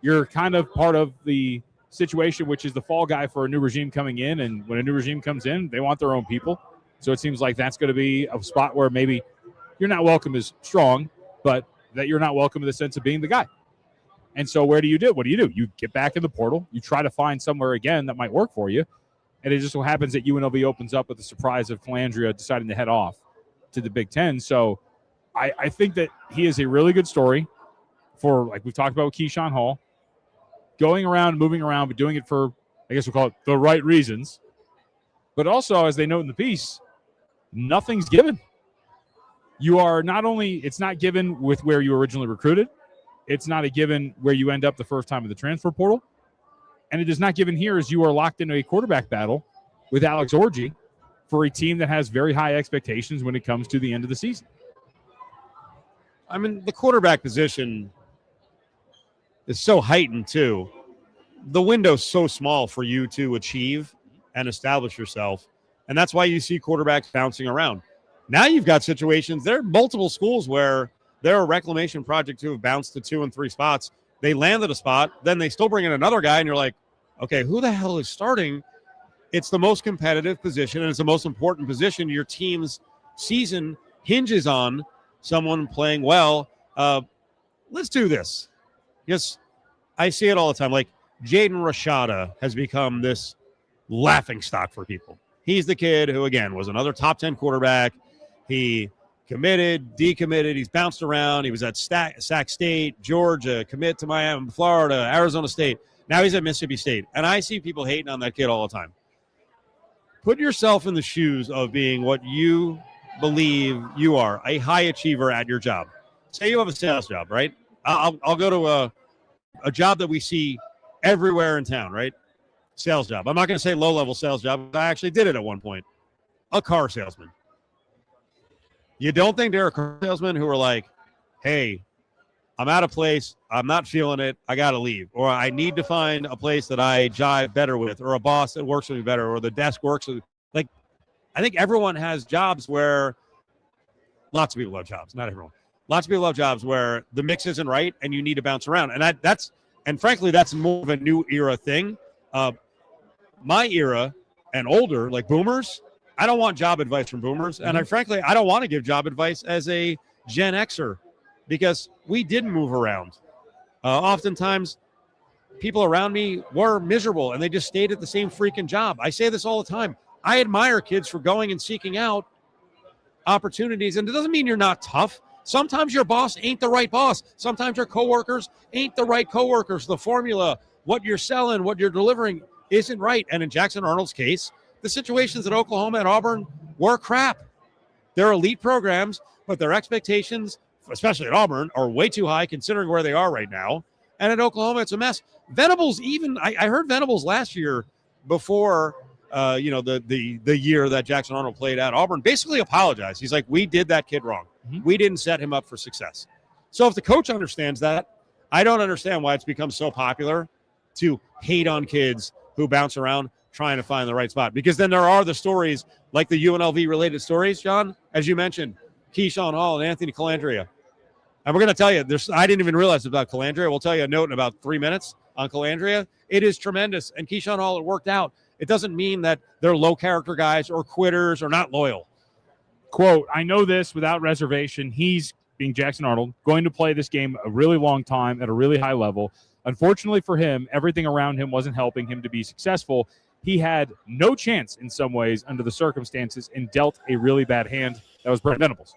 you're kind of part of the situation, which is the fall guy for a new regime coming in. And when a new regime comes in, they want their own people. So it seems like that's going to be a spot where maybe you're not welcome as strong, but that you're not welcome in the sense of being the guy. And so what do you do? You get back in the portal. You try to find somewhere again that might work for you. And it just so happens that UNLV opens up with the surprise of Calandria deciding to head off to the Big Ten. So I think that he is a really good story for, like we've talked about with Keyshawn Hall, going around, moving around, but doing it for, I guess we'll call it the right reasons. But also, as they note in the piece, nothing's given. You are not only, it's not given with where you originally recruited. It's not a given where you end up the first time in the transfer portal. And it is not given here as you are locked into a quarterback battle with Alex Orji for a team that has very high expectations when it comes to the end of the season. I mean, the quarterback position is so heightened, too. The window's so small for you to achieve and establish yourself. And that's why you see quarterbacks bouncing around. Now you've got situations, there are multiple schools where there are reclamation projects who have bounced to 2 and 3 spots. They landed a spot, then they still bring in another guy, and you're like, okay, who the hell is starting? It's the most competitive position, and it's the most important position. Your team's season hinges on someone playing well. Let's do this. Because I see it all the time. Like, Jaden Rashada has become this laughing stock for people. He's the kid who, again, was another top 10 quarterback. He committed, decommitted. He's bounced around. He was at Sac State, Georgia, commit to Miami, Florida, Arizona State. Now he's at Mississippi State. And I see people hating on that kid all the time. Put yourself in the shoes of being what you believe you are, a high achiever at your job. Say you have a sales job, right? I'll go to a job that we see everywhere in town, right? Sales job. I'm not going to say low-level sales job. I actually did it at one point. A car salesman. You don't think there are car salesmen who are like, hey, I'm at a place, I'm not feeling it, I got to leave. Or I need to find a place that I jive better with, or a boss that works with me better, or the desk works with me. Like, I think everyone has jobs where, lots of people love jobs, not everyone. Lots of people love jobs where the mix isn't right and you need to bounce around. And frankly, that's more of a new era thing. My era and older, like boomers, I don't want job advice from boomers. And I don't want to give job advice as a Gen Xer because we didn't move around. Oftentimes, people around me were miserable and they just stayed at the same freaking job. I say this all the time. I admire kids for going and seeking out opportunities. And it doesn't mean you're not tough. Sometimes your boss ain't the right boss. Sometimes your coworkers ain't the right coworkers. The formula, what you're selling, what you're delivering isn't right. And in Jackson Arnold's case, the situations at Oklahoma and Auburn were crap. They're elite programs, but their expectations, especially at Auburn, are way too high considering where they are right now. And at Oklahoma, it's a mess. Venables even, I heard Venables last year before, the year that Jackson Arnold played at Auburn, basically apologized. He's like, we did that kid wrong. We didn't set him up for success. So if the coach understands that, I don't understand why it's become so popular to hate on kids who bounce around trying to find the right spot. Because then there are the stories like the UNLV-related stories, John, as you mentioned, Keyshawn Hall and Anthony Calandria. And we're going to tell you, I didn't even realize about Calandria. We'll tell you a note in about 3 minutes on Calandria. It is tremendous. And Keyshawn Hall, it worked out. It doesn't mean that they're low-character guys or quitters or not loyal. Quote, I know this without reservation. He's, being Jackson Arnold, going to play this game a really long time at a really high level. Unfortunately for him, everything around him wasn't helping him to be successful. He had no chance in some ways under the circumstances and dealt a really bad hand. That was Brent Venables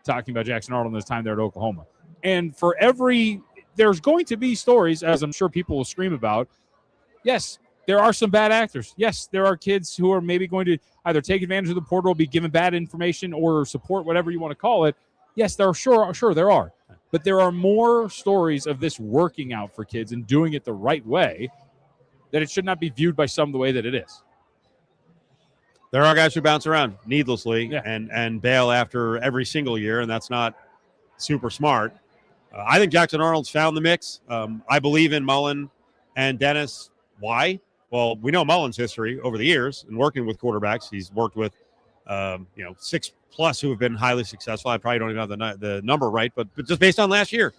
talking about Jackson Arnold in his time there at Oklahoma. And there's going to be stories, as I'm sure people will scream about. Yes, there are some bad actors. Yes, there are kids who are maybe going to either take advantage of the portal, be given bad information, or support, whatever you want to call it. Yes, there are sure there are. But there are more stories of this working out for kids and doing it the right way, that it should not be viewed by some the way that it is. There are guys who bounce around needlessly and bail after every single year, and that's not super smart. I think Jackson Arnold's found the mix. I believe in Mullen and Dennis. Why? Well, we know Mullen's history over the years and working with quarterbacks. He's worked with 6+ who have been highly successful. I probably don't even have the number right, but just based on last year,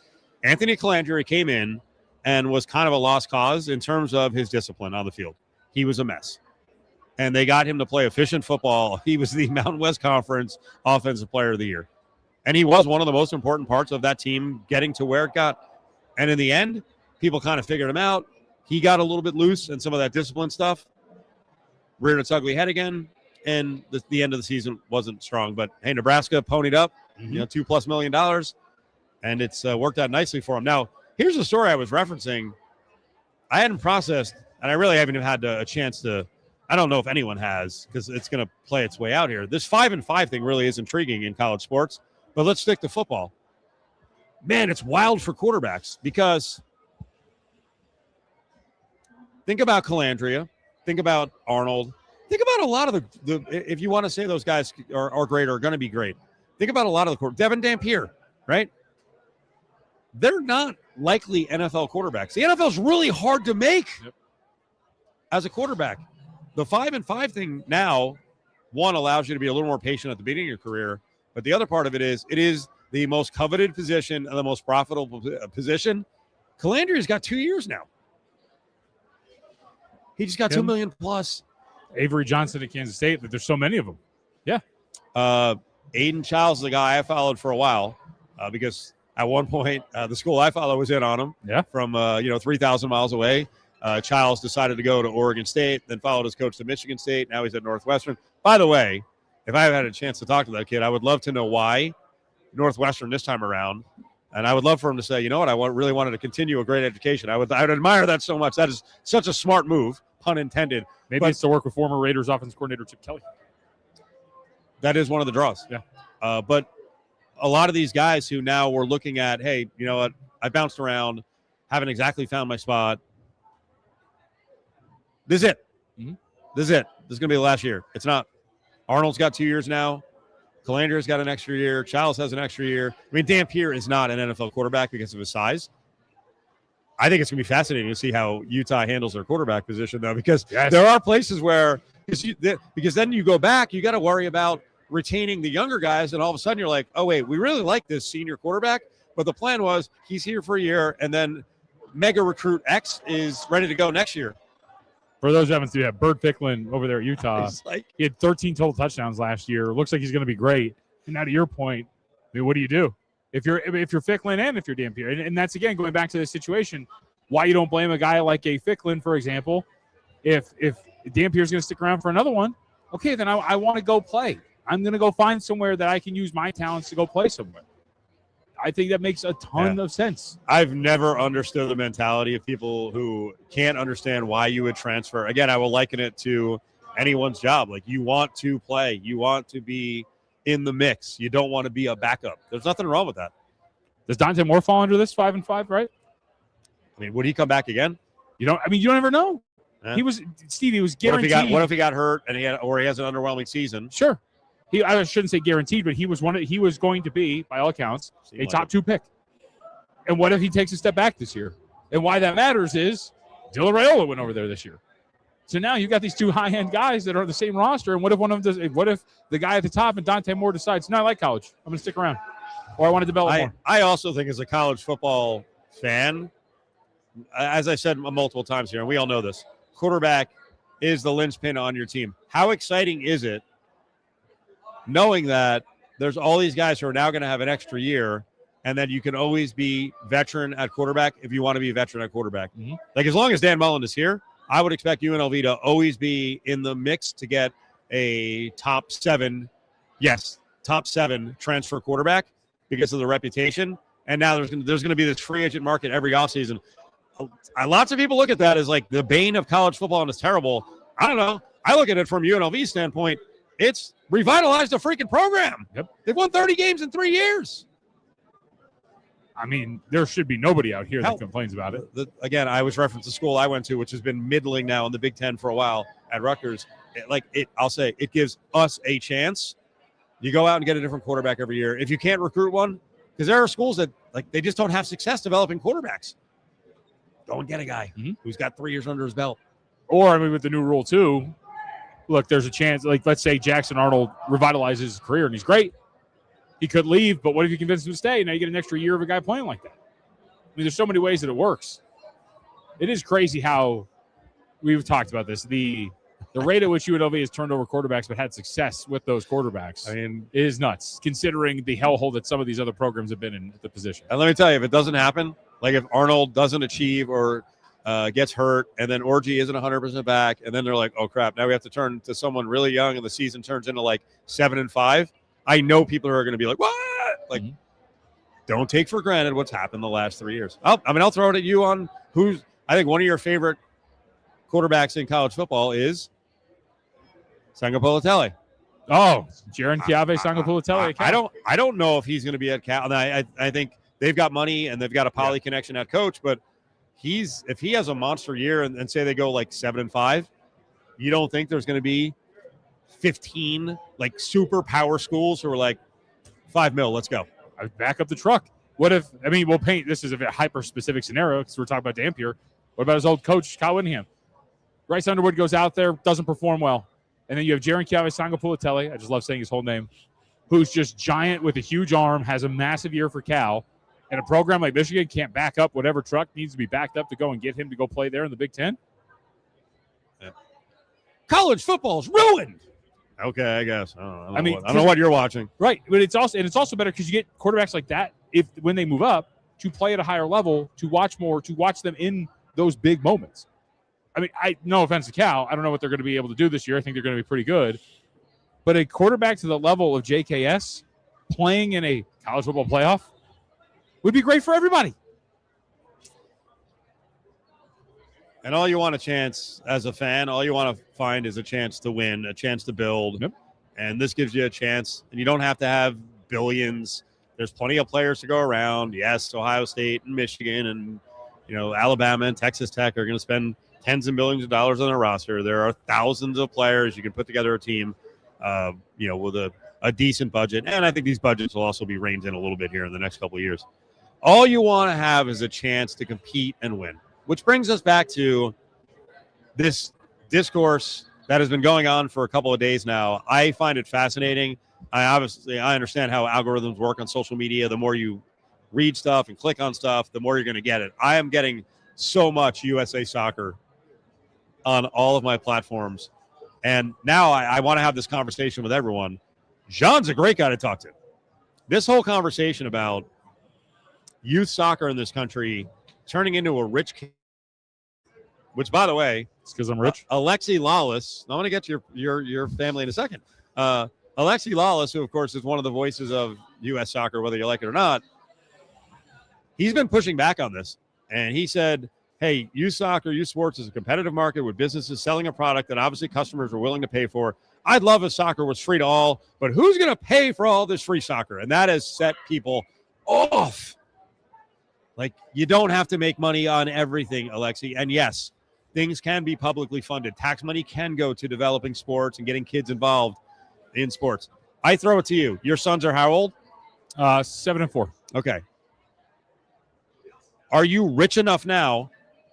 Anthony Calandria came in and was kind of a lost cause in terms of his discipline on the field. He was a mess. And they got him to play efficient football. He was the Mountain West Conference Offensive Player of the Year. And he was one of the most important parts of that team getting to where it got. And in the end, people kind of figured him out. He got a little bit loose in some of that discipline stuff, reared its ugly head again, and the end of the season wasn't strong. But, hey, Nebraska ponied up, $2+ million, and it's worked out nicely for him. Now, here's the story I was referencing. I hadn't processed, and I really haven't even had a chance to – I don't know if anyone has, because it's going to play its way out here. This 5-5 thing really is intriguing in college sports, but let's stick to football. Man, it's wild for quarterbacks because think about Calandria, think about Arnold, think about a lot of the if you want to say those guys are great or are going to be great, think about a lot of the Devin Dampier, right? They're not likely NFL quarterbacks. The NFL is really hard to make as a quarterback. The 5-5 thing now, one, allows you to be a little more patient at the beginning of your career, but the other part of it is the most coveted position and the most profitable position. Calandria's got 2 years now. He just got $2 million plus. Avery Johnson at Kansas State, but there's so many of them. Yeah. Aiden Childs is the guy I followed for a while because at one point the school I follow was in on him. Yeah. From 3,000 miles away. Childs decided to go to Oregon State, then followed his coach to Michigan State. Now he's at Northwestern. By the way, if I had a chance to talk to that kid, I would love to know why Northwestern this time around. And I would love for him to say, you know what, really wanted to continue a great education. I would admire that so much. That is such a smart move, pun intended. Maybe it's to work with former Raiders offensive coordinator Chip Kelly. That is one of the draws. Yeah. But a lot of these guys who now we're looking at, hey, you know what, I bounced around, haven't exactly found my spot. This is it. Mm-hmm. This is it. This is going to be the last year. It's not. Arnold's got 2 years now. Calandria's got an extra year. Childs has an extra year. I mean, Dampier is not an NFL quarterback because of his size. I think it's going to be fascinating to see how Utah handles their quarterback position, though, because there are places where because then you go back, you got to worry about retaining the younger guys, and all of a sudden you're like, oh, wait, we really like this senior quarterback, but the plan was he's here for a year, and then mega recruit X is ready to go next year. For those who haven't seen that, Bert Ficklin over there at Utah, he had 13 total touchdowns last year. Looks like he's going to be great. And now to your point, I mean, what do you do? If you're Ficklin and if you're Dampier, and that's, again, going back to the situation, why you don't blame a guy like a Ficklin, for example, if Dampier's going to stick around for another one, okay, then I want to go play. I'm going to go find somewhere that I can use my talents to go play somewhere. I think that makes a ton of sense. I've never understood the mentality of people who can't understand why you would transfer. Again, I will liken it to anyone's job. Like, you want to play. You want to be in the mix. You don't want to be a backup. There's nothing wrong with that. Does Dante Moore fall under this 5-5, right? I mean, would he come back again? You don't ever know. Yeah. He was guaranteed. What if he got hurt and he has an underwhelming season? Sure. I shouldn't say guaranteed, but he was going to be, by all accounts, a top 2 pick. And what if he takes a step back this year? And why that matters is Dylan Raiola went over there this year. So now you've got these 2 high-end guys that are on the same roster. And what if the guy at the top and Dante Moore decides, no, I like college. I'm going to stick around. Or I want to develop more. I also think as a college football fan, as I said multiple times here, and we all know this, quarterback is the linchpin on your team. How exciting is it knowing that there's all these guys who are now going to have an extra year and that you can always be veteran at quarterback if you want to be a veteran at quarterback? Mm-hmm. Like, as long as Dan Mullen is here, I would expect UNLV to always be in the mix to get a top 7 transfer quarterback because of the reputation. And now there's going to be this free agent market every offseason. Lots of people look at that as like the bane of college football and it's terrible. I don't know. I look at it from UNLV's standpoint. It's revitalized a freaking program. Yep. They've won 30 games in 3 years. I mean, there should be nobody out here that complains about it. Again, I was referenced the school I went to, which has been middling now in the Big Ten for a while at Rutgers. I'll say it gives us a chance. You go out and get a different quarterback every year. If you can't recruit one, because there are schools that they just don't have success developing quarterbacks. Go and get a guy who's got 3 years under his belt. Or, with the new rule, too, look, there's a chance, let's say Jackson Arnold revitalizes his career and he's great. He could leave, but what if you convince him to stay? Now you get an extra year of a guy playing like that. There's so many ways that it works. It is crazy how we've talked about this. The rate at which UNLV has turned over quarterbacks but had success with those quarterbacks is nuts, considering the hellhole that some of these other programs have been in the position. And let me tell you, if it doesn't happen, like if Arnold doesn't achieve or gets hurt and then Orji isn't 100% back, and then they're like, oh, crap, now we have to turn to someone really young and the season turns into 7-5, I know people are going to be like, what? Don't take for granted what's happened the last 3 years. I'll throw it at you on I think one of your favorite quarterbacks in college football is Sangapolatelli. Oh, Jaron Chiave Sangapolatelli. I don't know if he's going to be at Cal. I think they've got money and they've got a poly connection at coach, but if he has a monster year and say they go 7-5, you don't think there's going to be 15 super power schools who are $5 million, let's go. I would back up the truck. What if, we'll paint, this is a hyper specific scenario because we're talking about Dampier. What about his old coach, Kyle Whittingham? Bryce Underwood goes out there, doesn't perform well. And then you have Jaron Chiave Sangapolatelli, I just love saying his whole name, who's just giant with a huge arm, has a massive year for Cal. And a program like Michigan can't back up whatever truck needs to be backed up to go and get him to go play there in the Big Ten. Yeah. College football's ruined. Okay, I guess. I don't know what you're watching. Right, but it's also better because you get quarterbacks like that when they move up to play at a higher level, to watch them in those big moments. No offense to Cal, I don't know what they're going to be able to do this year. I think they're going to be pretty good. But a quarterback to the level of JKS playing in a college football playoff would be great for everybody. And all you want a chance as a fan, all you want to find is a chance to win, a chance to build. Yep. And this gives you a chance. And you don't have to have billions. There's plenty of players to go around. Yes, Ohio State and Michigan and Alabama and Texas Tech are going to spend tens of millions of dollars on their roster. There are thousands of players. You can put together a team, with a decent budget. And I think these budgets will also be reined in a little bit here in the next couple of years. All you want to have is a chance to compete and win. Which brings us back to this discourse that has been going on for a couple of days now. I find it fascinating. I understand how algorithms work on social media. The more you read stuff and click on stuff, the more you're going to get it. I am getting so much USA Soccer on all of my platforms. And now I want to have this conversation with everyone. Jean's a great guy to talk to. This whole conversation about youth soccer in this country turning into a rich kid, which, by the way, it's because I'm rich. Alexi Lawless. I want to get to your family in a second. Alexi Lawless, who of course is one of the voices of U.S. soccer, whether you like it or not, he's been pushing back on this, and he said, "Hey, youth soccer, youth sports is a competitive market with businesses selling a product that obviously customers are willing to pay for. I'd love if soccer was free to all, but who's going to pay for all this free soccer? And that has set people off. Like, you don't have to make money on everything, Alexi. And yes, things can be publicly funded. Tax money can go to developing sports and getting kids involved in sports. I throw it to you. Your sons are how old? 7 and 4. Okay. Are you rich enough now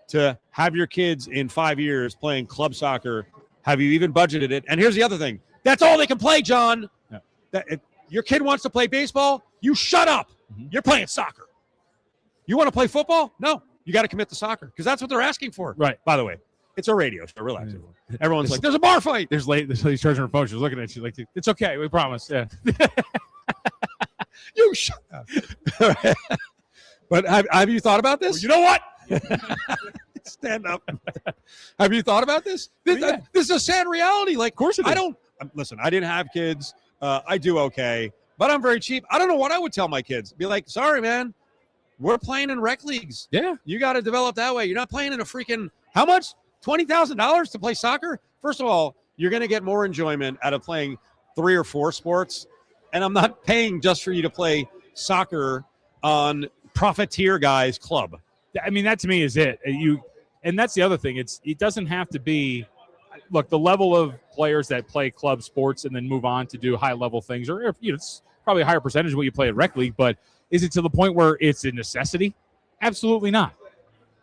to have your kids in 5 years playing club soccer? Have you even budgeted it? And here's the other thing. That's all they can play, John. Yeah. If your kid wants to play baseball, you shut up. Mm-hmm. You're playing soccer. You want to play football? No. You got to commit to soccer because that's what they're asking for. Right. By the way, it's a radio show. Relax. Everyone's like, there's a bar fight. There's lady's charging her phone. She's looking at you like, it's okay. We promise. Yeah. You shut up. But have you thought about this? Well, you know what? Stand up. Have you thought about this? This is a sad reality. Like, of course it is. I don't listen. I didn't have kids. I do okay, but I'm very cheap. I don't know what I would tell my kids. Be like, sorry, man, we're playing in rec leagues. Yeah, you got to develop that way. You're not playing in a freaking how much? $20,000 to play soccer. First of all, you're going to get more enjoyment out of playing 3 or 4 sports, and I'm not paying just for you to play soccer on Profiteer Guys Club. I mean, that to me is it. And that's the other thing. It doesn't have to be. Look, the level of players that play club sports and then move on to do high level things, or it's probably a higher percentage of what you play at rec league. But is it to the point where it's a necessity? Absolutely not.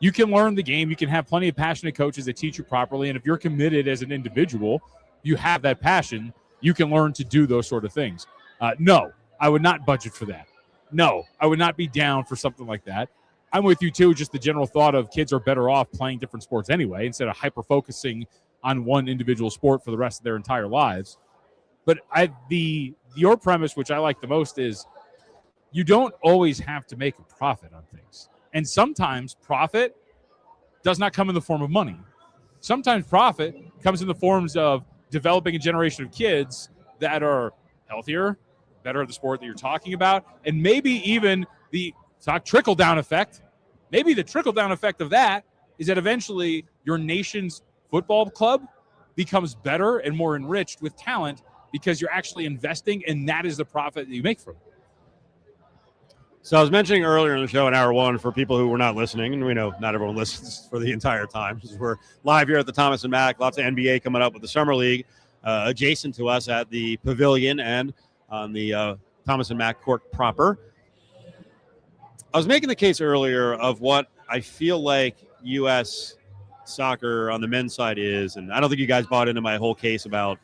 You can learn the game. You can have plenty of passionate coaches that teach you properly, and if you're committed as an individual, you have that passion. You can learn to do those sort of things. No, I would not budget for that. No, I would not be down for something like that. I'm with you, too, just the general thought of kids are better off playing different sports anyway instead of hyper-focusing on one individual sport for the rest of their entire lives. But your premise, which I like the most, is you don't always have to make a profit on things. And sometimes profit does not come in the form of money. Sometimes profit comes in the forms of developing a generation of kids that are healthier, better at the sport that you're talking about, and maybe even the trickle-down effect. Maybe the trickle-down effect of that is that eventually your nation's football club becomes better and more enriched with talent because you're actually investing, and that is the profit that you make from it. So I was mentioning earlier in the show in hour one for people who were not listening, and we know not everyone listens for the entire time. We're live here at the Thomas and Mack, lots of NBA coming up with the Summer League adjacent to us at the Pavilion and on the Thomas and Mack court proper. I was making the case earlier of what I feel like U.S. soccer on the men's side is, and I don't think you guys bought into my whole case about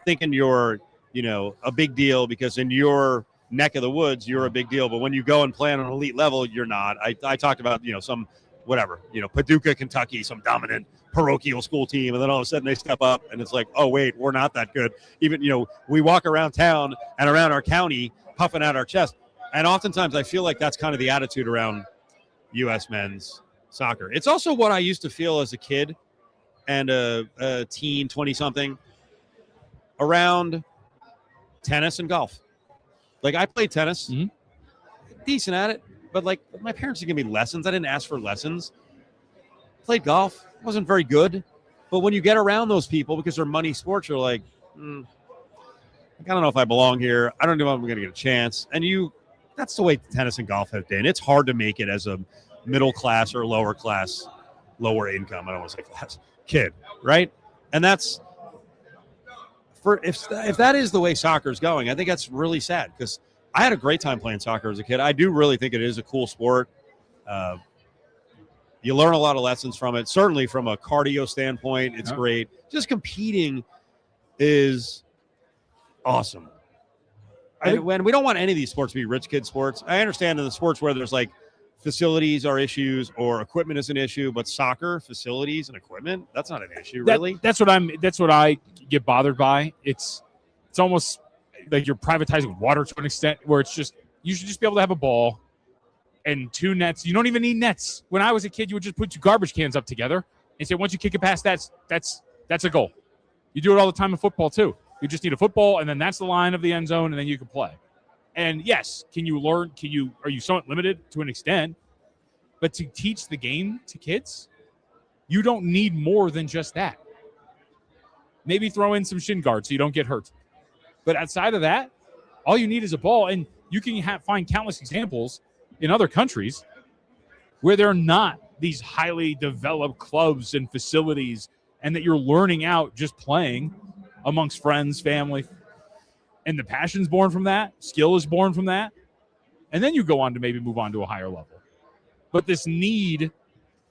thinking you're, a big deal because in your neck of the woods, you're a big deal. But when you go and play on an elite level, you're not. I talked about, some whatever, Paducah, Kentucky, some dominant parochial school team. And then all of a sudden they step up and it's like, oh, wait, we're not that good. Even, we walk around town and around our county puffing out our chest. And oftentimes I feel like that's kind of the attitude around U.S. men's soccer. It's also what I used to feel as a kid and a teen, 20-something, around tennis and golf. Like, I played tennis, decent at it, but, my parents didn't give me lessons. I didn't ask for lessons. Played golf. Wasn't very good. But when you get around those people, because they're money sports, you're like, I don't know if I belong here. I don't know if I'm going to get a chance. And that's the way tennis and golf have been. It's hard to make it as a middle class or lower class, lower income, I don't want to say class, kid, right? And that's, if that is the way soccer's going, I think that's really sad because I had a great time playing soccer as a kid. I do really think it is a cool sport. You learn a lot of lessons from it. Certainly from a cardio standpoint, it's great. Just competing is awesome. When we don't want any of these sports to be rich kid sports. I understand in the sports where there's facilities are issues or equipment is an issue, but soccer facilities and equipment, that's not an issue, really. That's what I get bothered by. It's almost like you're privatizing water to an extent where it's just, you should just be able to have a ball and 2 nets. You don't even need nets. When I was a kid, you would just put 2 garbage cans up together and say, once you kick it past that's a goal. You do it all the time in football too. You just need a football, and then that's the line of the end zone, and then you can play. And yes, are you somewhat limited to an extent? But to teach the game to kids, you don't need more than just that. Maybe throw in some shin guards so you don't get hurt. But outside of that, all you need is a ball. And you can find countless examples in other countries where they're not these highly developed clubs and facilities, and that you're learning out just playing amongst friends, family. And the passion's born from that. Skill is born from that. And then you go on to maybe move on to a higher level. But this need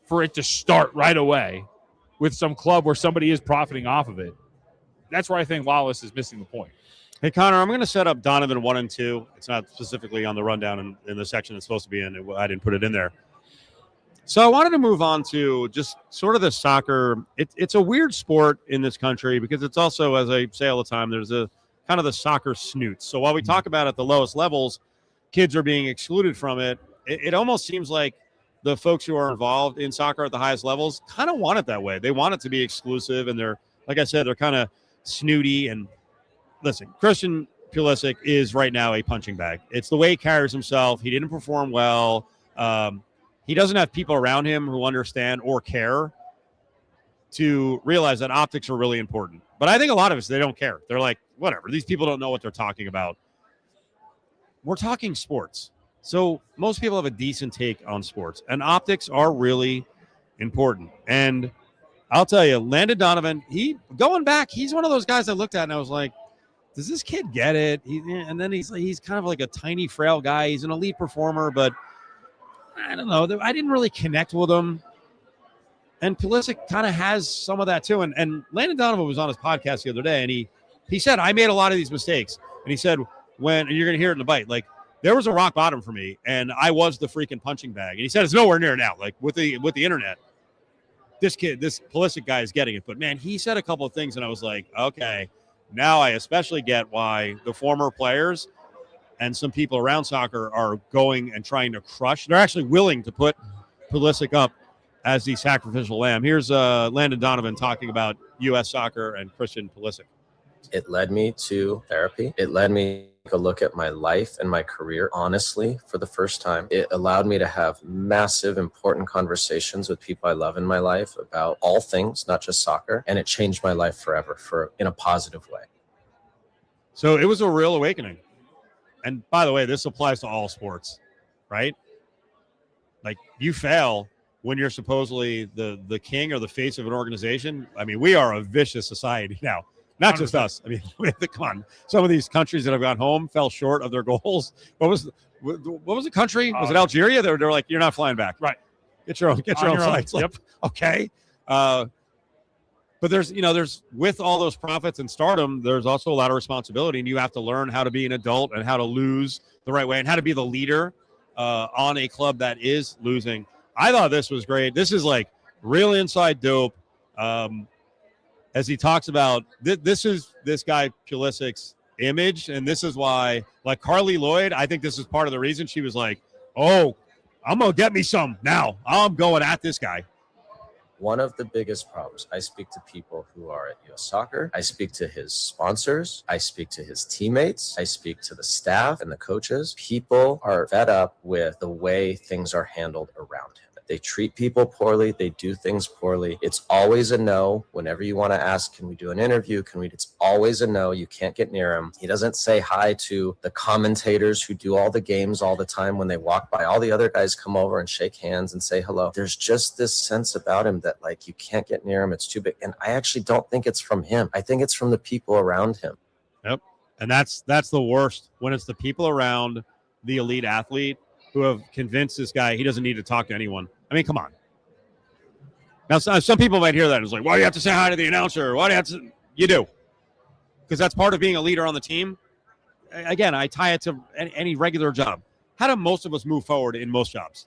for it to start right away with some club where somebody is profiting off of it, that's where I think Lawless is missing the point. Hey, Connor, I'm going to set up Donovan 1 and 2. It's not specifically on the rundown in the section it's supposed to be in. I didn't put it in there. So I wanted to move on to just sort of the soccer. It's a weird sport in this country because it's also, as I say all the time, there's a kind of the soccer snoots. So while we talk about at the lowest levels, kids are being excluded from it, it almost seems like the folks who are involved in soccer at the highest levels kind of want it that way. They want it to be exclusive, and they're, like I said, they're kind of snooty. And listen, Christian Pulisic is right now a punching bag. It's the way he carries himself. He didn't perform well. He doesn't have people around him who understand or care to realize that optics are really important. But I think a lot of us, they don't care. They're like, whatever. These people don't know what they're talking about. We're talking sports. So most people have a decent take on sports, and optics are really important. And I'll tell you, Landon Donovan, going back, he's one of those guys I looked at and I was like, does this kid get it? And then he's kind of like a tiny, frail guy. He's an elite performer, but I don't know. I didn't really connect with him. And Pulisic kind of has some of that too. And Landon Donovan was on his podcast the other day, and he said, I made a lot of these mistakes. And he said, and you're going to hear it in the bite, like, there was a rock bottom for me, and I was the freaking punching bag. And he said it's nowhere near now. Like, with the internet, this Pulisic guy is getting it. But, man, he said a couple of things, and I was like, okay, now I especially get why the former players and some people around soccer are going and trying to crush. They're actually willing to put Pulisic up as the sacrificial lamb. Here's Landon Donovan talking about U.S. soccer and Christian Pulisic. It led me to therapy. It led me to take a look at my life and my career honestly for the first time. It allowed me to have massive, important conversations with people I love in my life about all things, not just soccer. And it changed my life forever in a positive way. So it was a real awakening. And by the way, this applies to all sports, right? Like, you fail when you're supposedly the king or the face of an organization. I mean, we are a vicious society now. Not 100%. Just us. I mean, come on. Some of these countries that have gone home fell short of their goals. What was the country? Was it Algeria? They were like, you're not flying back. Right. Get your own flights. Like, yep. Okay. But there's with all those profits and stardom, there's also a lot of responsibility, and you have to learn how to be an adult and how to lose the right way and how to be the leader on a club that is losing. I thought this was great. This is like real inside dope. As he talks about, this is this guy Pulisic's image, and this is why, like Carly Lloyd, I think this is part of the reason she was like, oh, I'm going to get me some now. I'm going at this guy. One of the biggest problems, I speak to people who are at U.S. Soccer. I speak to his sponsors. I speak to his teammates. I speak to the staff and the coaches. People are fed up with the way things are handled around him. They treat people poorly. They do things poorly. It's always a no. Whenever you want to ask, can we do an interview? It's always a no. You can't get near him. He doesn't say hi to the commentators who do all the games all the time. When they walk by, all the other guys come over and shake hands and say hello. There's just this sense about him that, like, you can't get near him. It's too big. And I actually don't think it's from him. I think it's from the people around him. Yep. And that's the worst, when it's the people around the elite athlete who have convinced this guy he doesn't need to talk to anyone. I mean, come on. Now, some people might hear that. It's like, why do you have to say hi to the announcer? Why do you have to? You do. Because that's part of being a leader on the team. Again, I tie it to any regular job. How do most of us move forward in most jobs?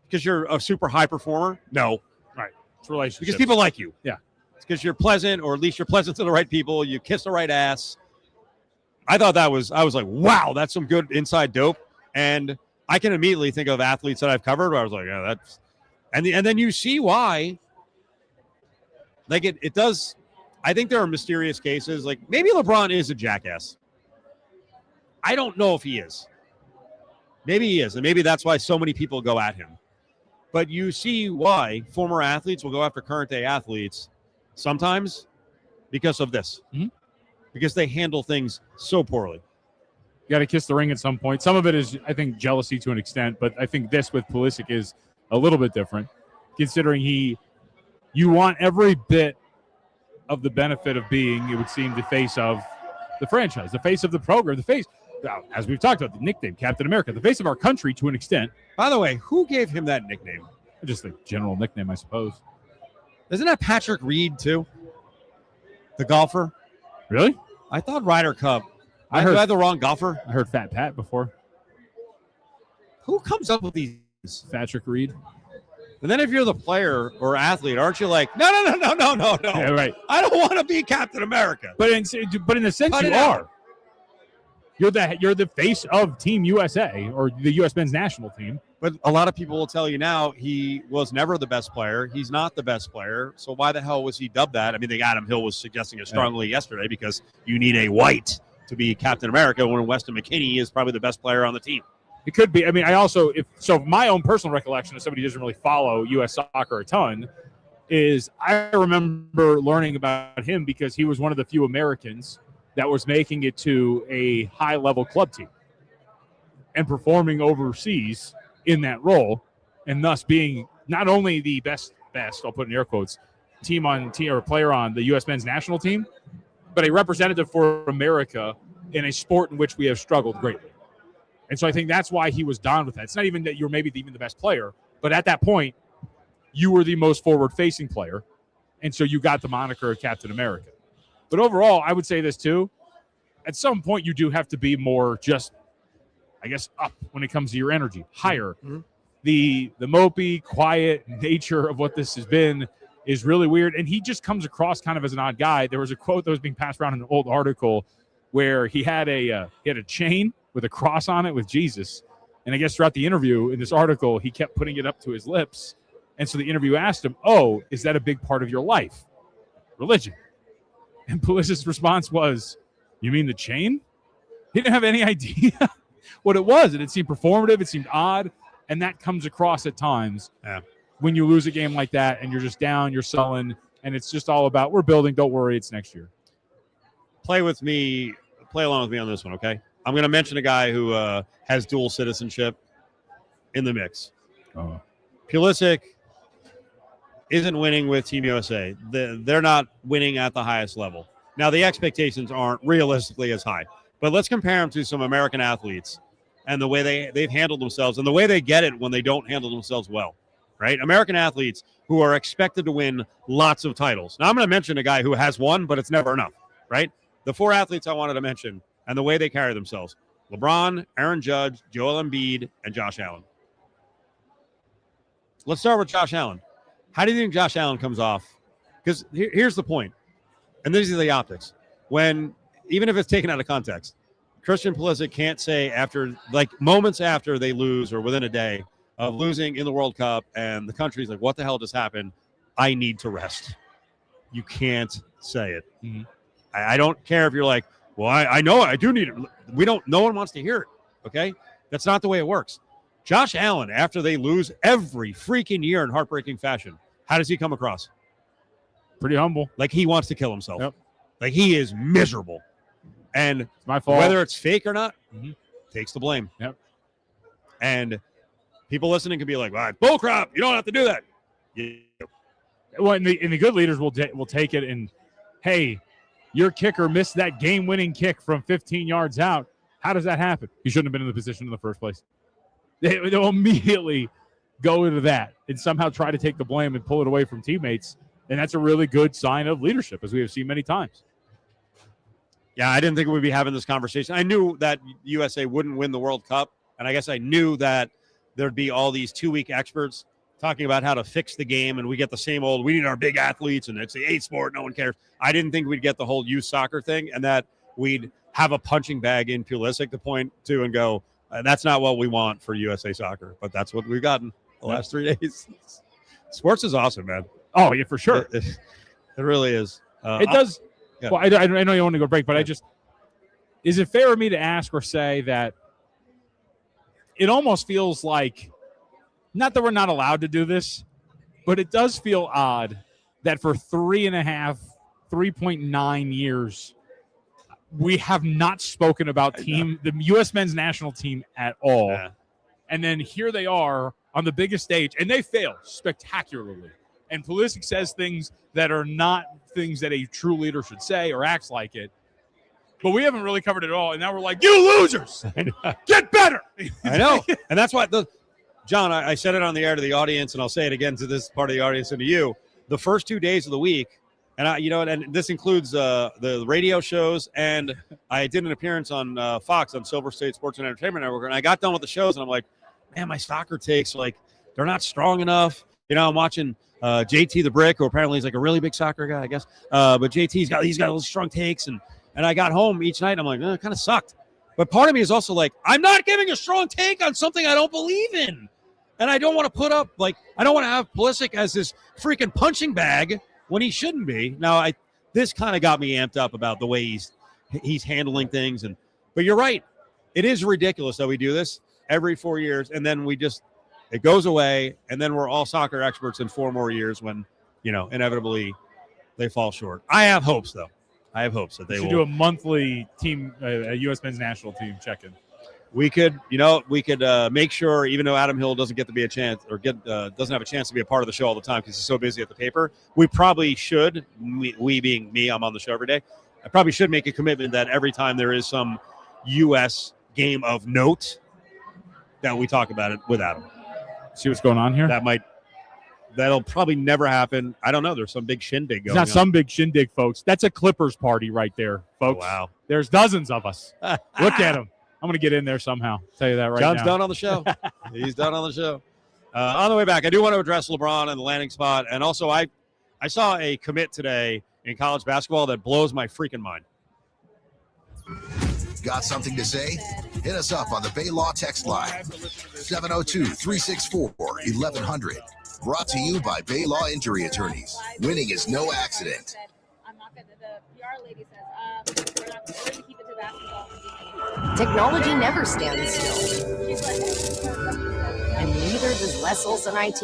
Because you're a super high performer? No. Right. It's relationships. Because people like you. Yeah. It's because you're pleasant, or at least you're pleasant to the right people. You kiss the right ass. I thought I was like, wow, that's some good inside dope. And I can immediately think of athletes that I've covered where I was like, yeah, that's. And then you see why. Like, it does. I think there are mysterious cases. Like, maybe LeBron is a jackass. I don't know if he is. Maybe he is. And maybe that's why so many people go at him. But you see why former athletes will go after current day athletes sometimes because of this. Mm-hmm. Because they handle things so poorly. You got to kiss the ring at some point. Some of it is, I think, jealousy to an extent, but I think this with Pulisic is a little bit different, considering you want every bit of the benefit of being, it would seem, the face of the franchise, the face of the program, the face, as we've talked about, the nickname, Captain America, the face of our country to an extent. By the way, who gave him that nickname? Just a general nickname, I suppose. Isn't that Patrick Reed, too? The golfer? Really? I thought Ryder Cup. I had the wrong golfer. I heard Fat Pat before. Who comes up with these? Patrick Reed. And then if you're the player or athlete, aren't you like, no. Yeah, right. I don't want to be Captain America. But in a sense, you are. You're the face of Team USA or the U.S. men's national team. But a lot of people will tell you now he was never the best player. He's not the best player. So why the hell was he dubbed that? I mean, Adam Hill was suggesting it strongly yesterday because you need a white to be Captain America when Weston McKennie is probably the best player on the team. It could be. I mean, my own personal recollection as somebody who doesn't really follow U.S. soccer a ton is I remember learning about him because he was one of the few Americans that was making it to a high-level club team and performing overseas in that role, and thus being not only the best, I'll put in air quotes, player on the U.S. men's national team, but a representative for America in a sport in which we have struggled greatly. And so I think that's why he was donned with that. It's not even that you're maybe even the best player, but at that point, you were the most forward-facing player, and so you got the moniker of Captain America. But overall, I would say this too. At some point, you do have to be more just, I guess, up when it comes to your energy, higher. Mm-hmm. The mopey, quiet nature of what this has been is really weird. And he just comes across kind of as an odd guy. There was a quote that was being passed around in an old article where he had a chain with a cross on it with Jesus. And I guess throughout the interview in this article, he kept putting it up to his lips. And so the interview asked him, "Oh, is that a big part of your life? Religion?" And Pulisic's response was, "You mean the chain?" He didn't have any idea what it was. And it seemed performative. It seemed odd. And that comes across at times when you lose a game like that and you're just down, you're sullen, and it's just all about, we're building, don't worry, it's next year. Play along with me on this one, okay? I'm going to mention a guy who has dual citizenship in the mix. Oh. Pulisic isn't winning with Team USA. They're not winning at the highest level. Now, the expectations aren't realistically as high, but let's compare them to some American athletes and the way they've handled themselves and the way they get it when they don't handle themselves well, right? American athletes who are expected to win lots of titles. Now, I'm going to mention a guy who has one, but it's never enough, right? The four athletes I wanted to mention and the way they carry themselves: LeBron, Aaron Judge, Joel Embiid, and Josh Allen. Let's start with Josh Allen. How do you think Josh Allen comes off? Because here's the point, and these are the optics. When, even if it's taken out of context, Christian Pulisic can't say after, like moments after they lose or within a day of losing in the World Cup and the country's like, what the hell just happened? I need to rest. You can't say it. Mm-hmm. I don't care if you're like, well, I know I do need it. No one wants to hear it, okay? That's not the way it works. Josh Allen, after they lose every freaking year in heartbreaking fashion, how does he come across? Pretty humble. Like he wants to kill himself. Yep. Like he is miserable. And it's my fault. Whether it's fake or not, takes the blame. Yep. And people listening can be like, well, bull crap. You don't have to do that. Well, and the good leaders will take it and, hey, your kicker missed that game-winning kick from 15 yards out. How does that happen? You shouldn't have been in the position in the first place. They'll immediately go into that and somehow try to take the blame and pull it away from teammates. And that's a really good sign of leadership, as we have seen many times. Yeah, I didn't think we'd be having this conversation. I knew that USA wouldn't win the World Cup, and I guess I knew that there'd be all these 2-week experts talking about how to fix the game, and we get the same old, we need our big athletes, and it's the A sport, no one cares. I didn't think we'd get the whole youth soccer thing, and that we'd have a punching bag in Pulisic to point to and go, that's not what we want for USA soccer, but that's what we've gotten the last 3 days. Sports is awesome, man. Oh, yeah, for sure. It really is. It does. Yeah. Well, I know you want to go break, but is it fair of me to ask or say that it almost feels like, not that we're not allowed to do this, but it does feel odd that for 3 3.9 years, we have not spoken about the U.S. men's national team at all. Yeah. And then here they are on the biggest stage, and they fail spectacularly. And Pulisic says things that are not things that a true leader should say or acts like it. But we haven't really covered it all, and now we're like, you losers, get better. I know. And that's why, John, I said it on the air to the audience, and I'll say it again to this part of the audience and to you. The first 2 days of the week, and and this includes the radio shows, and I did an appearance on Fox on Silver State Sports and Entertainment Network, and I got done with the shows, and I'm like, man, my soccer takes, like, they're not strong enough. I'm watching JT the Brick, who apparently is like a really big soccer guy, I guess. But JT's got really strong takes, and I got home each night, and I'm like, it kind of sucked. But part of me is also like, I'm not giving a strong take on something I don't believe in. And I don't want to put up, I don't want to have Pulisic as this freaking punching bag when he shouldn't be. Now, this kind of got me amped up about the way he's handling things. But you're right. It is ridiculous that we do this every 4 years, and then it goes away, and then we're all soccer experts in 4 more years when, inevitably they fall short. I have hopes, though. I have hopes that they will do a monthly team, a U.S. men's national team check-in. We could, make sure, even though Adam Hill doesn't get to be a chance or doesn't have a chance to be a part of the show all the time because he's so busy at the paper, we probably should, we being me, I'm on the show every day, I probably should make a commitment that every time there is some U.S. game of note that we talk about it with Adam. See what's going on here? That'll probably never happen. I don't know. There's some big shindig going on. It's not some big shindig, folks. That's a Clippers party right there, folks. Oh, wow. There's dozens of us. Look at them. I'm going to get in there somehow. Tell you that right John's now. done on the show. He's done on the show. On the way back, I do want to address LeBron and the landing spot. And also, I saw a commit today in college basketball that blows my freaking mind. Got something to say? Hit us up on the Bay Law text line, 702-364-1100. Brought to you by Bay Law Injury Attorneys. Winning is no accident. I'm not going to, the PR lady says, we're going to keep it to basketball. Technology never stands still. And neither does Les Olson IT.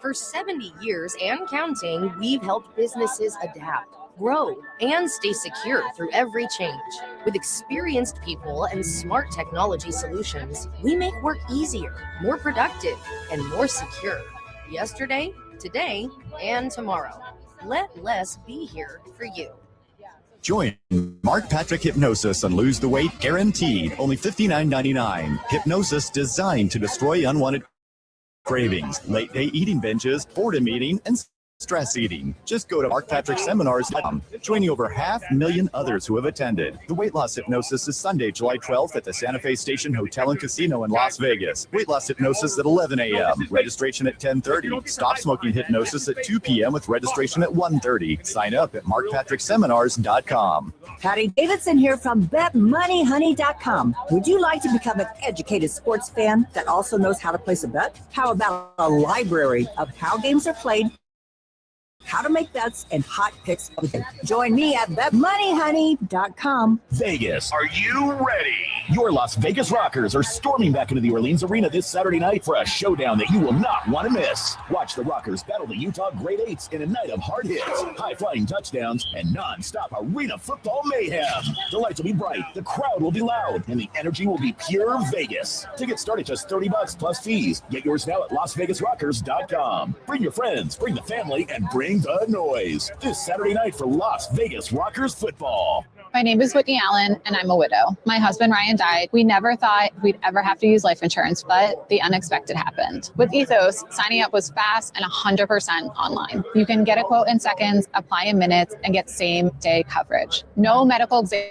For 70 years and counting, we've helped businesses adapt, grow, and stay secure through every change. With experienced people and smart technology solutions, we make work easier, more productive, and more secure. Yesterday, today, and tomorrow. Let Les be here for you. Join Mark Patrick Hypnosis and lose the weight guaranteed. Only $59.99. Hypnosis designed to destroy unwanted cravings, late day eating binges, boredom eating, and stress eating. Just go to markpatrickseminars.com. Joining over 500,000 others who have attended. The weight loss hypnosis is Sunday, July 12th at the Santa Fe Station Hotel and Casino in Las Vegas. Weight loss hypnosis at 11 a.m. Registration at 10:30. Stop smoking hypnosis at 2 p.m. with registration at 1:30. Sign up at markpatrickseminars.com. Patty Davidson here from BetMoneyHoney.com. Would you like to become an educated sports fan that also knows how to place a bet? How about a library of how games are played, how to make bets, and hot picks of the day? Join me at BetMoneyHoney.com. Vegas, are you ready? Your Las Vegas Rockers are storming back into the Orleans Arena this Saturday night for a showdown that you will not want to miss. Watch the Rockers battle the Utah Great Eights in a night of hard hits, high-flying touchdowns, and non-stop arena football mayhem. The lights will be bright, the crowd will be loud, and the energy will be pure Vegas. Tickets start at just $30 plus fees. Get yours now at LasVegasRockers.com. Bring your friends, bring the family, and bring the noise. This Saturday night for Las Vegas Rockers football. My name is Whitney Allen, and I'm a widow. My husband, Ryan, died. We never thought we'd ever have to use life insurance, but the unexpected happened. With Ethos, signing up was fast and 100% online. You can get a quote in seconds, apply in minutes, and get same-day coverage. No medical exam.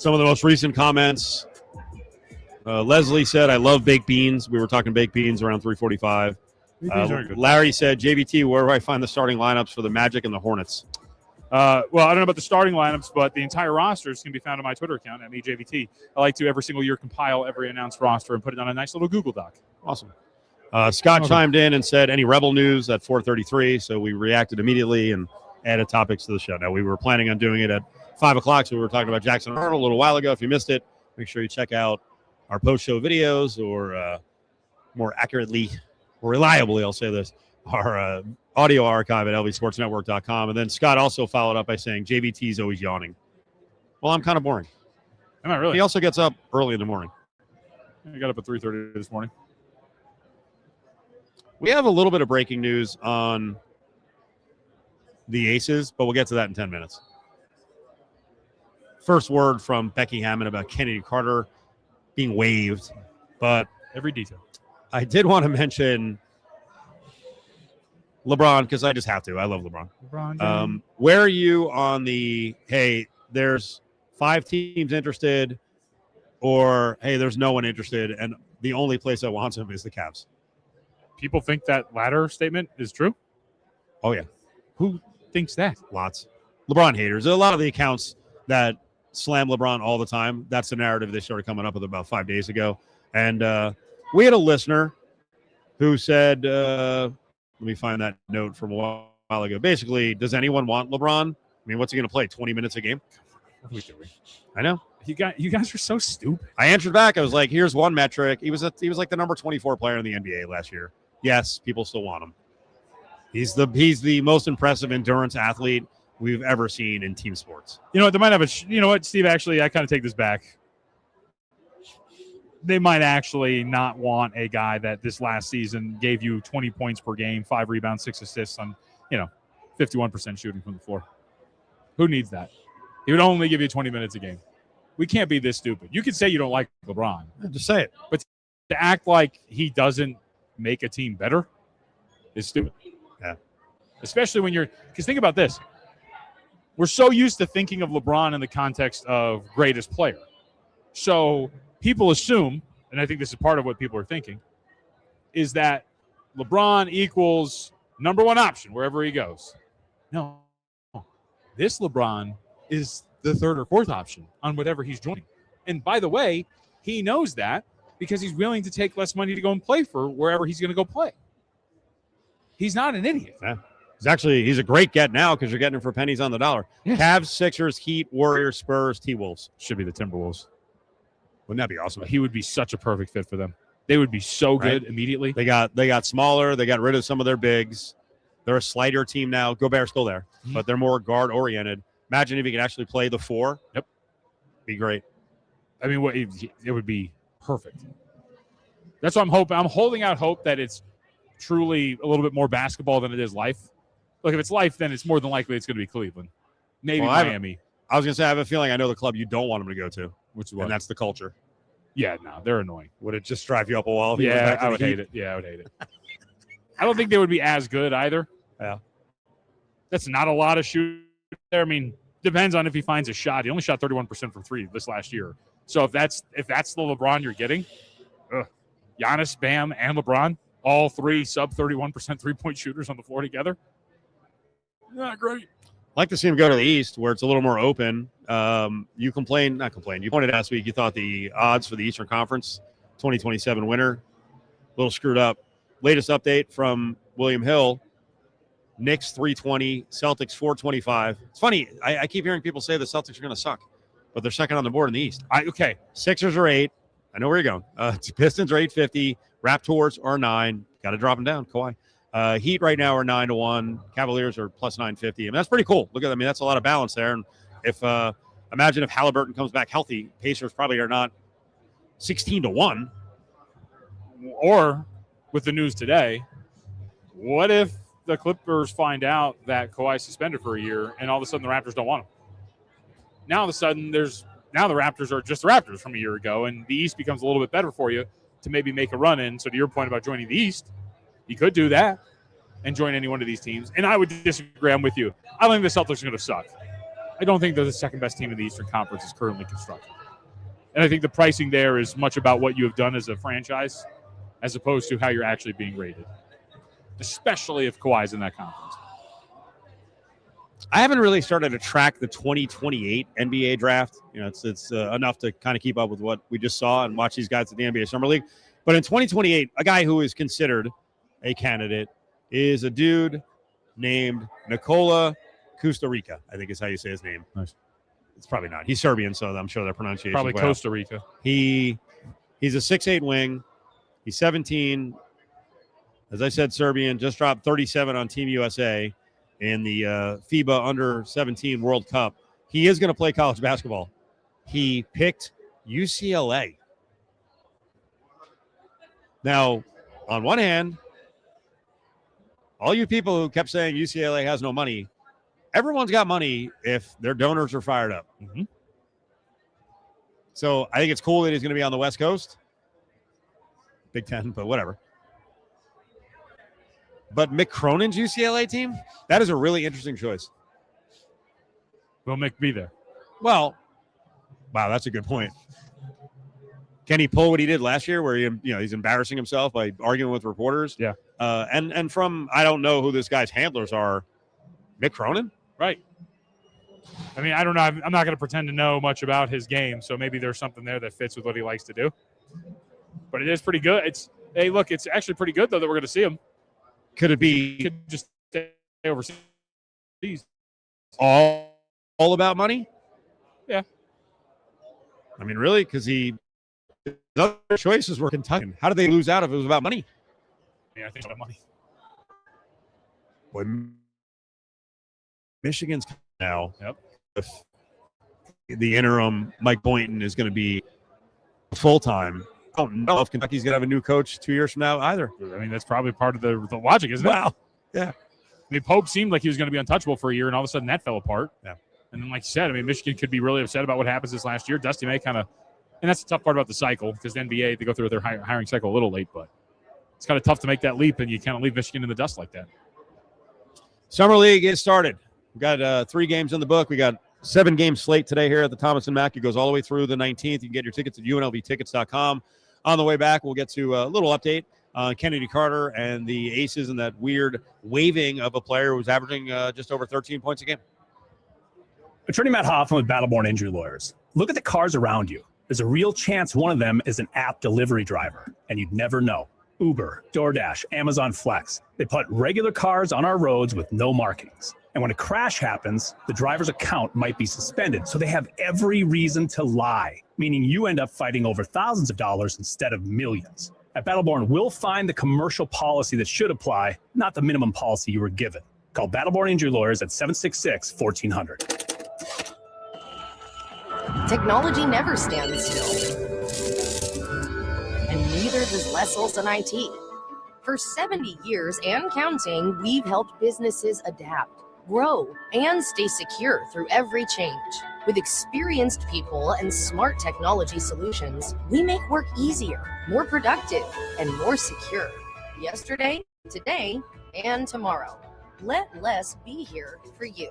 some of the most recent comments. Leslie said, I love baked beans. We were talking baked beans around 3:45. Larry said, JVT, where do I find the starting lineups for the Magic and the Hornets? Well, I don't know about the starting lineups, but the entire rosters can be found on my Twitter account at MeJVT. I like to every single year compile every announced roster and put it on a nice little Google Doc. Awesome. Scott chimed in and said, any Rebel news at 4:33, so we reacted immediately and added topics to the show. Now, we were planning on doing it at 5 o'clock, so we were talking about Jackson Arnold a little while ago. If you missed it, make sure you check out our post-show videos, or more accurately, or reliably, I'll say this, our audio archive at lvsportsnetwork.com. And then Scott also followed up by saying, JVT's always yawning. Well, I'm kind of boring. Am I really? He also gets up early in the morning. I got up at 3:30 this morning. We have a little bit of breaking news on the Aces, but we'll get to that in 10 minutes. First word from Becky Hammond about Kennedy Carter being waived, but every detail. I did want to mention LeBron, because I just have to. I love LeBron. Where are you on the, hey, there's 5 teams interested, or, hey, there's no one interested, and the only place that wants him is the Cavs? People think that latter statement is true? Oh, yeah. Who thinks that? Lots. LeBron haters. A lot of the accounts that slam LeBron all the time, that's the narrative they started coming up with about 5 days ago. And we had a listener who said, let me find that note from a while ago. Basically, does anyone want LeBron? I mean, what's he going to play, 20 minutes a game? What are we doing? I know. You guys are so stupid. I answered back. I was like, here's one metric. He was like the number 24 player in the NBA last year. Yes, people still want him. He's the most impressive endurance athlete we've ever seen in team sports. You know what? They might have you know what, Steve? Actually, I kind of take this back. They might actually not want a guy that this last season gave you 20 points per game, 5 rebounds, 6 assists on, 51% shooting from the floor. Who needs that? He would only give you 20 minutes a game. We can't be this stupid. You could say you don't like LeBron. Just say it. But to act like he doesn't make a team better is stupid. Yeah. Especially when because think about this. We're so used to thinking of LeBron in the context of greatest player. So people assume, and I think this is part of what people are thinking, is that LeBron equals number one option wherever he goes. No. This LeBron is the third or fourth option on whatever he's joining. And by the way, he knows that because he's willing to take less money to go and play for wherever he's going to go play. He's not an idiot. Yeah. He's a great get now because you're getting him for pennies on the dollar. Yes. Cavs, Sixers, Heat, Warriors, Spurs, T-Wolves. Should be the Timberwolves. Wouldn't that be awesome? He would be such a perfect fit for them. They would be so good immediately. They got smaller. They got rid of some of their bigs. They're a slighter team now. Gobert's still there, but they're more guard-oriented. Imagine if he could actually play the 4. Yep. Be great. I mean, it would be perfect. That's what I'm hoping. I'm holding out hope that it's truly a little bit more basketball than it is life. Look, if it's life, then it's more than likely it's going to be Cleveland. Maybe Miami. I was going to say, I have a feeling I know the club you don't want him to go to. Which is what? And that's the Culture. Yeah, no, they're annoying. Would it just drive you up a wall? Yeah, I would hate it. Yeah, I would hate it. I don't think they would be as good either. Yeah. That's not a lot of shooting there. I mean, depends on if he finds a shot. He only shot 31% from 3 this last year. So if that's the LeBron you're getting, Giannis, Bam, and LeBron, all 3 sub 31% 3-point shooters on the floor together, not great. I'd like to see him go to the East where it's a little more open. You pointed out last week you thought the odds for the Eastern Conference 2027 winner a little screwed up. Latest update from William Hill: Knicks 320, Celtics 425. It's funny, I keep hearing people say the Celtics are going to suck, but they're second on the board in the East. Okay. Sixers are 8. I know where you're going. Pistons are 850. Raptors are 9. Got to drop them down. Kawhi. Heat right now are 9-1. Cavaliers are plus 950. I mean, that's pretty cool. Look at that. I mean, that's a lot of balance there. And if imagine if Halliburton comes back healthy, Pacers probably are not 16-1. Or with the news today, what if the Clippers find out that Kawhi's suspended for a year and all of a sudden the Raptors don't want him? Now all of a sudden the Raptors are just the Raptors from a year ago, and the East becomes a little bit better for you to maybe make a run in. So to your point about joining the East, you could do that and join any one of these teams. And I would disagree. I'm with you. I don't think the Celtics are going to suck. I don't think they're the second best team in the Eastern Conference is currently constructed. And I think the pricing there is much about what you have done as a franchise as opposed to how you're actually being rated, especially if Kawhi's in that conference. I haven't really started to track the 2028 NBA draft. You know, it's enough to kind of keep up with what we just saw and watch these guys at the NBA Summer League. But in 2028, a guy who is considered a candidate is a dude named Nikola Costa Rica, I think is how you say his name. Nice. It's probably not. He's Serbian, so I'm sure their pronunciation Probably is Costa Rica. He's a 6'8" wing. He's 17. As I said, Serbian, just dropped 37 on Team USA in the FIBA Under-17 World Cup. He is going to play college basketball. He picked UCLA. Now, on one hand, all you people who kept saying UCLA has no money, everyone's got money if their donors are fired up. Mm-hmm. So I think it's cool that he's going to be on the West Coast. Big Ten, but whatever. But Mick Cronin's UCLA team, that is a really interesting choice. Will Mick be there? Well, wow, that's a good point. Can he pull what he did last year where he's embarrassing himself by arguing with reporters? Yeah. And from, I don't know who this guy's handlers are, Mick Cronin? Right. I mean, I don't know. I'm not going to pretend to know much about his game, so maybe there's something there that fits with what he likes to do. But it is pretty good. It's actually pretty good, though, that we're going to see him. Could it be could just stay overseas? All about money? Yeah. I mean, really? Because the other choices were Kentucky. How did they lose out if it was about money? Yeah, I think it's about money. Boy, Michigan's now. Yep. If the interim Mike Boynton is going to be full-time. I don't know if Kentucky's going to have a new coach 2 years from now either. I mean, that's probably part of the logic, isn't it? Wow. Yeah. I mean, Pope seemed like he was going to be untouchable for a year, and all of a sudden that fell apart. Yeah. And then, like you said, I mean, Michigan could be really upset about what happens this last year. Dusty May kind of – and that's the tough part about the cycle because the NBA, they go through their hiring cycle a little late, but it's kind of tough to make that leap, and you kind of leave Michigan in the dust like that. Summer League is started. We got 3 games in the book. We got 7-game slate today here at the Thomas and Mack. It goes all the way through the 19th. You can get your tickets at UNLVtickets.com. On the way back, we'll get to a little update on Kennedy Carter and the Aces and that weird waving of a player who was averaging just over 13 points a game. Attorney Matt Hoffman with Battleborn Injury Lawyers. Look at the cars around you. There's a real chance one of them is an app delivery driver, and you'd never know. Uber, DoorDash, Amazon Flex. They put regular cars on our roads with no markings. And when a crash happens, the driver's account might be suspended, so they have every reason to lie, meaning you end up fighting over thousands of dollars instead of millions. At Battleborn, we'll find the commercial policy that should apply, not the minimum policy you were given. Call Battleborn Injury Lawyers at 766-1400. Technology never stands still. And neither does Lessels and IT. For 70 years and counting, we've helped businesses adapt, grow, and stay secure through every change. With experienced people and smart technology solutions, we make work easier, more productive, and more secure. Yesterday, today, and tomorrow. Let less be here for you.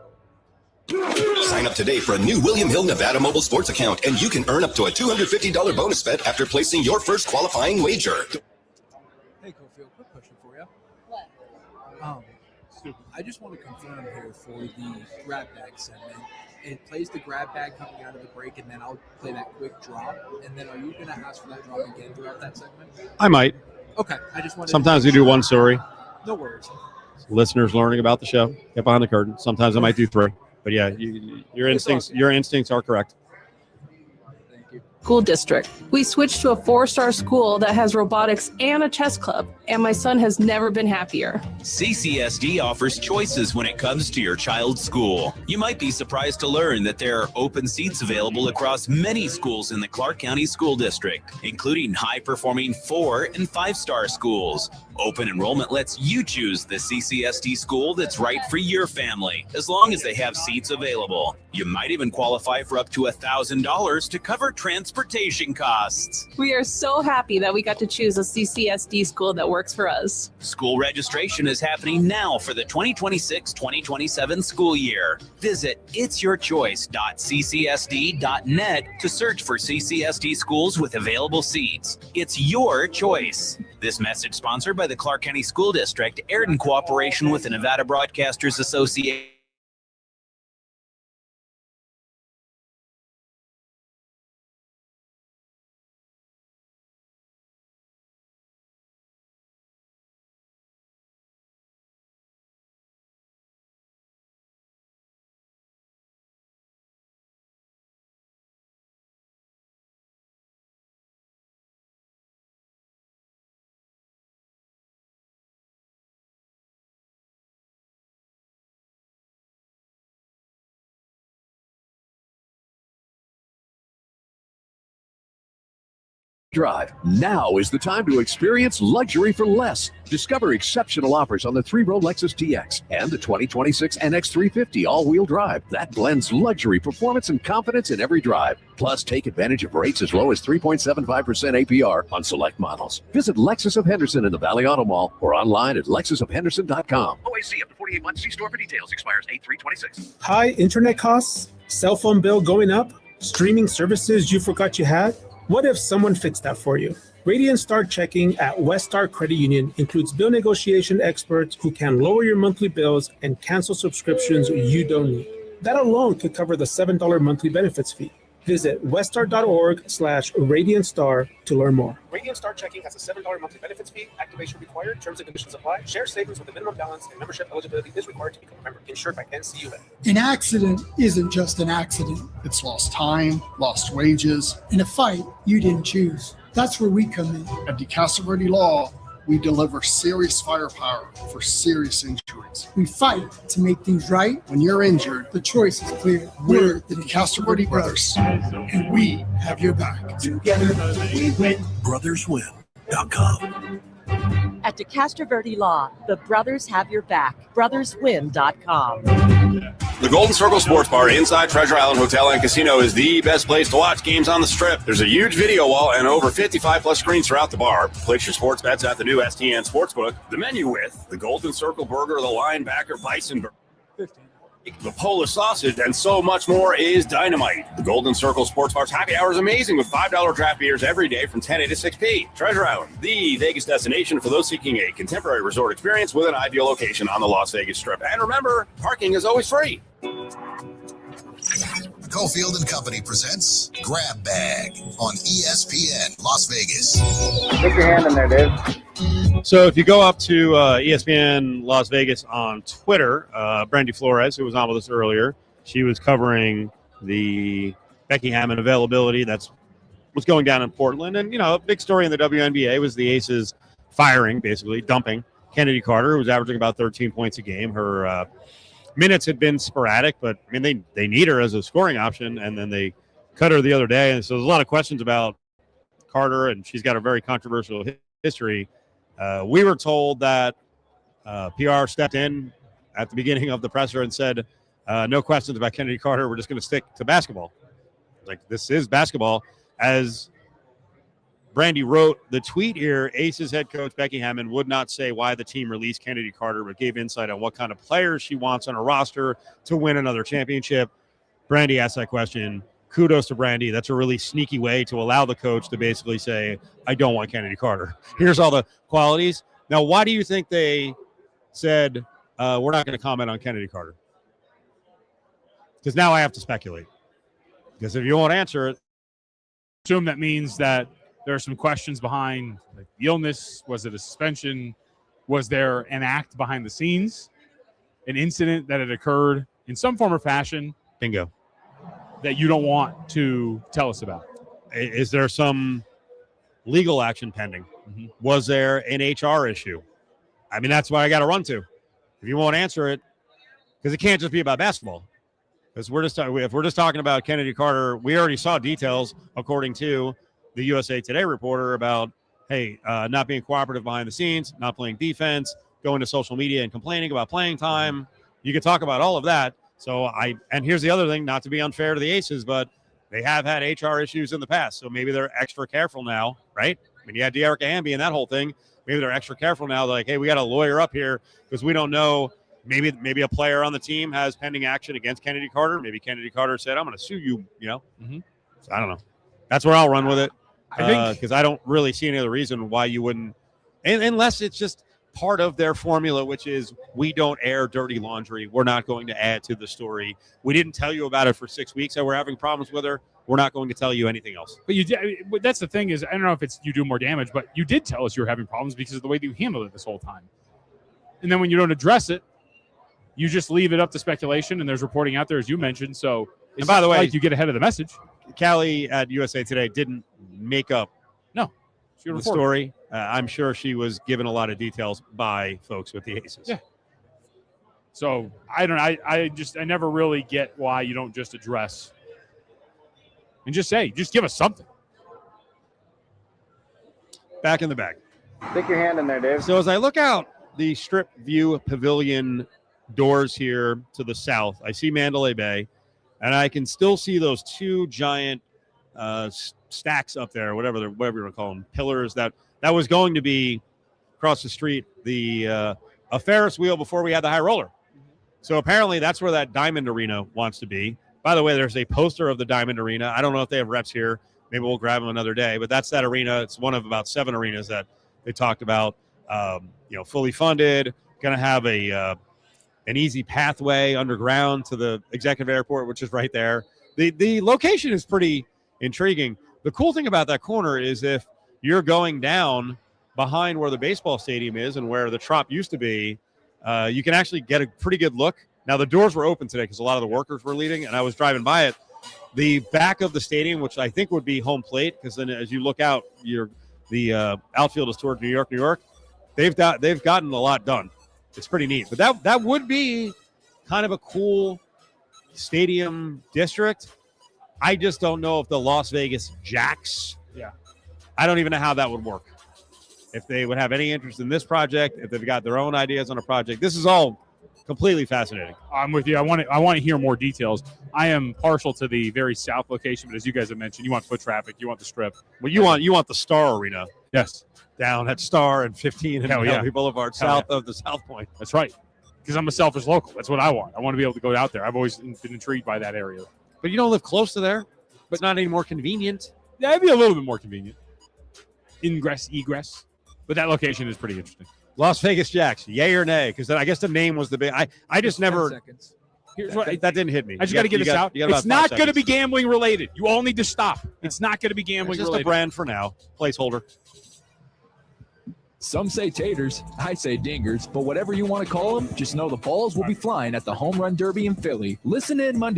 Sign up today for a new William Hill Nevada mobile sports account, and you can earn up to a $250 bonus bet after placing your first qualifying wager. Hey, Cofield, quick question for you. What? I just want to confirm here for the grab bag segment. It plays the grab bag coming out of the break, and then I'll play that quick drop. And then are you going to ask for that drop again throughout that segment? I might. Okay. I just wanted Sometimes we do one story. No worries. Listeners learning about the show. Get behind the curtain. Sometimes I might do 3. But yeah, your instincts are correct. School district. We switched to a 4-star school that has robotics and a chess club, and my son has never been happier. CCSD offers choices when it comes to your child's school. You might be surprised to learn that there are open seats available across many schools in the Clark County School District, including high-performing 4- and 5-star schools. Open enrollment lets you choose the CCSD school that's right for your family, as long as they have seats available. You might even qualify for up to $1,000 to cover transportation costs. We are so happy that we got to choose a CCSD school that works for us. School registration is happening now for the 2026-2027 school year. Visit itsyourchoice.ccsd.net to search for CCSD schools with available seats. It's your choice. This message sponsored by the Clark County School District, aired in cooperation with the Nevada Broadcasters Association. Drive. Now is the time to experience luxury for less. Discover exceptional offers on the 3-row Lexus TX and the 2026 NX 350 all-wheel drive. That blends luxury, performance, and confidence in every drive. Plus, take advantage of rates as low as 3.75% APR on select models. Visit Lexus of Henderson in the Valley Auto Mall or online at lexusofhenderson.com. OAC up to 48 months. See store for details. Expires 8/3/26. High internet costs, cell phone bill going up, streaming services you forgot you had? What if someone fixed that for you? Radiant Star Checking at West Star Credit Union includes bill negotiation experts who can lower your monthly bills and cancel subscriptions you don't need. That alone could cover the $7 monthly benefits fee. Visit weststar.org/RadiantStar to learn more. Radiant Star Checking has a $7 monthly benefits fee. Activation required. Terms and conditions apply. Share savings with a minimum balance and membership eligibility is required to become a member. Insured by NCUA. An accident isn't just an accident. It's lost time, lost wages, and a fight you didn't choose. That's where we come in. At DeCastro Verde Law, we deliver serious firepower for serious injuries. We fight to make things right. When you're injured, the choice is clear. We're the DeCastro Verde Brothers, and we have your back. Together we win. BrothersWin.com. At DeCastro Verde Law, the brothers have your back. BrothersWin.com. The Golden Circle Sports Bar inside Treasure Island Hotel and Casino is the best place to watch games on the Strip. There's a huge video wall and over 55-plus screens throughout the bar. Place your sports bets at the new STN Sportsbook. The menu with the Golden Circle Burger, the Linebacker Bison Burger, the Polish Sausage, and so much more is dynamite. The Golden Circle Sports Bar's happy hour is amazing with $5 draft beers every day from 10 a to 6 p. Treasure Island, the Vegas destination for those seeking a contemporary resort experience with an ideal location on the Las Vegas Strip. And remember, parking is always free. Cofield and Company presents Grab Bag on ESPN Las Vegas. Stick your hand in there, Dave. So if you go up to ESPN Las Vegas on Twitter, Brandy Flores, who was on with us earlier, she was covering the Becky Hammon availability. That's what's going down in Portland. And, you know, a big story in the WNBA was the Aces firing, basically, dumping Kennedy Carter, who was averaging about 13 points a game. Her minutes had been sporadic, but, I mean, they need her as a scoring option, and then they cut her the other day. And so there's a lot of questions about Carter, and she's got a very controversial history. We were told that PR stepped in at the beginning of the presser and said, no questions about Kennedy Carter. We're just going to stick to basketball. Like, this is basketball. As Brandy wrote the tweet here, Aces head coach Becky Hammon would not say why the team released Kennedy Carter, but gave insight on what kind of players she wants on her roster to win another championship. Brandy asked that question. Kudos to Brandy. That's a really sneaky way to allow the coach to basically say, I don't want Kennedy Carter. Here's all the qualities. Now, why do you think they said, we're not going to comment on Kennedy Carter? Because now I have to speculate. Because if you won't answer it. Assume that means that there are some questions behind like, the illness. Was it a suspension? Was there an act behind the scenes? An incident that had occurred in some form or fashion? Bingo. That you don't want to tell us about? Is there some legal action pending? Mm-hmm. Was there an HR issue? I mean, that's what I got to run to. If you won't answer it, because it can't just be about basketball. Because if we're just talking about Kennedy Carter, we already saw details, according to the USA Today reporter, about hey, not being cooperative behind the scenes, not playing defense, going to social media and complaining about playing time. You could talk about all of that. And here's the other thing, not to be unfair to the Aces, but they have had HR issues in the past. So maybe they're extra careful now, right? I mean, you had De'Erica Hamby and that whole thing. Maybe they're extra careful now. They're like, hey, we got a lawyer up here because we don't know. Maybe a player on the team has pending action against Kennedy Carter. Maybe Kennedy Carter said, I'm going to sue you, Mm-hmm. So I don't know. That's where I'll run with it. I think because I don't really see any other reason why you wouldn't, unless it's just part of their formula, which is we don't air dirty laundry. We're not going to add to the story. We didn't tell you about it for 6 weeks and we're having problems with her. We're not going to tell you anything else. But that's the thing is, I don't know if it's you do more damage, but you did tell us you were having problems because of the way that you handled it this whole time. And then when you don't address it, you just leave it up to speculation, and there's reporting out there, as you mentioned. So, and by the way, you get ahead of the message. Callie at USA Today didn't make up the story. I'm sure she was given a lot of details by folks with the Aces. Yeah. So I don't. I never really get why you don't just address and just give us something. Back in the bag. Stick your hand in there, Dave. So as I look out the Strip View Pavilion doors here to the south, I see Mandalay Bay, and I can still see those two giant stacks up there, whatever you want to call them, pillars that was going to be across the street, a Ferris wheel before we had the high roller. So apparently that's where that Diamond Arena wants to be. By the way, there's a poster of the Diamond Arena. I don't know if they have reps here. Maybe we'll grab them another day, but that's that arena. It's one of about 7 arenas that they talked about, fully funded, going to have an easy pathway underground to the executive airport, which is right there. The location is pretty intriguing. The cool thing about that corner is if you're going down behind where the baseball stadium is and where the Trop used to be, you can actually get a pretty good look. Now, the doors were open today because a lot of the workers were leaving, and I was driving by it. The back of the stadium, which I think would be home plate, because then as you look out, the outfield is toward New York. They've gotten a lot done. It's pretty neat. But that would be kind of a cool stadium district. I just don't know if the Las Vegas Jacks. Yeah. I don't even know how that would work. If they would have any interest in this project, if they've got their own ideas on a project. This is all completely fascinating. I'm with you. I want to hear more details. I am partial to the very south location, but as you guys have mentioned, you want foot traffic, you want the Strip. Well, you want the Star Arena. Yes. Down at Star and 15 and County Boulevard, south of the South Point. That's right. Because I'm a selfish local. That's what I want. I want to be able to go out there. I've always been intrigued by that area. But you don't live close to there. But not any more convenient. Yeah, it'd be a little bit more convenient. Ingress, egress. But that location is pretty interesting. Las Vegas Jacks, yay or nay? Because I guess the name was the big. I just never. Seconds. Here's what that didn't hit me. I just got to get this out. It's not going to be gambling related. You all need to stop. It's not going to be gambling related. Just a brand for now. Placeholder. Some say taters, I say dingers, but whatever you want to call them, just know the balls will be flying at the Home Run Derby in Philly. Listen in Monday.